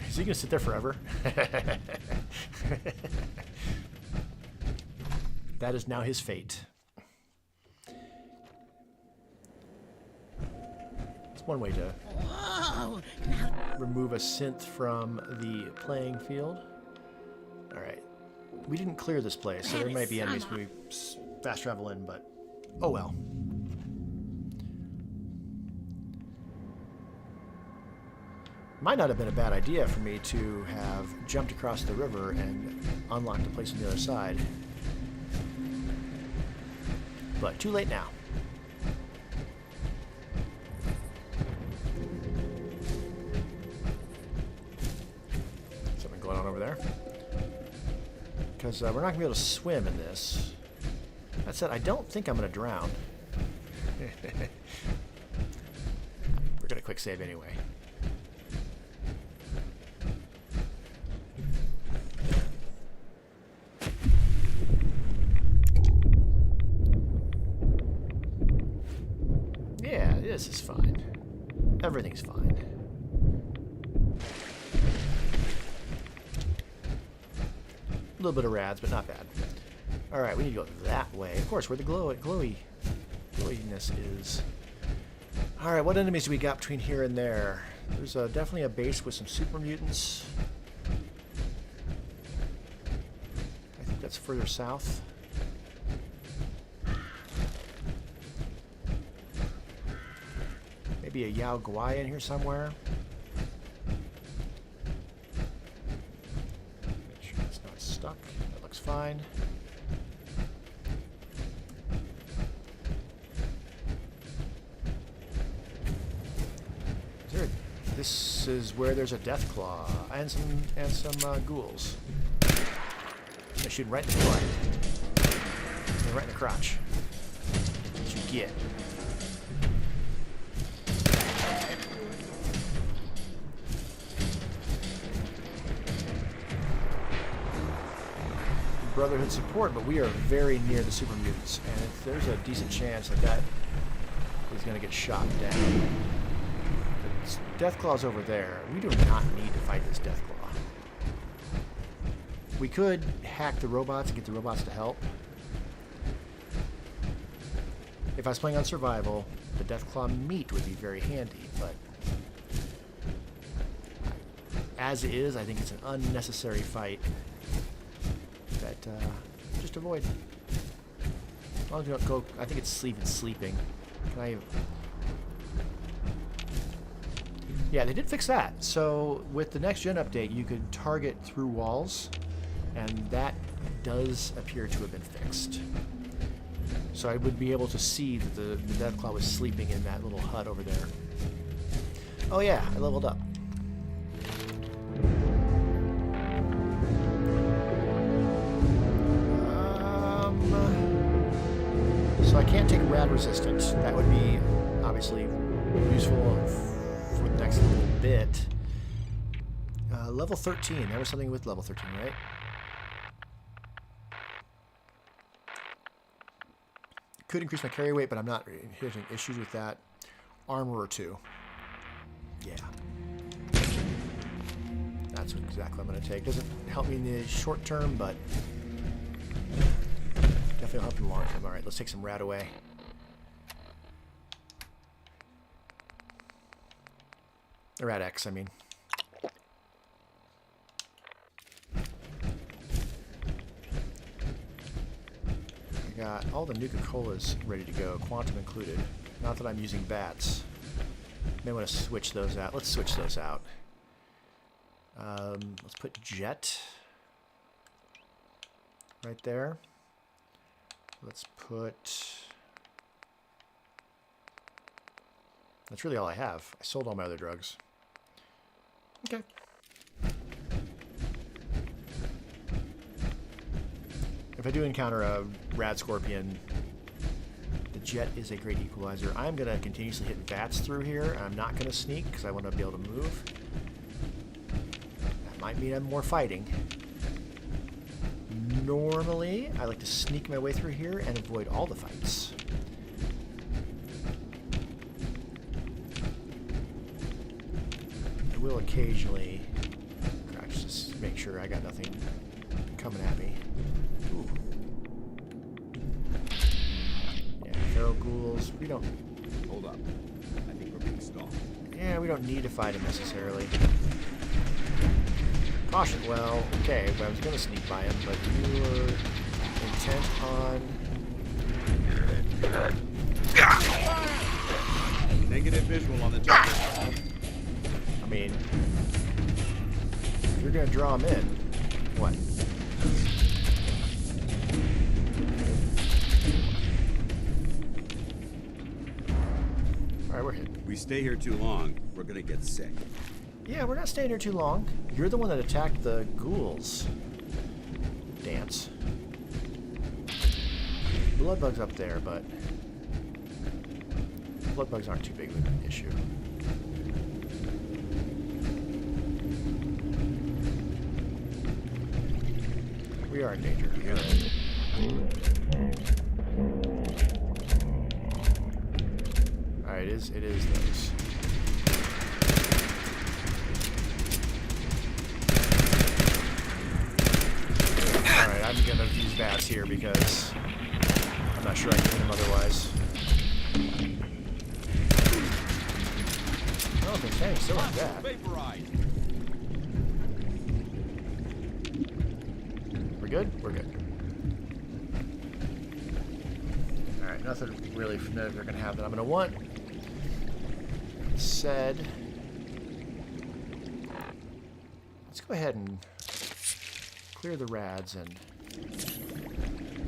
Is he going to sit there forever? That is now his fate. It's one way to remove a synth from the playing field. Alright. We didn't clear this place, so there might be enemies when we fast travel in, but oh well. Might not have been a bad idea for me to have jumped across the river and unlocked the place on the other side. But too late now. Something going on over there. Because we're not going to be able to swim in this. That said, I don't think I'm going to drown. We're going to quick save anyway. Yeah, this is fine. Everything's fine. A little bit of rads, but not bad. Alright, we need to go that way. Of course, where the glowiness is. Alright, what enemies do we got between here and there? There's definitely a base with some super mutants. I think that's further south. Maybe a Yao Guai in here somewhere. Make sure it's not stuck. That looks fine. This is where there's a death claw and some ghouls. I shoot right in the butt. And right in the crotch. That's what you get. Brotherhood support, but we are very near the super mutants, and there's a decent chance that that is going to get shot down. The Deathclaw's over there. We do not need to fight this Deathclaw. We could hack the robots and get the robots to help. If I was playing on survival, the Deathclaw meat would be very handy, but as is, I think it's an unnecessary fight that just avoid. As long as you don't go, I think it's sleeping. Can I? Yeah, they did fix that. So with the next gen update, you could target through walls, and that does appear to have been fixed. So I would be able to see that the Deathclaw was sleeping in that little hut over there. Oh yeah, I leveled up. So I can't take rad resistance. That would be obviously useful for the next little bit. Level 13. There was something with level 13, right? Could increase my carry weight, but I'm not having issues with that. Armor 2. Yeah. That's what exactly I'm going to take. Doesn't help me in the short term, but definitely help in the long term. Alright, let's take some rad away. Or rad X, I mean. I got all the Nuka-Colas ready to go, quantum included. Not that I'm using bats. May want to switch those out. Let's switch those out. Let's put jet right there. Let's put... That's really all I have. I sold all my other drugs. Okay. If I do encounter a rad scorpion, the jet is a great equalizer. I'm going to continuously hit VATS through here. I'm not going to sneak because I want to be able to move. That might mean I'm more fighting. Normally, I like to sneak my way through here and avoid all the fights. I will occasionally crouch to make sure I got nothing coming at me. Ooh. Yeah, feral ghouls. We don't. Hold up. I think we're being stalked. Yeah, we don't need to fight him necessarily. Caution. Well, okay, but I was going to sneak by him, but you were intent on... Negative visual on the target. I mean, if you're going to draw him in, what? Alright, we're hit. We stay here too long, we're gonna get sick. Yeah, we're not staying here too long. You're the one that attacked the ghouls. Dance. Bloodbug's up there, but bloodbugs aren't too big of an issue. We are in danger. Alright, it is those. Alright, I'm gonna use bats here because I'm not sure I can hit him otherwise. Oh, they're staying still like that. We're good? We're good. Alright, nothing really familiar they're gonna have that I'm gonna want. Said, let's go ahead and clear the rads and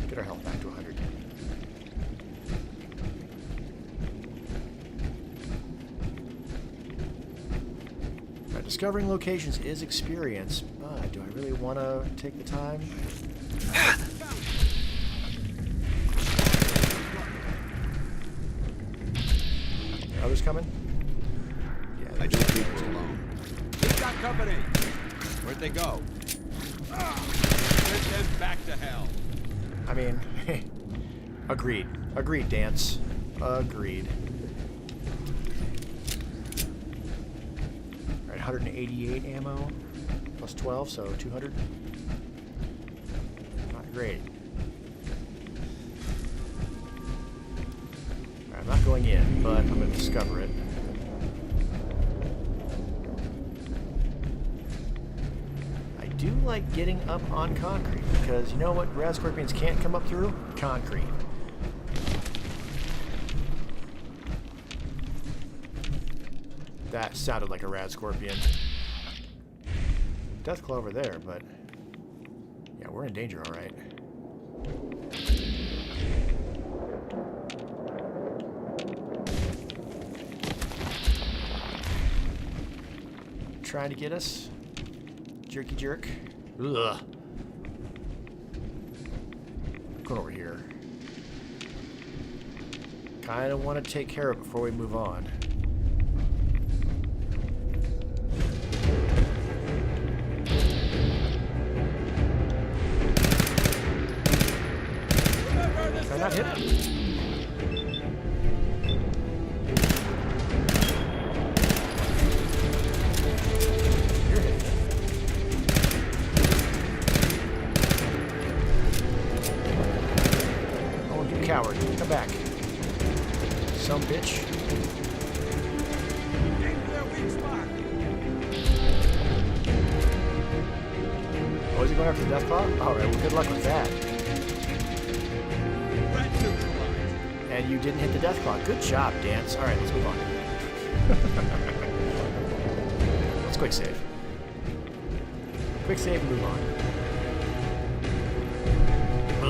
get our health back to 100. Right, discovering locations is experience, but do I really want to take the time? Are others coming? Yeah, I don't think we're alone. We've got company. Where'd they go? Send them back to hell. I mean, agreed. Agreed, Dance. Agreed. Alright, 188 ammo. Plus 12, so 200. Not great. Alright, I'm not going in, but I'm going to discover it. I do like getting up on concrete, because you know what rad scorpions can't come up through? Concrete. That sounded like a rad scorpion. Deathclaw over there, but yeah, we're in danger, all right. Trying to get us. Jerky jerk. Ugh. Going over here. Kind of want to take care of it before we move on. Can I not hit it? Coward, come back. Some bitch. Oh, is he going after the Deathclaw? Alright, well, good luck with that. And you didn't hit the Deathclaw. Good job, Dance. Alright, let's move on. Let's quick save. Quick save and move on.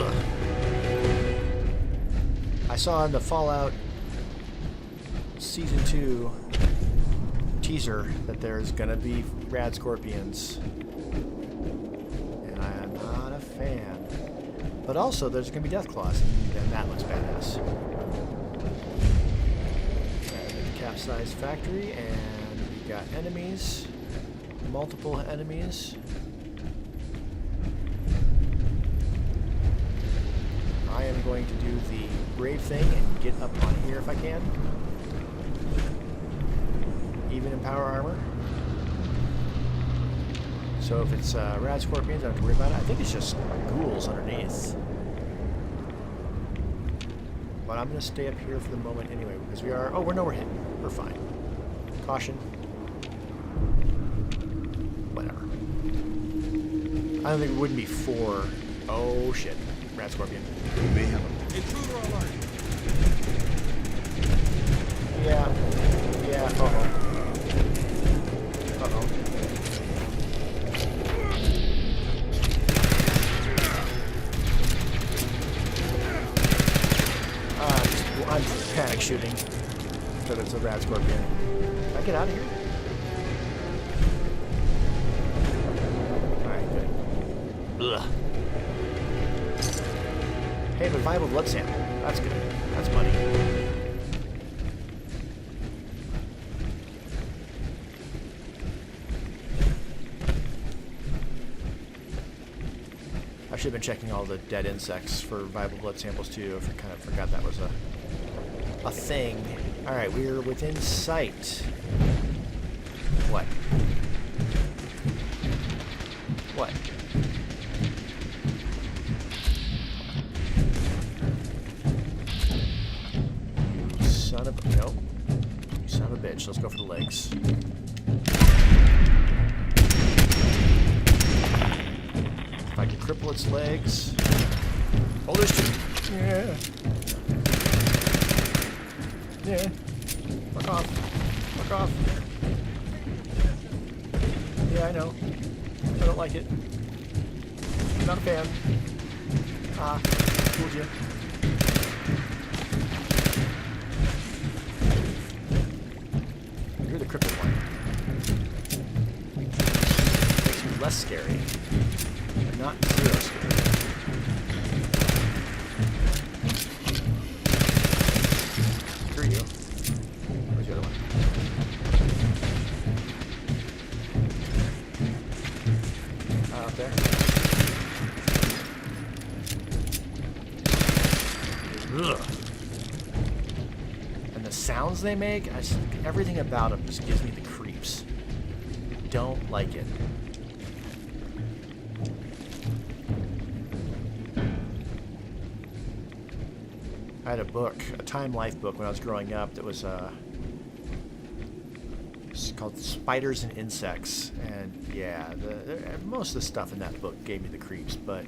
Ugh. I saw in the Fallout Season 2 teaser that there's gonna be rad scorpions. And I am not a fan. But also there's gonna be Deathclaws, and that looks badass. The capsized factory, and we got enemies. Multiple enemies. I am going to do the brave thing and get up on here if I can. Even in power armor. So if it's rad scorpions, I don't have to worry about it. I think it's just ghouls underneath. But I'm going to stay up here for the moment anyway, because we are... Oh, we're hidden. We're fine. Caution. Whatever. I don't think it wouldn't be 4. Oh, shit. Rad scorpion. We may have a... Intruder alert! Yeah. Yeah. Uh-oh. Uh-oh. I'm panic shooting. So it's a rad scorpion. Can I get out of here? Alright, good. Ugh. Hey, but viable blood sample. That's good. That's money. I should have been checking all the dead insects for viable blood samples too. I kind of forgot that was a thing. Alright, we're within sight. What? What? Son of a... Nope. You son of a bitch. Let's go for the legs. If I can cripple its legs... Oh, there's two! Yeah. Yeah. Fuck off. Fuck off. Yeah, I know. I don't like it. Not a fan. Ah, fooled you. You're the crippled one. Makes me less scary. But not zero scary. Screw you. Where's the other one? Up there. Ugh. And the sounds they make, everything about them just gives me the creeps. Don't like it. I had a book, a Time Life book when I was growing up that was it's called Spiders and Insects, and yeah, most of the stuff in that book gave me the creeps, but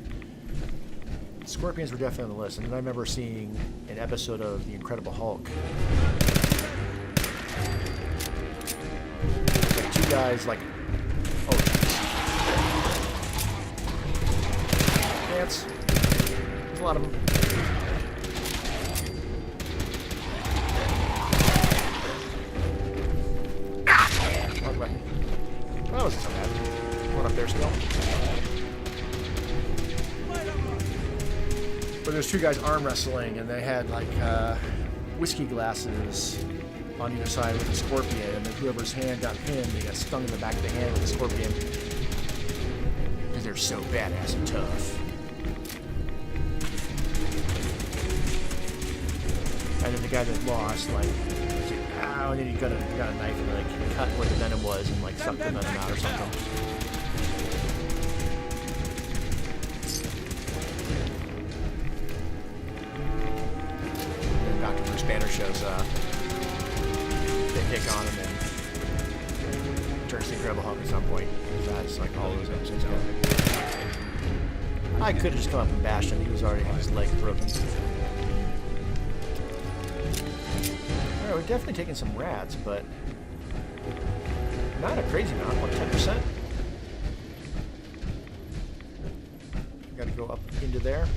scorpions were definitely on the list. And then I remember seeing an episode of The Incredible Hulk. Like two guys, like, oh, ants. There's a lot of them. That wasn't so bad. One up there still. But there's two guys arm wrestling, and they had like whiskey glasses on either side with a scorpion, and then whoever's hand got pinned, they got stung in the back of the hand with a scorpion. Because they're so badass and tough. And then the guy that lost, like, ow, and then he got a knife and like cut where the venom was and like sucked the venom out or something. And then Dr. Bruce Banner shows up. They pick on him and turns to Incredible Hulk at some point. That's like all those episodes go. I could have just come up and bashed him. He was already had his legs broken. Alright, we're definitely taking some rats, but not a crazy amount, like 10%. Gotta go up into there.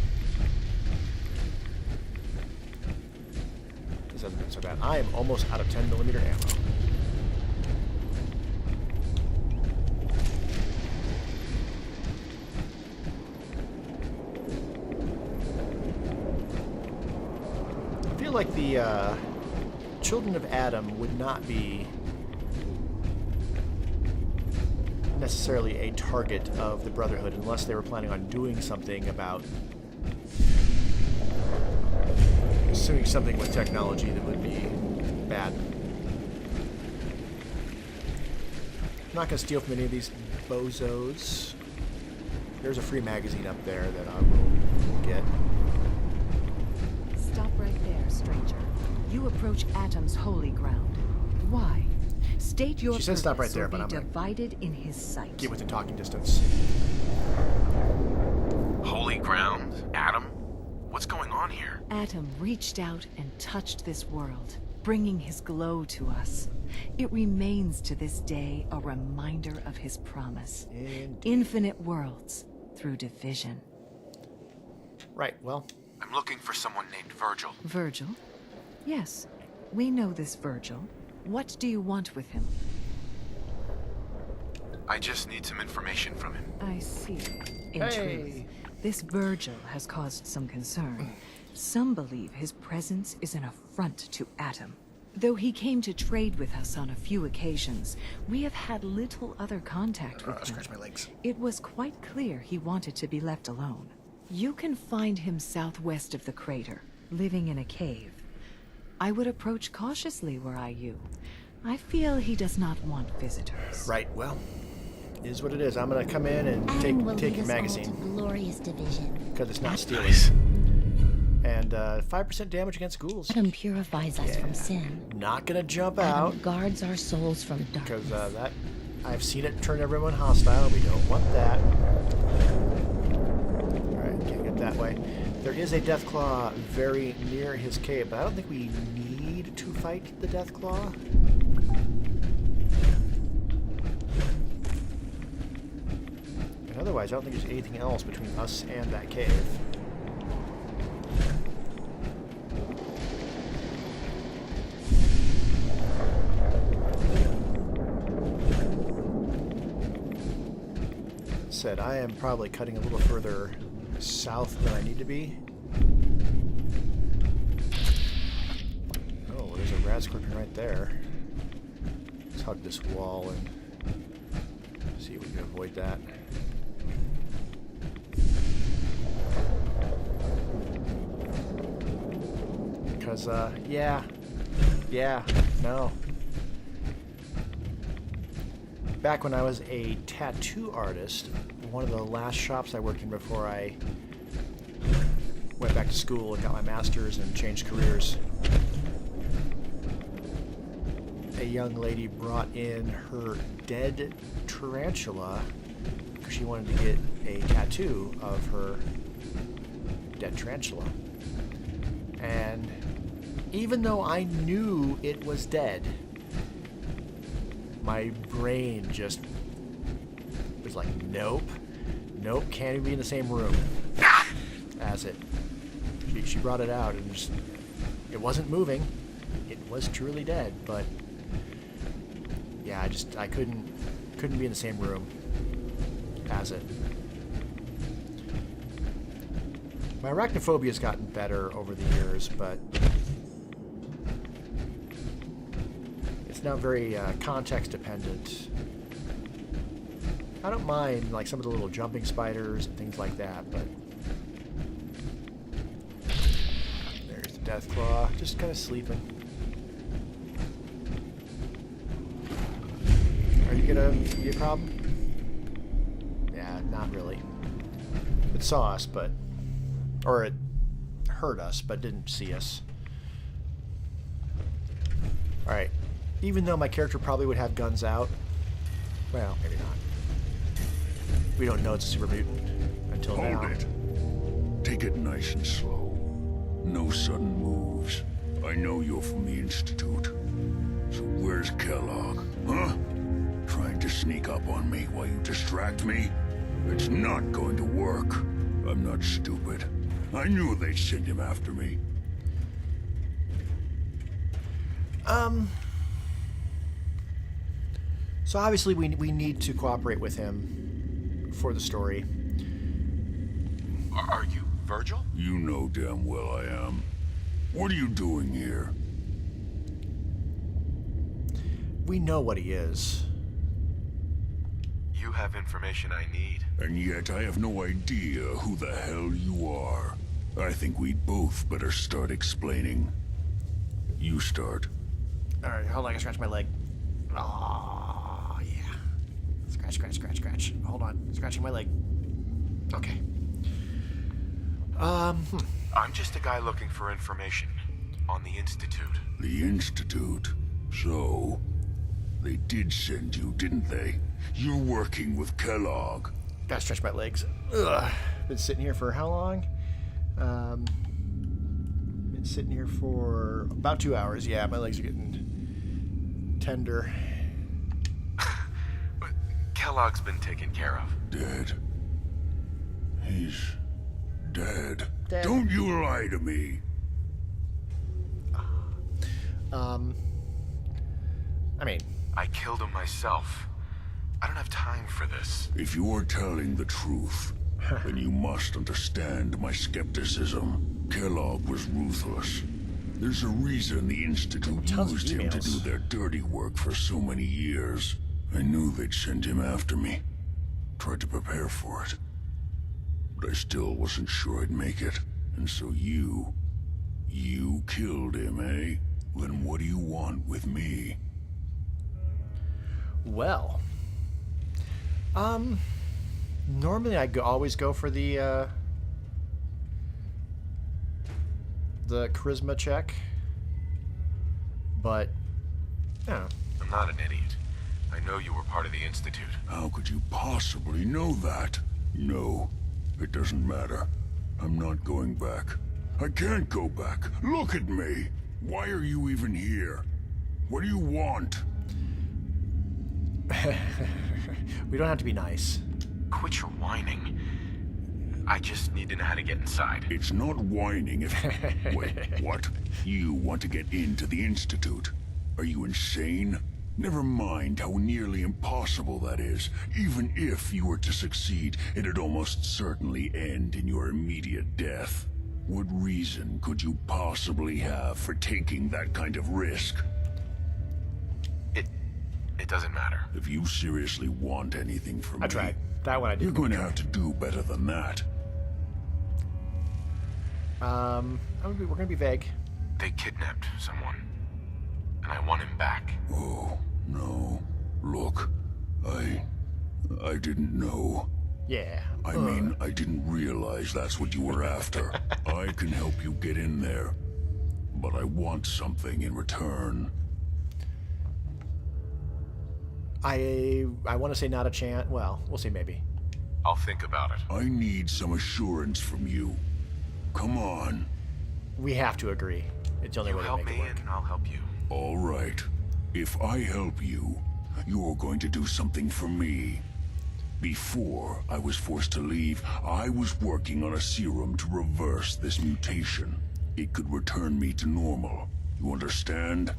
This hasn't been so bad. I am almost out of 10mm ammo. I feel like the children of Adam would not be necessarily a target of the Brotherhood unless they were planning on doing something about doing something with technology that would be bad. I'm not going to steal from any of these bozos. There's a free magazine up there that I will get. Stop right there, stranger. You approach Atom's holy ground. Why? State your She said stop right there, purpose but or I'm be gonna divided in his sight. get within talking distance. Holy ground? Adam? What's going on here? Atom reached out and touched this world, bringing his glow to us. It remains to this day a reminder of his promise. Infinite worlds through division. Right, well. I'm looking for someone named Virgil. Virgil? Yes, we know this Virgil. What do you want with him? I just need some information from him. I see. In truth, this Virgil has caused some concern. Some believe his presence is an affront to Atom. Though he came to trade with us on a few occasions, we have had little other contact with him. Scratch my legs. It was quite clear he wanted to be left alone. You can find him southwest of the crater, living in a cave. I would approach cautiously were I you. I feel he does not want visitors. Right, well, is what it is. I'm gonna come in and take your magazine. Glorious division. Because it's not stealing. And 5% damage against ghouls. Adam purifies us from sin. Not gonna jump out. Adam guards our souls from darkness. Because that, I've seen it turn everyone hostile. We don't want that. Alright, can't get that way. There is a Deathclaw very near his cave, but I don't think we need to fight the Deathclaw. And otherwise, I don't think there's anything else between us and that cave. Said I am probably cutting a little further south than I need to be. Oh, there's a rad scorpion right there. Let's hug this wall and see if we can avoid that. because, yeah, no. Back when I was a tattoo artist, one of the last shops I worked in before I went back to school and got my master's and changed careers, a young lady brought in her dead tarantula because she wanted to get a tattoo of her dead tarantula. And even though I knew it was dead, my brain just was like, nope, can't even be in the same room as it. She brought it out and just, it wasn't moving. It was truly dead, but yeah, I couldn't be in the same room as it. My arachnophobia has gotten better over the years, but it's now very context dependent. I don't mind like some of the little jumping spiders and things like that, but there's the death claw, just kind of sleeping. Are you gonna be a problem? Yeah, not really. It saw us, but or it heard us, but didn't see us. All right. Even though my character probably would have guns out, well, maybe not. We don't know it's a super mutant until now. Hold it. Take it nice and slow. No sudden moves. I know you're from the Institute. So where's Kellogg, huh? Trying to sneak up on me while you distract me? It's not going to work. I'm not stupid. I knew they'd send him after me. So obviously we need to cooperate with him for the story. Are you Virgil? You know damn well I am. What are you doing here? We know what he is. You have information I need. And yet I have no idea who the hell you are. I think we'd both better start explaining. You start. Alright, hold on, I can scratch my leg. Oh, yeah. Scratch. Hold on, scratching my leg. Okay. I'm just a guy looking for information on the Institute. The Institute? So, they did send you, didn't they? You're working with Kellogg. Gotta stretch my legs. Ugh. Been sitting here for how long? Been sitting here for about 2 hours. Yeah, my legs are getting tender. But Kellogg's been taken care of. Dead. He's dead. Don't you lie to me. I mean, I killed him myself. I don't have time for this. If you're telling the truth, then you must understand my skepticism. Kellogg was ruthless. There's a reason the Institute used him to do their dirty work for so many years. I knew they'd send him after me. Tried to prepare for it. But I still wasn't sure I'd make it. And so you killed him, eh? Then what do you want with me? Well, normally I always go for the charisma check, but I'm not an idiot. I know you were part of the Institute. How could you possibly know that? No, it doesn't matter. I'm not going back. I can't go back. Look at me. Why are you even here? What do you want? We don't have to be nice. Quit your whining. I just need to know how to get inside. It's not whining if... Wait, what? You want to get into the Institute? Are you insane? Never mind how nearly impossible that is. Even if you were to succeed, it'd almost certainly end in your immediate death. What reason could you possibly have for taking that kind of risk? It doesn't matter. If you seriously want anything from me... I tried. That one I did. You're going to have to do better than that. We're going to be vague. They kidnapped someone, and I want him back. Oh, no. Look, I didn't know. Yeah. I mean, I didn't realize that's what you were after. I can help you get in there, but I want something in return. I want to say not a chance. Well, we'll see maybe. I'll think about it. I need some assurance from you. Come on. We have to agree. It's the only way to make it work. Help me and I'll help you. All right. If I help you, you're going to do something for me. Before I was forced to leave, I was working on a serum to reverse this mutation. It could return me to normal. You understand?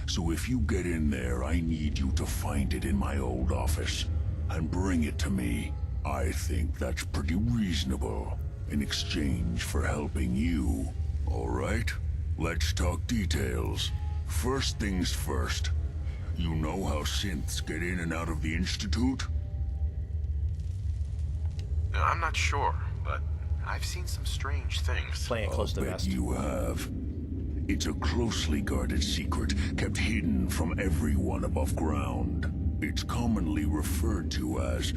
So if you get in there, I need you to find it in my old office and bring it to me. I think that's pretty reasonable in exchange for helping you. All right? Let's talk details. First things first. You know how synths get in and out of the Institute? I'm not sure, but I've seen some strange things. Playing close to the Bet vest. you have. It's a closely guarded secret, kept hidden from everyone above ground. It's commonly referred to as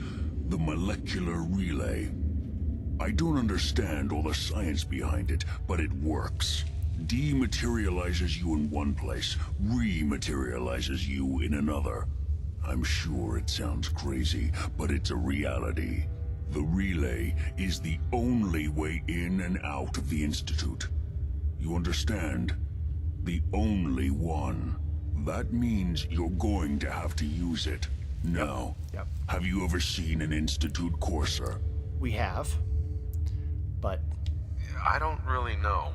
the molecular relay. I don't understand all the science behind it, but it works. Dematerializes you in one place, rematerializes you in another. I'm sure it sounds crazy, but it's a reality. The relay is the only way in and out of the Institute. You understand? The only one. That means you're going to have to use it. Now, have you ever seen an Institute courser? We have. But I don't really know.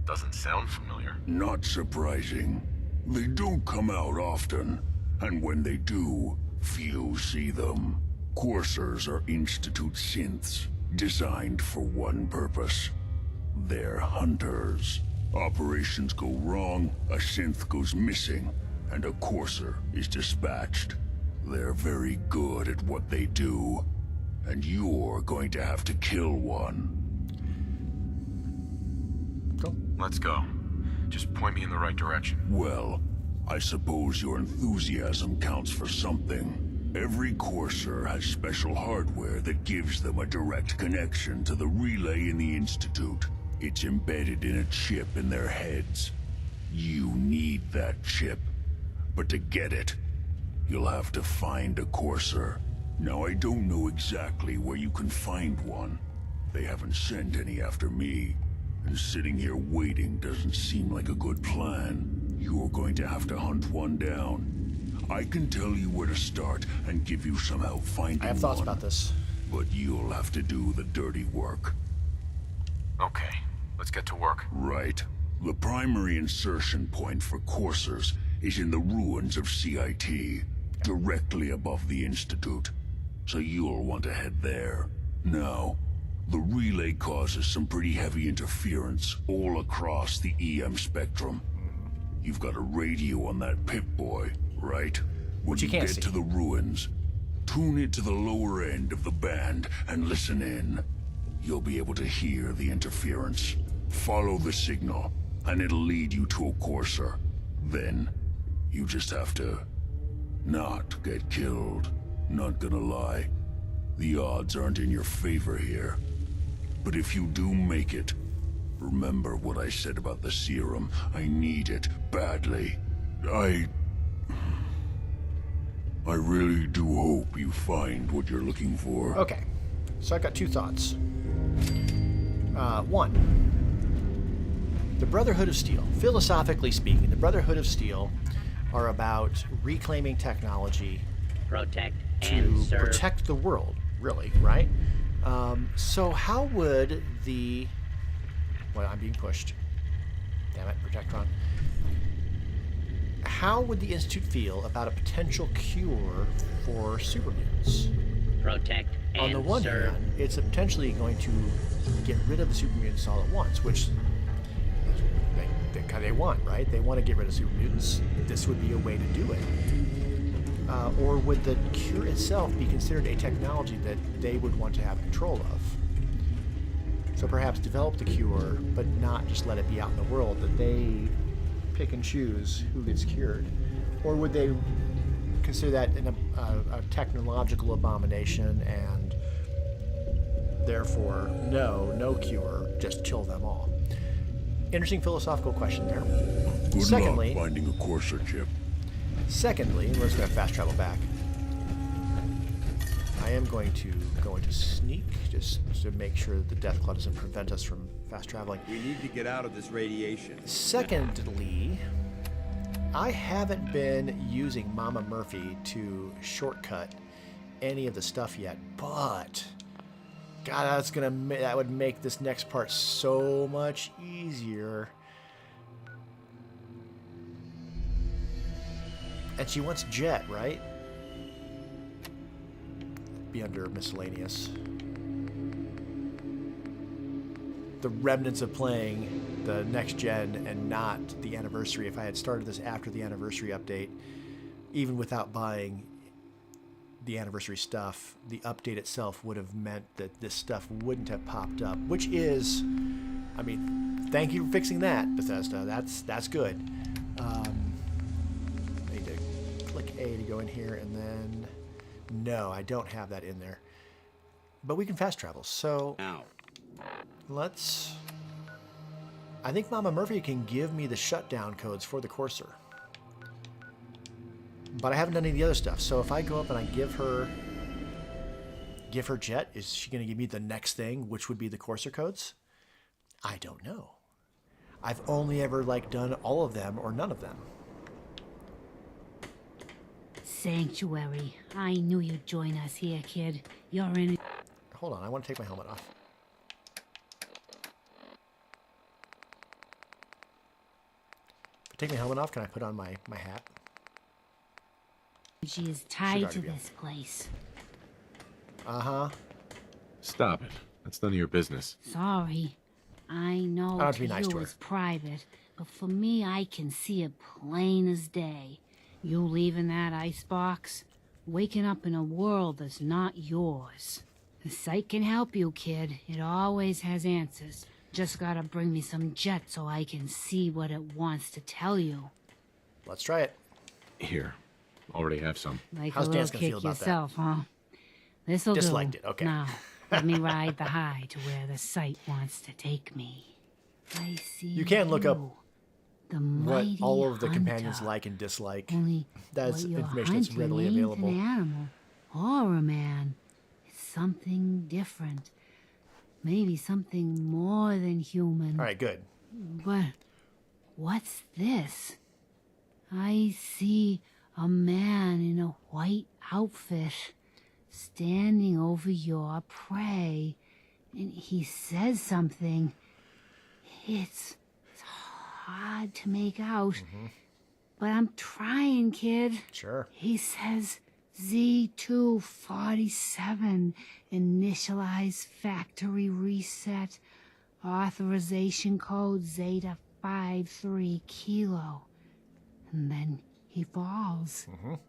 Doesn't sound familiar. Not surprising. They don't come out often, and when they do, few see them. Coursers are Institute synths, designed for one purpose. They're hunters. Operations go wrong, a synth goes missing, and a courser is dispatched. They're very good at what they do, and you're going to have to kill one. Let's go. Just point me in the right direction. Well, I suppose your enthusiasm counts for something. Every courser has special hardware that gives them a direct connection to the relay in the Institute. It's embedded in a chip in their heads. You need that chip. But to get it, you'll have to find a courser. Now, I don't know exactly where you can find one. They haven't sent any after me. And sitting here waiting doesn't seem like a good plan. You're going to have to hunt one down. I can tell you where to start and give you some help finding one. I have thoughts about this. But you'll have to do the dirty work. Okay, let's get to work. Right. The primary insertion point for coursers is in the ruins of CIT, directly above the Institute. So you'll want to head there. Now, the relay causes some pretty heavy interference all across the EM spectrum. You've got a radio on that Pip-Boy, right? When you get to the ruins, tune it to the lower end of the band and listen in. You'll be able to hear the interference. Follow the signal, and it'll lead you to a courser. Then, you just have to not get killed. Not gonna lie, the odds aren't in your favor here. But if you do make it, remember what I said about the serum. I need it badly. I really do hope you find what you're looking for. Okay, so I've got two thoughts. One, the Brotherhood of Steel. Philosophically speaking, the Brotherhood of Steel are about reclaiming technology to protect the world, really, right? So how would the... Well, I'm being pushed. Damn it, Protectron. How would the Institute feel about a potential cure for super mutants? Protect and on the one serve. hand, it's potentially going to get rid of the super mutants all at once, which they want, right? They want to get rid of super mutants. This would be a way to do it. Or would the cure itself be considered a technology that they would want to have control of? So perhaps develop the cure, but not just let it be out in the world, that they pick and choose who gets cured. Or would they consider that a technological abomination and therefore no cure, just kill them all? Interesting philosophical question there. Good luck finding a courser, Chip. Secondly, we're just going to fast travel back. I am going to go into sneak just to make sure that the death claw doesn't prevent us from fast traveling. We need to get out of this radiation. Secondly, I haven't been using Mama Murphy to shortcut any of the stuff yet, but God, that would make this next part so much easier. And she wants Jet, right? Be under miscellaneous. The remnants of playing the next gen and not the anniversary. If I had started this after the anniversary update, even without buying the anniversary stuff, the update itself would have meant that this stuff wouldn't have popped up, which is, I mean, thank you for fixing that, Bethesda. That's good. I need to click A to go in here, and then no, I don't have that in there. But we can fast travel, so now let's. I think Mama Murphy can give me the shutdown codes for the Courser. But I haven't done any of the other stuff. So if I go up and I give her Jet, is she going to give me the next thing, which would be the Courser codes? I don't know. I've only ever done all of them or none of them. Sanctuary. I knew you'd join us here, kid. You're in. Hold on, I want to take my helmet off. If I take my helmet off, can I put on my hat? She is tied to this place. Uh-huh. Stop it. That's none of your business. Sorry. I know to be nice to her. it's private, but for me, I can see it plain as day. You leaving that icebox, waking up in a world that's not yours. The site can help you, kid. It always has answers. Just gotta bring me some Jet so I can see what it wants to tell you. Let's try it. Here. Already have some. Like How's a Dan little gonna kick feel about yourself, huh? This'll do. Disliked it, okay. Now, let me ride the high to where the site wants to take me. I see. You can look up the what mighty all of the hunter. companions like and dislike. Only That's what you're information that's hunting readily ain't available. An animal or a man. It's something different. Maybe something more than human. All right, good. But what's this? I see a man in a white outfit standing over your prey, and he says something. It's hard to make out, but I'm trying, kid. Sure. He says Z247, initialize factory reset, authorization code Zeta 53 Kilo. And then he falls,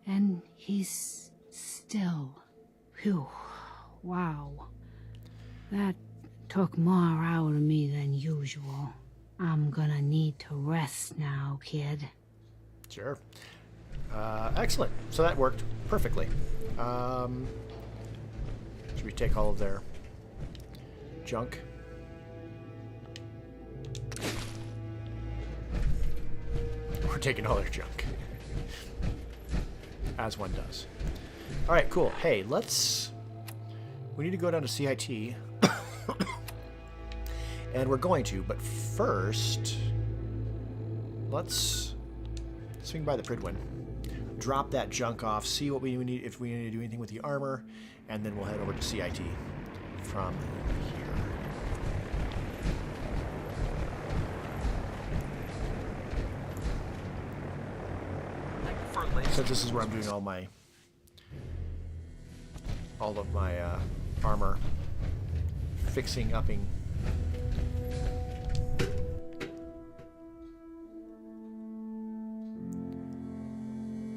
and he's still. Phew, wow. That took more out of me than usual. I'm gonna need to rest now, kid. Sure. Excellent. So that worked perfectly. Should we take all of their junk? We're taking all their junk. As one does. Alright, cool. Hey, we need to go down to CIT. And we're going to, but first, let's swing by the Pridwin. Drop that junk off, see what we need, if we need to do anything with the armor, and then we'll head over to CIT from here. Since this is where I'm doing all of my armor fixing, upping.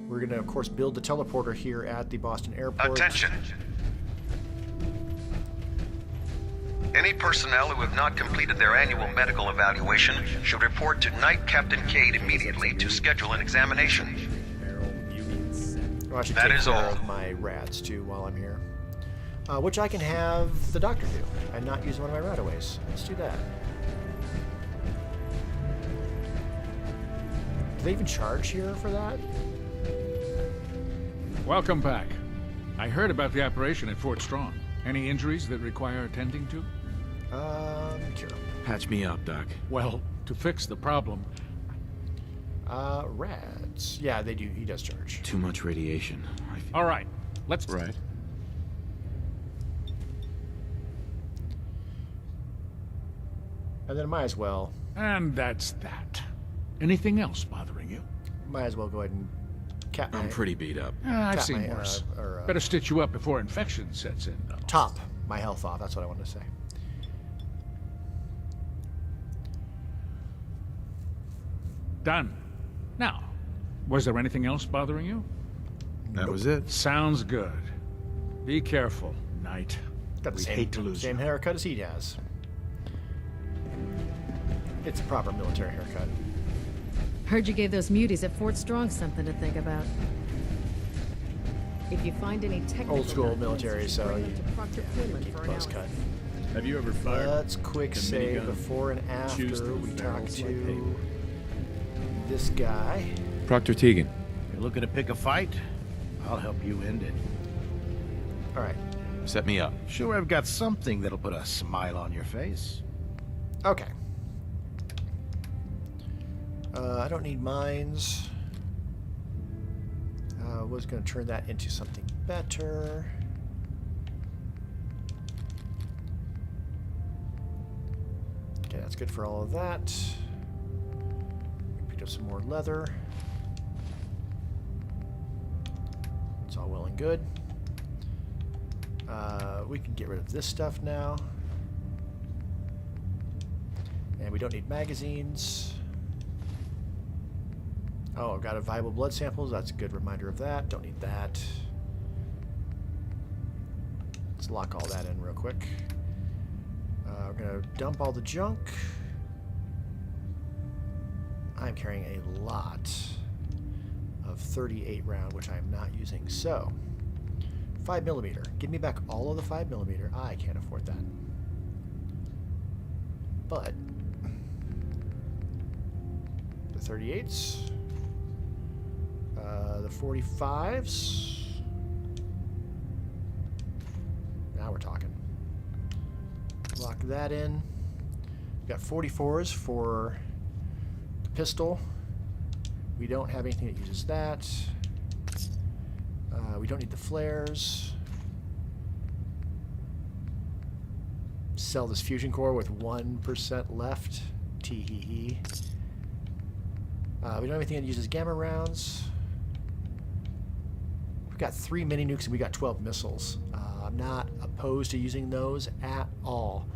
We're going to, of course, build the teleporter here at the Boston airport. Attention! Any personnel who have not completed their annual medical evaluation should report to Knight Captain Cade immediately to schedule an examination. Well, I should That take is care all. of my rads too while I'm here. Which I can have the doctor do and not use one of my radaways. Let's do that. Do they even charge here for that? Welcome back. I heard about the operation at Fort Strong. Any injuries that require attending to? Sure. Patch me up, Doc. Well, to fix the problem... Rads. Yeah, they do. He does charge. Too much radiation. All right, let's... Right. And then might as well. And that's that. Anything else bothering you? Might as well go ahead and cap my... I'm pretty beat up. I've cap seen my, worse. Better stitch you up before infection sets in, though. Top my health off. That's what I wanted to say. Done. Now, was there anything else bothering you? That was it. Sounds good. Be careful, Knight. Got the We'd same, hate to lose same you. haircut as he has. It's a proper military haircut. Heard you gave those muties at Fort Strong something to think about. If you find any technical Old school documents, military, so bring you them to Proctor Quinlan keep for close analysis. cut. Have you ever fired? Let's quick a save minigun? before and Choose after those we talk barrels like paper. to this guy. Proctor Tegan. You're looking to pick a fight? I'll help you end it. All right. Set me up. Sure, I've got something that'll put a smile on your face. Okay. I don't need mines. I was going to turn that into something better. Okay, that's good for all of that. We picked up some more leather. It's all well and good. We can get rid of this stuff now. And we don't need magazines. Oh, I've got a viable blood samples. That's a good reminder of that. Don't need that. Let's lock all that in real quick. We're going to dump all the junk. I'm carrying a lot of 38 round, which I am not using. So, 5mm. Give me back all of the 5mm. I can't afford that. But the 38s, the 45s. Now we're talking. Lock that in. We've got 44s for the pistol. We don't have anything that uses that. We don't need the flares. Sell this fusion core with 1% left. Tee-hee-hee. We don't have anything that uses gamma rounds. We've got 3 mini nukes and we got 12 missiles. I'm not opposed to using those at all.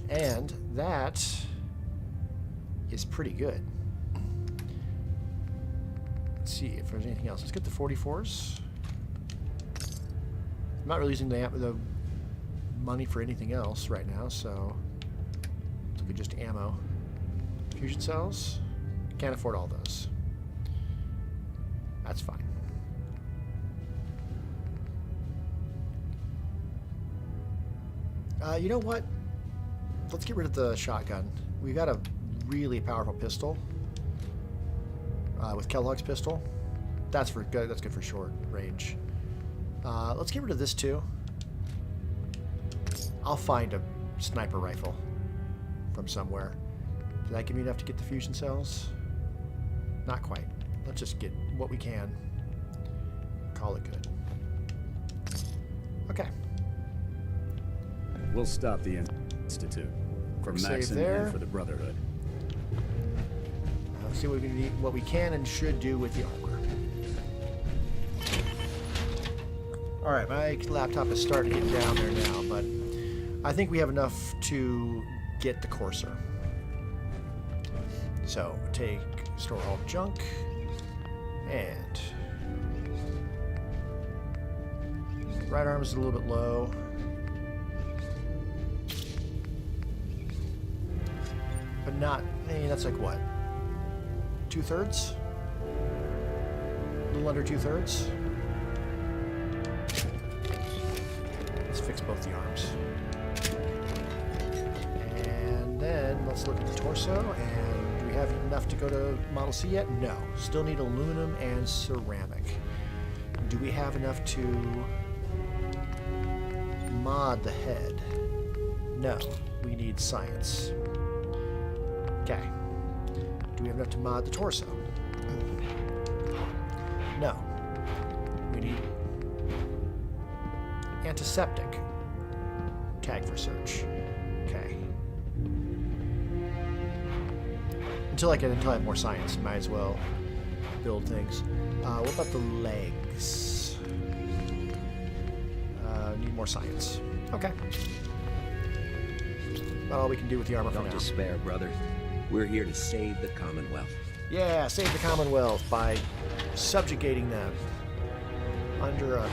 And that is pretty good. Let's see if there's anything else. Let's get the 44s. I'm not really using the money for anything else right now, so look at just ammo. Fusion cells. Can't afford all those. That's fine. You know what? Let's get rid of the shotgun. We got a really powerful pistol with Kellogg's pistol. That's good. That's good for short range. Let's get rid of this too. I'll find a sniper rifle from somewhere. Did that give me enough to get the fusion cells? Not quite. Let's just get what we can. Call it good. Okay. We'll stop the Institute. For Quick save Maxon there. and for the Brotherhood. Let's see what we can and should do with the armor. Alright, my laptop is starting to get down there now, but I think we have enough to get the Courser. So, store all junk, and right arm is a little bit low. but not. That's like what? 2/3? A little under 2/3. Let's fix both the arms. And then let's look at the torso. And do we have enough to go to Model C yet? No. Still need aluminum and ceramic. Do we have enough to mod the head? No. We need science. Okay. Do we have enough to mod the torso? No. We need antiseptic. Tag for search. Okay. Until I have more science, might as well build things. What about the legs? Need more science. Okay. About all we can do with the armor for now. Don't despair, brother. We're here to save the Commonwealth. Yeah, save the Commonwealth by subjugating them under a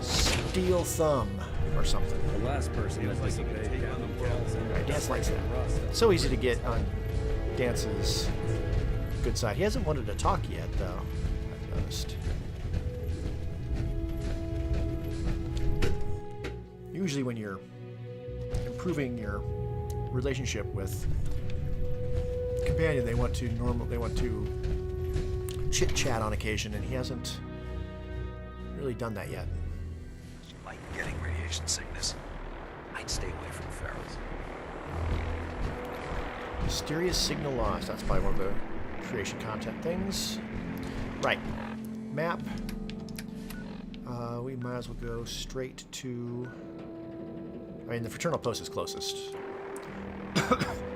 steel thumb or something. The last person that disobeyed Captain Kells. Right, Dance likes that. So easy to get on Dance's good side. He hasn't wanted to talk yet, though, I've noticed. Usually when you're improving your relationship with a companion, they want to chit-chat on occasion, and he hasn't really done that yet. Like getting radiation sickness, I'd stay away from ferals. Mysterious signal lost. That's probably one of the creation content things. Right. Map. We might as well go straight to... I mean, the Fraternal Post is closest.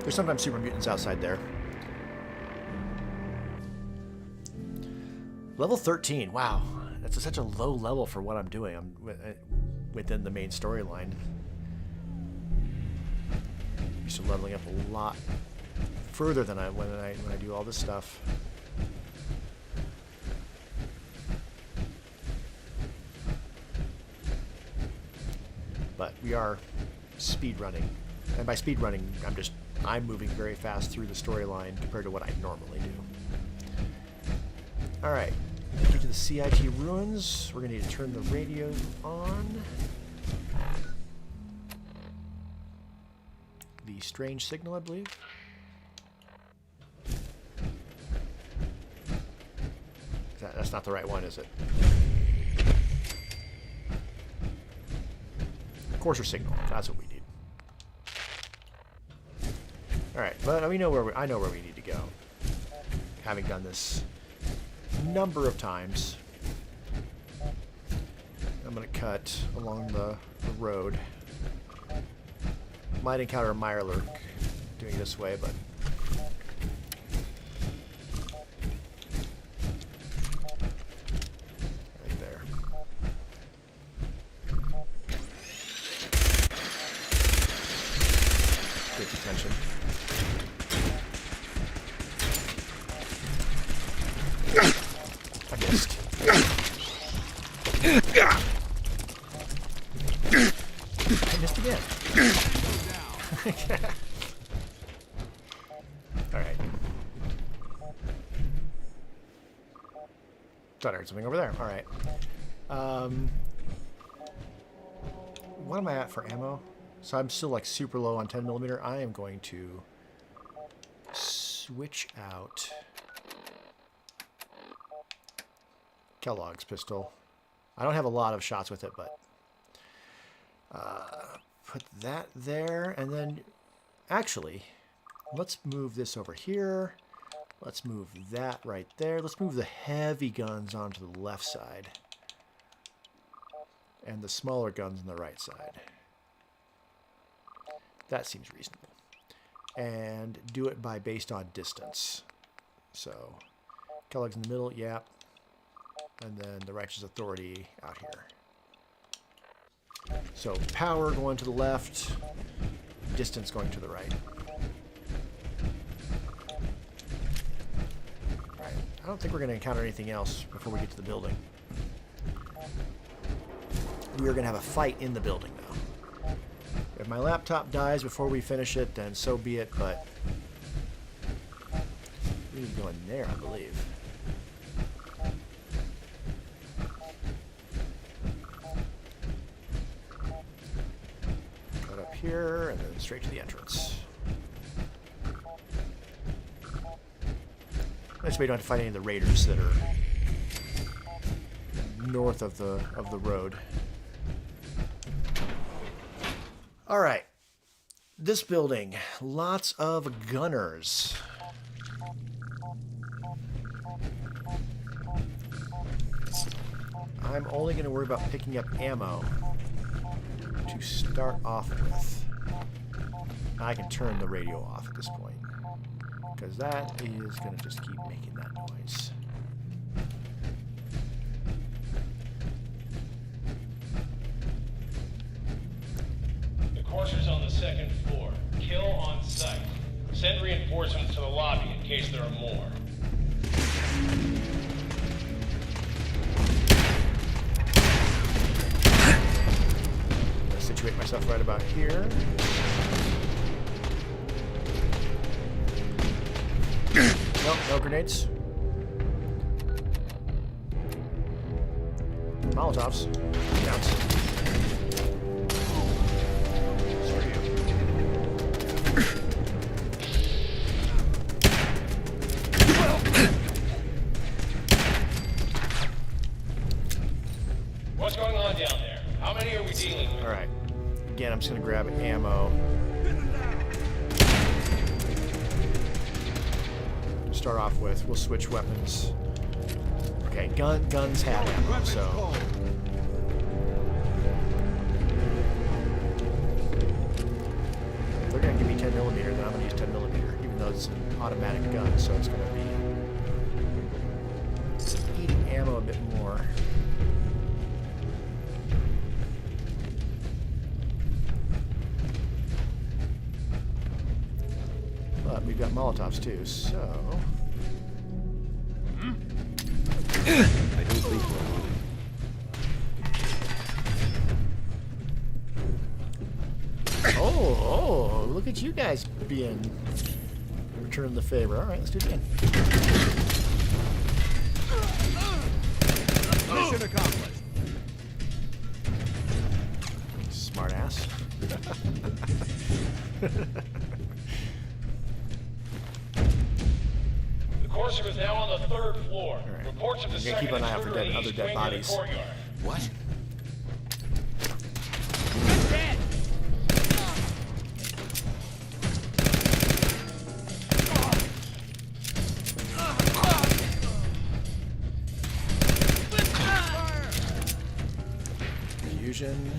There's sometimes super mutants outside there. Level 13. Wow. That's such a low level for what I'm doing. I'm within the main storyline. Used to leveling up a lot further than when I do all this stuff. But we are speed running, and by speed running, I'm moving very fast through the storyline compared to what I normally do. All right, get to the CIT ruins. We're gonna need to turn the radio on. The strange signal, I believe. That's not the right one, is it? Courser signal. That's what we need. All right, but I know where we need to go. Having done this a number of times, I'm going to cut along the road. Might encounter a Mirelurk doing it this way, but right there. Good detention. I missed. I missed again. Alright. Thought I heard something over there. Alright. What am I at for ammo? So I'm still like super low on 10mm. I am going to switch out Kellogg's pistol. I don't have a lot of shots with it, but put that there, and then actually let's move this over here. Let's move that right there. Let's move the heavy guns onto the left side and the smaller guns on the right side. That seems reasonable. And do it based on distance. So Kellogg's in the middle, yep. And then the Righteous Authority out here. So power going to the left, distance going to the right. Alright, I don't think we're going to encounter anything else before we get to the building. We are going to have a fight in the building, though. If my laptop dies before we finish it, then so be it, but We need to go in there, I believe. Cut up here, and then straight to the entrance. This way you don't have to fight any of the raiders that are north of the road. All right. This building, lots of gunners. I'm only going to worry about picking up ammo to start off with. I can turn the radio off at this point, because that is going to just keep making that noise. The courser's on the second floor. Kill on sight. Send reinforcements to the lobby in case there are more. Situate myself right about here. Nope, no grenades. Molotovs. Counts. Screw you. What's going on down there? How many are we dealing with? Alright. Again, I'm just going to grab ammo. To start off with, we'll switch weapons. Okay, guns have ammo, so... If they're going to give me 10mm, then I'm going to use 10mm, even though it's an automatic gun, so it's going to be eating ammo a bit more. But we've got Molotovs too, so... I don't think we're alone. Oh, look at you guys being... returning the favor. Alright, let's do it again. Mission accomplished. Smart ass. The courser is now on the third floor. Right. Reports of the I'm gonna second keep an eye out for external other east dead wing of the bodies. courtyard. What? Fusion.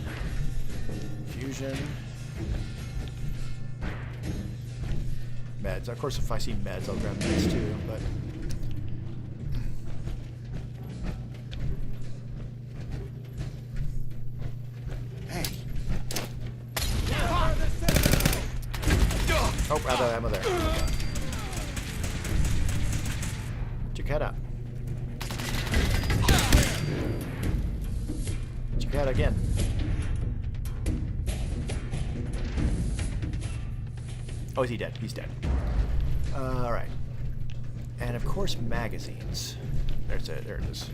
Fusion. Meds. Of course, if I see meds, I'll grab meds too, but... Oh, out of ammo there. Get your cat up. Get your cat again. Oh, is he dead? He's dead. Alright. And of course, magazines. There's it. There it is.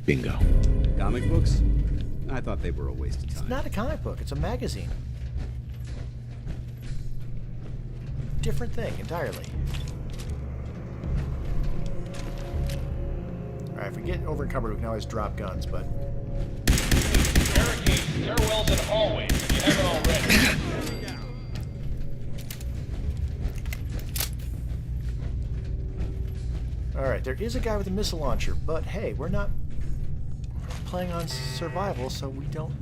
Bingo. Comic books? I thought they were a waste of time. It's not a comic book. It's a magazine. Different thing entirely. Alright, if we get over encumbered, we can always drop guns, but... Barricades, stairwells, and hallways if you haven't already. Alright, there is a guy with a missile launcher, but hey, we're not playing on survival, so we don't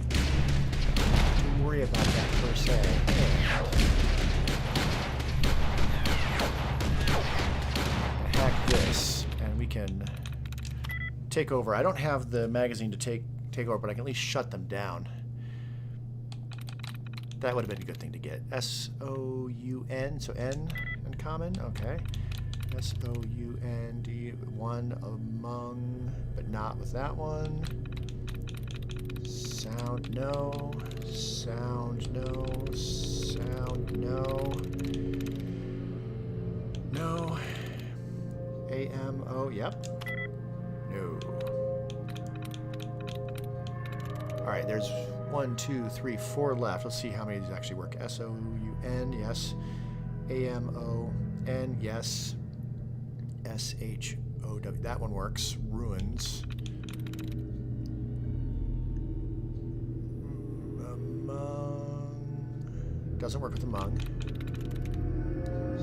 worry about that per se. Hack this, and we can take over. I don't have the magazine to take over, but I can at least shut them down. That would have been a good thing to get. S-O-U-N, so N in common, okay. S-O-U-N-D, one among, but not with that one. Sound, no. Sound, no. Sound, no. No. AMO, yep. No. Alright, there's 1, 2, 3, 4 left. Let's see how many of these actually work. SOUN, yes. AMON, yes. SHOW, that one works. Ruins. Among. Doesn't work with among.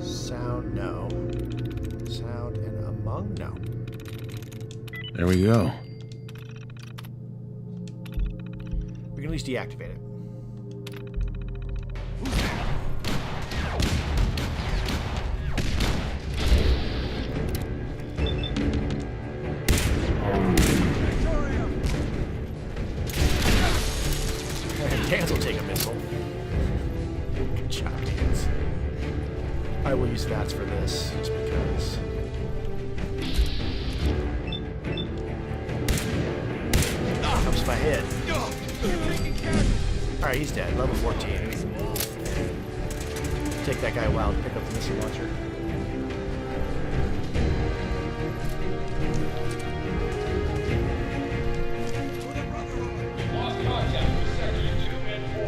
Sound, no. Sound and among, no. There we go. We can at least deactivate it. Dance will take a missile. Good job, Dance. I will use VATS for this, just because. Comes my head. Alright, he's dead. Level 14. Take that guy a while to pick up the missile launcher. Lost contact with Sector 2 and 4.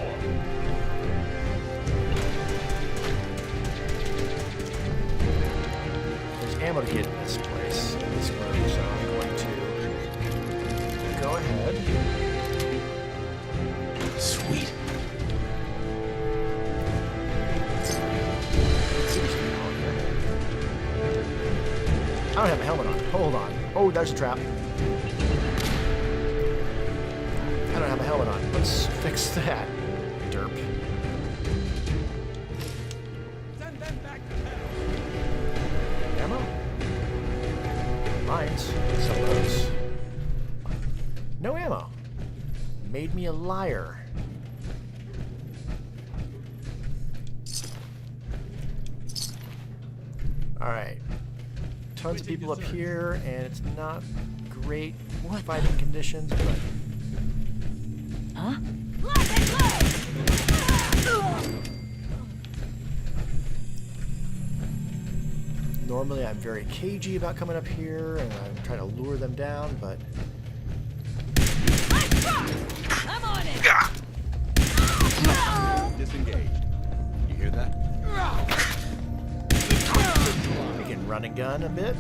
There's ammo to get in this place, this room, so I'm going to go ahead. Sweet. I don't have a helmet on. Hold on. Oh, there's a trap. I don't have a helmet on. Let's fix that. Derp. Send them back to hell. Ammo? Mines. Some of those. No ammo. Made me a liar. Alright. Tons of people up here, and it's not great fighting conditions, but... Huh? Normally I'm very cagey about coming up here, and I'm trying to lure them down, but... I'm on it! Disengage. You hear that? We can run and gun a bit.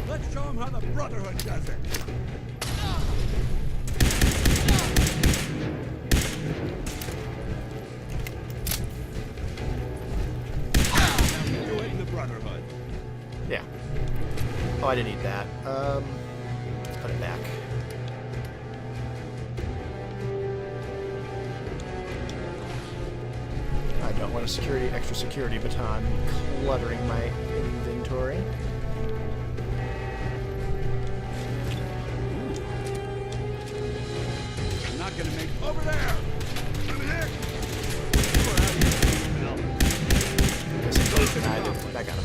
Let's show them how the Brotherhood does it. Doing the Brotherhood. Yeah. Oh, I didn't need that. Let's put it back. I don't want a extra security baton cluttering my inventory. I'm not gonna make Over there! Over there! I got him.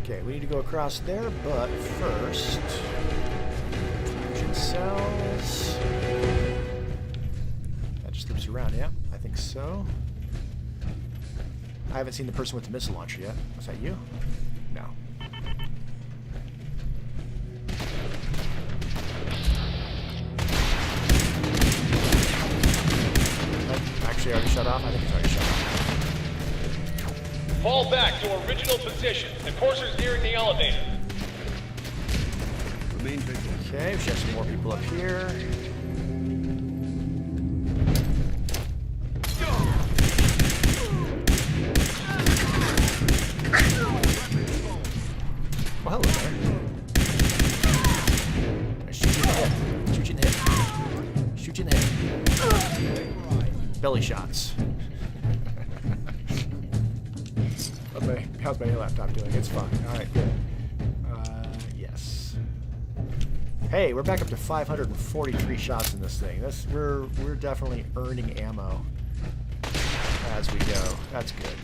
Okay, we need to go across there, but first... Fusion cells... That just loops you around, yeah? I think so. I haven't seen the person with the missile launcher yet. Was that you? No. Actually already shut off? I think it's already shut off. Fall back to original position. The courser's nearing the elevator. Remain vigilant. Okay, we should have some more people up here. Well, hello there. Shoot you in the head. Shoot you in the head. Shoot you in the head. Belly shots. How's my laptop doing? It's fine. Alright, good. Yes. Hey, we're back up to 543 shots in this thing. We're definitely earning ammo as we go. That's good.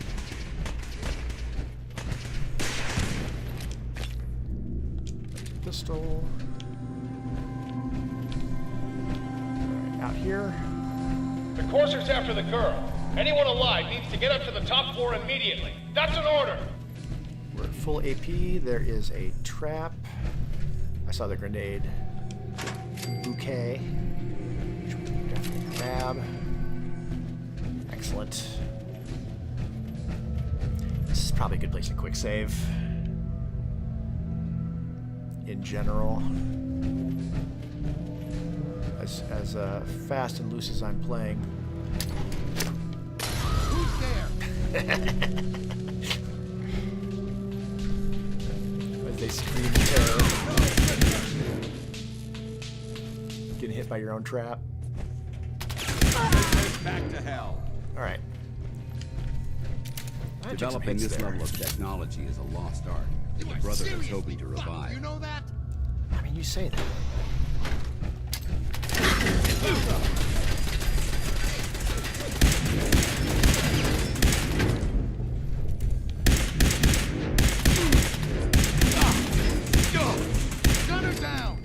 Pistol. out here. The Courser's after the girl. Anyone alive needs to get up to the top floor immediately. That's an order! We're at full AP. There is a trap. I saw the grenade. Bouquet. Which we can definitely grab. Excellent. This is probably a good place to quick save. In general. As fast and loose as I'm playing. Who's there? As they scream terror. Getting hit by your own trap. Back to hell. All right. Developing this level of technology is a lost art that the Brotherhood's hoping to revive. You know that? I mean, you say that.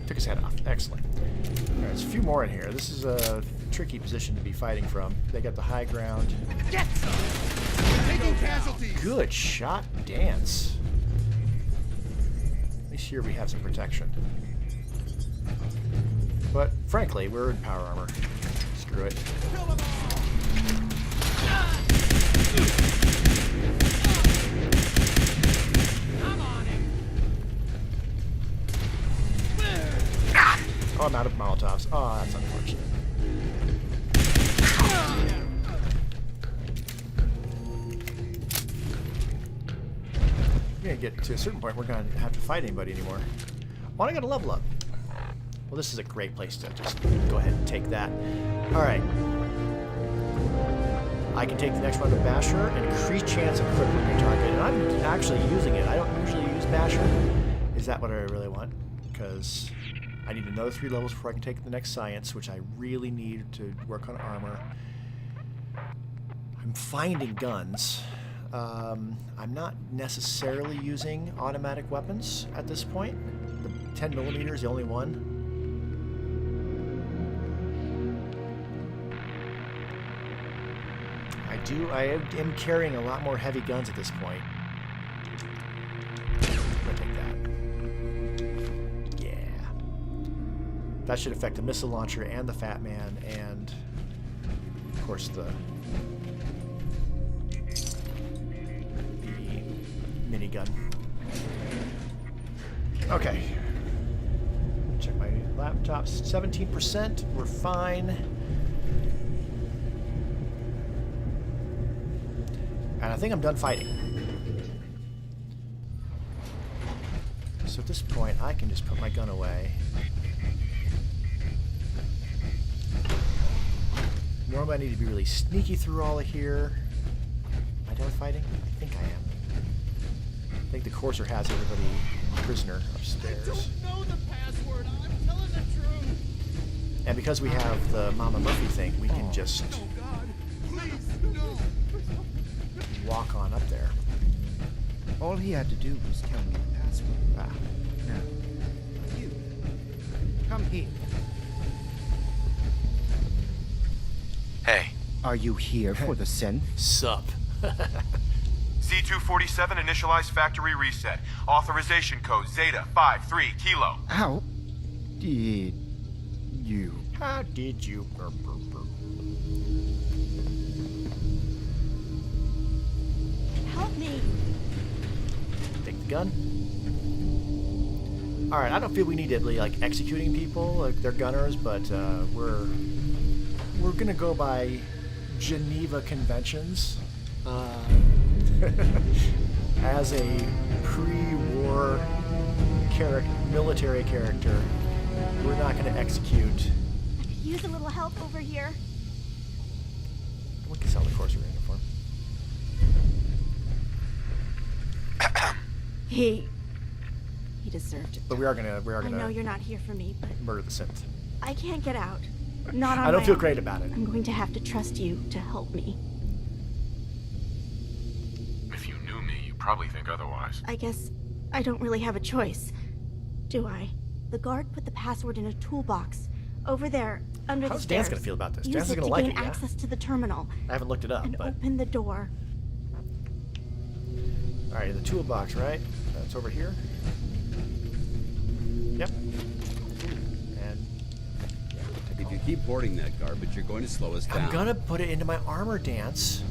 Took his head off. Excellent. All right, there's a few more in here. This is a tricky position to be fighting from. They got the high ground. Get some! Taking casualties! Good shot, Dance. At least here we have some protection. But frankly, we're in power armor. Screw it. Oh, I'm out of Molotovs. Oh, that's unfortunate. We're gonna get to a certain point, we're gonna have to fight anybody anymore. Oh, I gotta level up. Well, this is a great place to just go ahead and take that. Alright. I can take the next round of Basher and increase chance of crippling your target. And I'm actually using it. I don't usually use Basher. Is that what I really want? Because I need another 3 levels before I can take the next science, which I really need to work on armor. I'm finding guns. I'm not necessarily using automatic weapons at this point. The 10mm is the only one. I am carrying a lot more heavy guns at this point. I'm gonna take that. Yeah. That should affect the missile launcher and the Fat Man and, of course, the minigun. Okay. Check my laptop. 17%. We're fine. And I think I'm done fighting. So at this point, I can just put my gun away. Normally I need to be really sneaky through all of here. Am I done fighting? I think I am. I think the Courser has everybody prisoner upstairs. I don't know the password. I'm telling the truth. And because we have the Mama Murphy thing, we can just walk on up there. All he had to do was tell me the password. Ah. Now, you. Come here. Hey. Are you here for the scent? Sup. C-247 initialized factory reset. Authorization code Zeta 53 Kilo. How did you? How did you? Help me. Take the gun. Alright, I don't feel we need to be like executing people, like they're gunners, but we're gonna go by Geneva conventions. As a pre-war military character, we're not gonna execute. I could use a little help over here. We can sell the Courser uniform. He deserved it. But we are gonna I know you're not here for me, but murder the synth. I can't get out. Not on I don't my feel own. great about it. I'm going to have to trust you to help me. If you knew me, you'd probably think otherwise. I guess I don't really have a choice, do I? The guard put the password in a toolbox. Over there, under How's the stairs. Dan gonna feel about this? Use Dan's it gonna to like gain it, yeah? access to the terminal. I haven't looked it up, And but... open the door. Alright, the toolbox, right? That's over here. Yep. And... If you keep hoarding that garbage, you're going to slow us down. I'm gonna put it into my armor dance.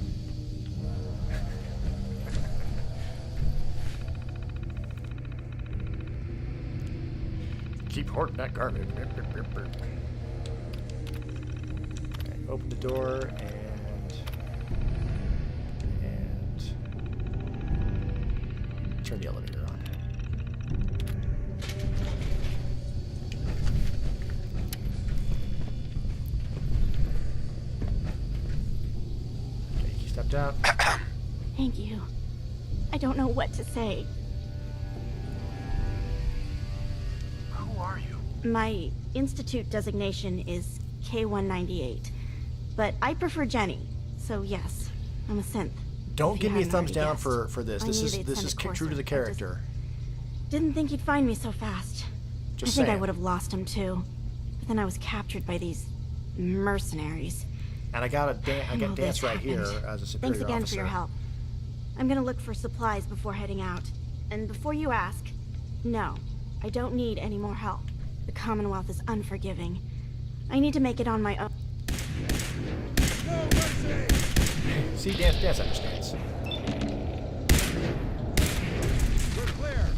Keep hoarding that garbage. Okay, open the door and turn the elevator on. Okay, he stepped out. Thank you. I don't know what to say. Who are you? My institute designation is K-198, but I prefer Jenny, so yes, I'm a synth. Don't If give you me a hadn't thumbs already down guessed. for this. I This knew is they'd this send is a true to courser. the character. Didn't think he'd find me so fast. Just I think I saying. would have lost him too, but then I was captured by these mercenaries. And I got a And all dance this right here happened. as a superior Thanks again officer. for your help. I'm gonna look for supplies before heading out. And before you ask, no, I don't need any more help. The Commonwealth is unforgiving. I need to make it on my own. See, Dance understands. We're clear.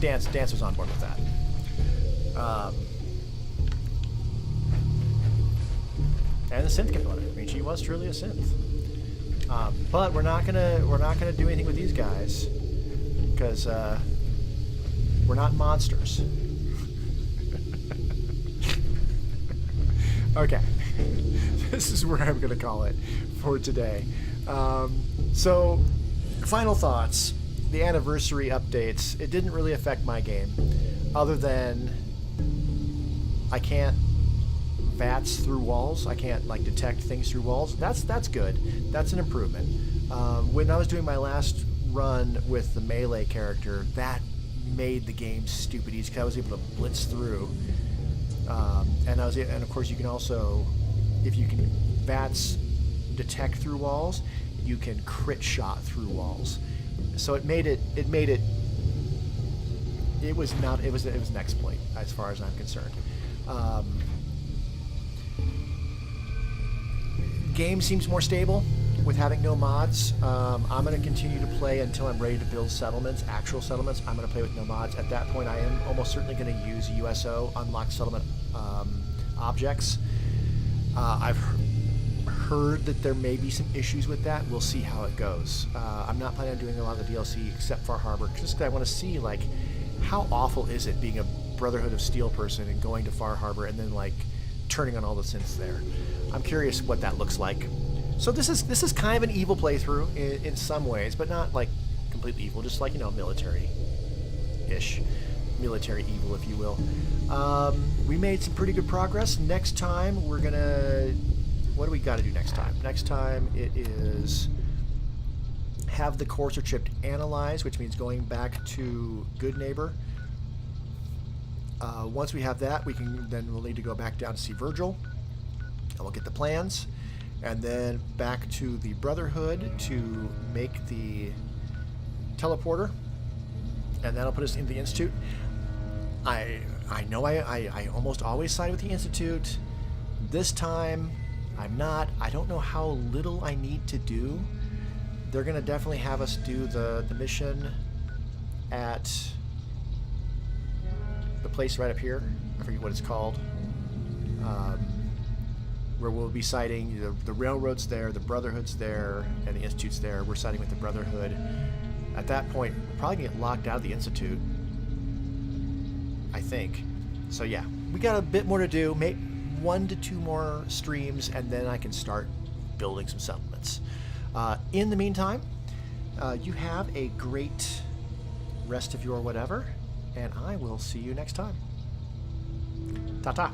Dance was on board with that. And the synth component. I mean, she was truly a synth. But we're not gonna do anything with these guys because we're not monsters. Okay, this is where I'm gonna call it for today. So, final thoughts. The anniversary updates. It didn't really affect my game, other than I can't VATS through walls. I can't like detect things through walls. That's good. That's an improvement. When I was doing my last run with the melee character, that made the game stupid easy because I was able to blitz through. And of course you can also, if you can VATS detect through walls, you can crit shot through walls. So it was an exploit as far as I'm concerned. Game seems more stable with having no mods. I'm going to continue to play until I'm ready to build settlements, actual settlements. I'm going to play with no mods. At that point, I am almost certainly going to use USO, unlock settlement objects. I've heard that there may be some issues with that. We'll see how it goes. I'm not planning on doing a lot of the DLC except Far Harbor, just because I want to see, like, how awful is it being a Brotherhood of Steel person and going to Far Harbor and then, like, turning on all the synths there. I'm curious what that looks like. So this is kind of an evil playthrough in some ways, but not like completely evil, just like, you know, military-ish. Military evil, if you will. We made some pretty good progress. Next time, we're gonna... What do we got to do next time? Next time, it is have the courser chip analyzed, which means going back to Good Neighbor. Once we have that, we'll need to go back down to see Virgil, and we'll get the plans, and then back to the Brotherhood to make the teleporter, and that'll put us in the Institute. I know I almost always side with the Institute. This time, I'm not. I don't know how little I need to do. They're going to definitely have us do the mission at the place right up here. I forget what it's called. Where we'll be sighting the railroad's there, the Brotherhood's there, and the Institute's there. We're siding with the Brotherhood. At that point, we're probably going to get locked out of the Institute, I think. So yeah, we got a bit more to do. Maybe 1 to 2 more streams, and then I can start building some settlements. In the meantime, you have a great rest of your whatever, and I will see you next time. Ta-ta.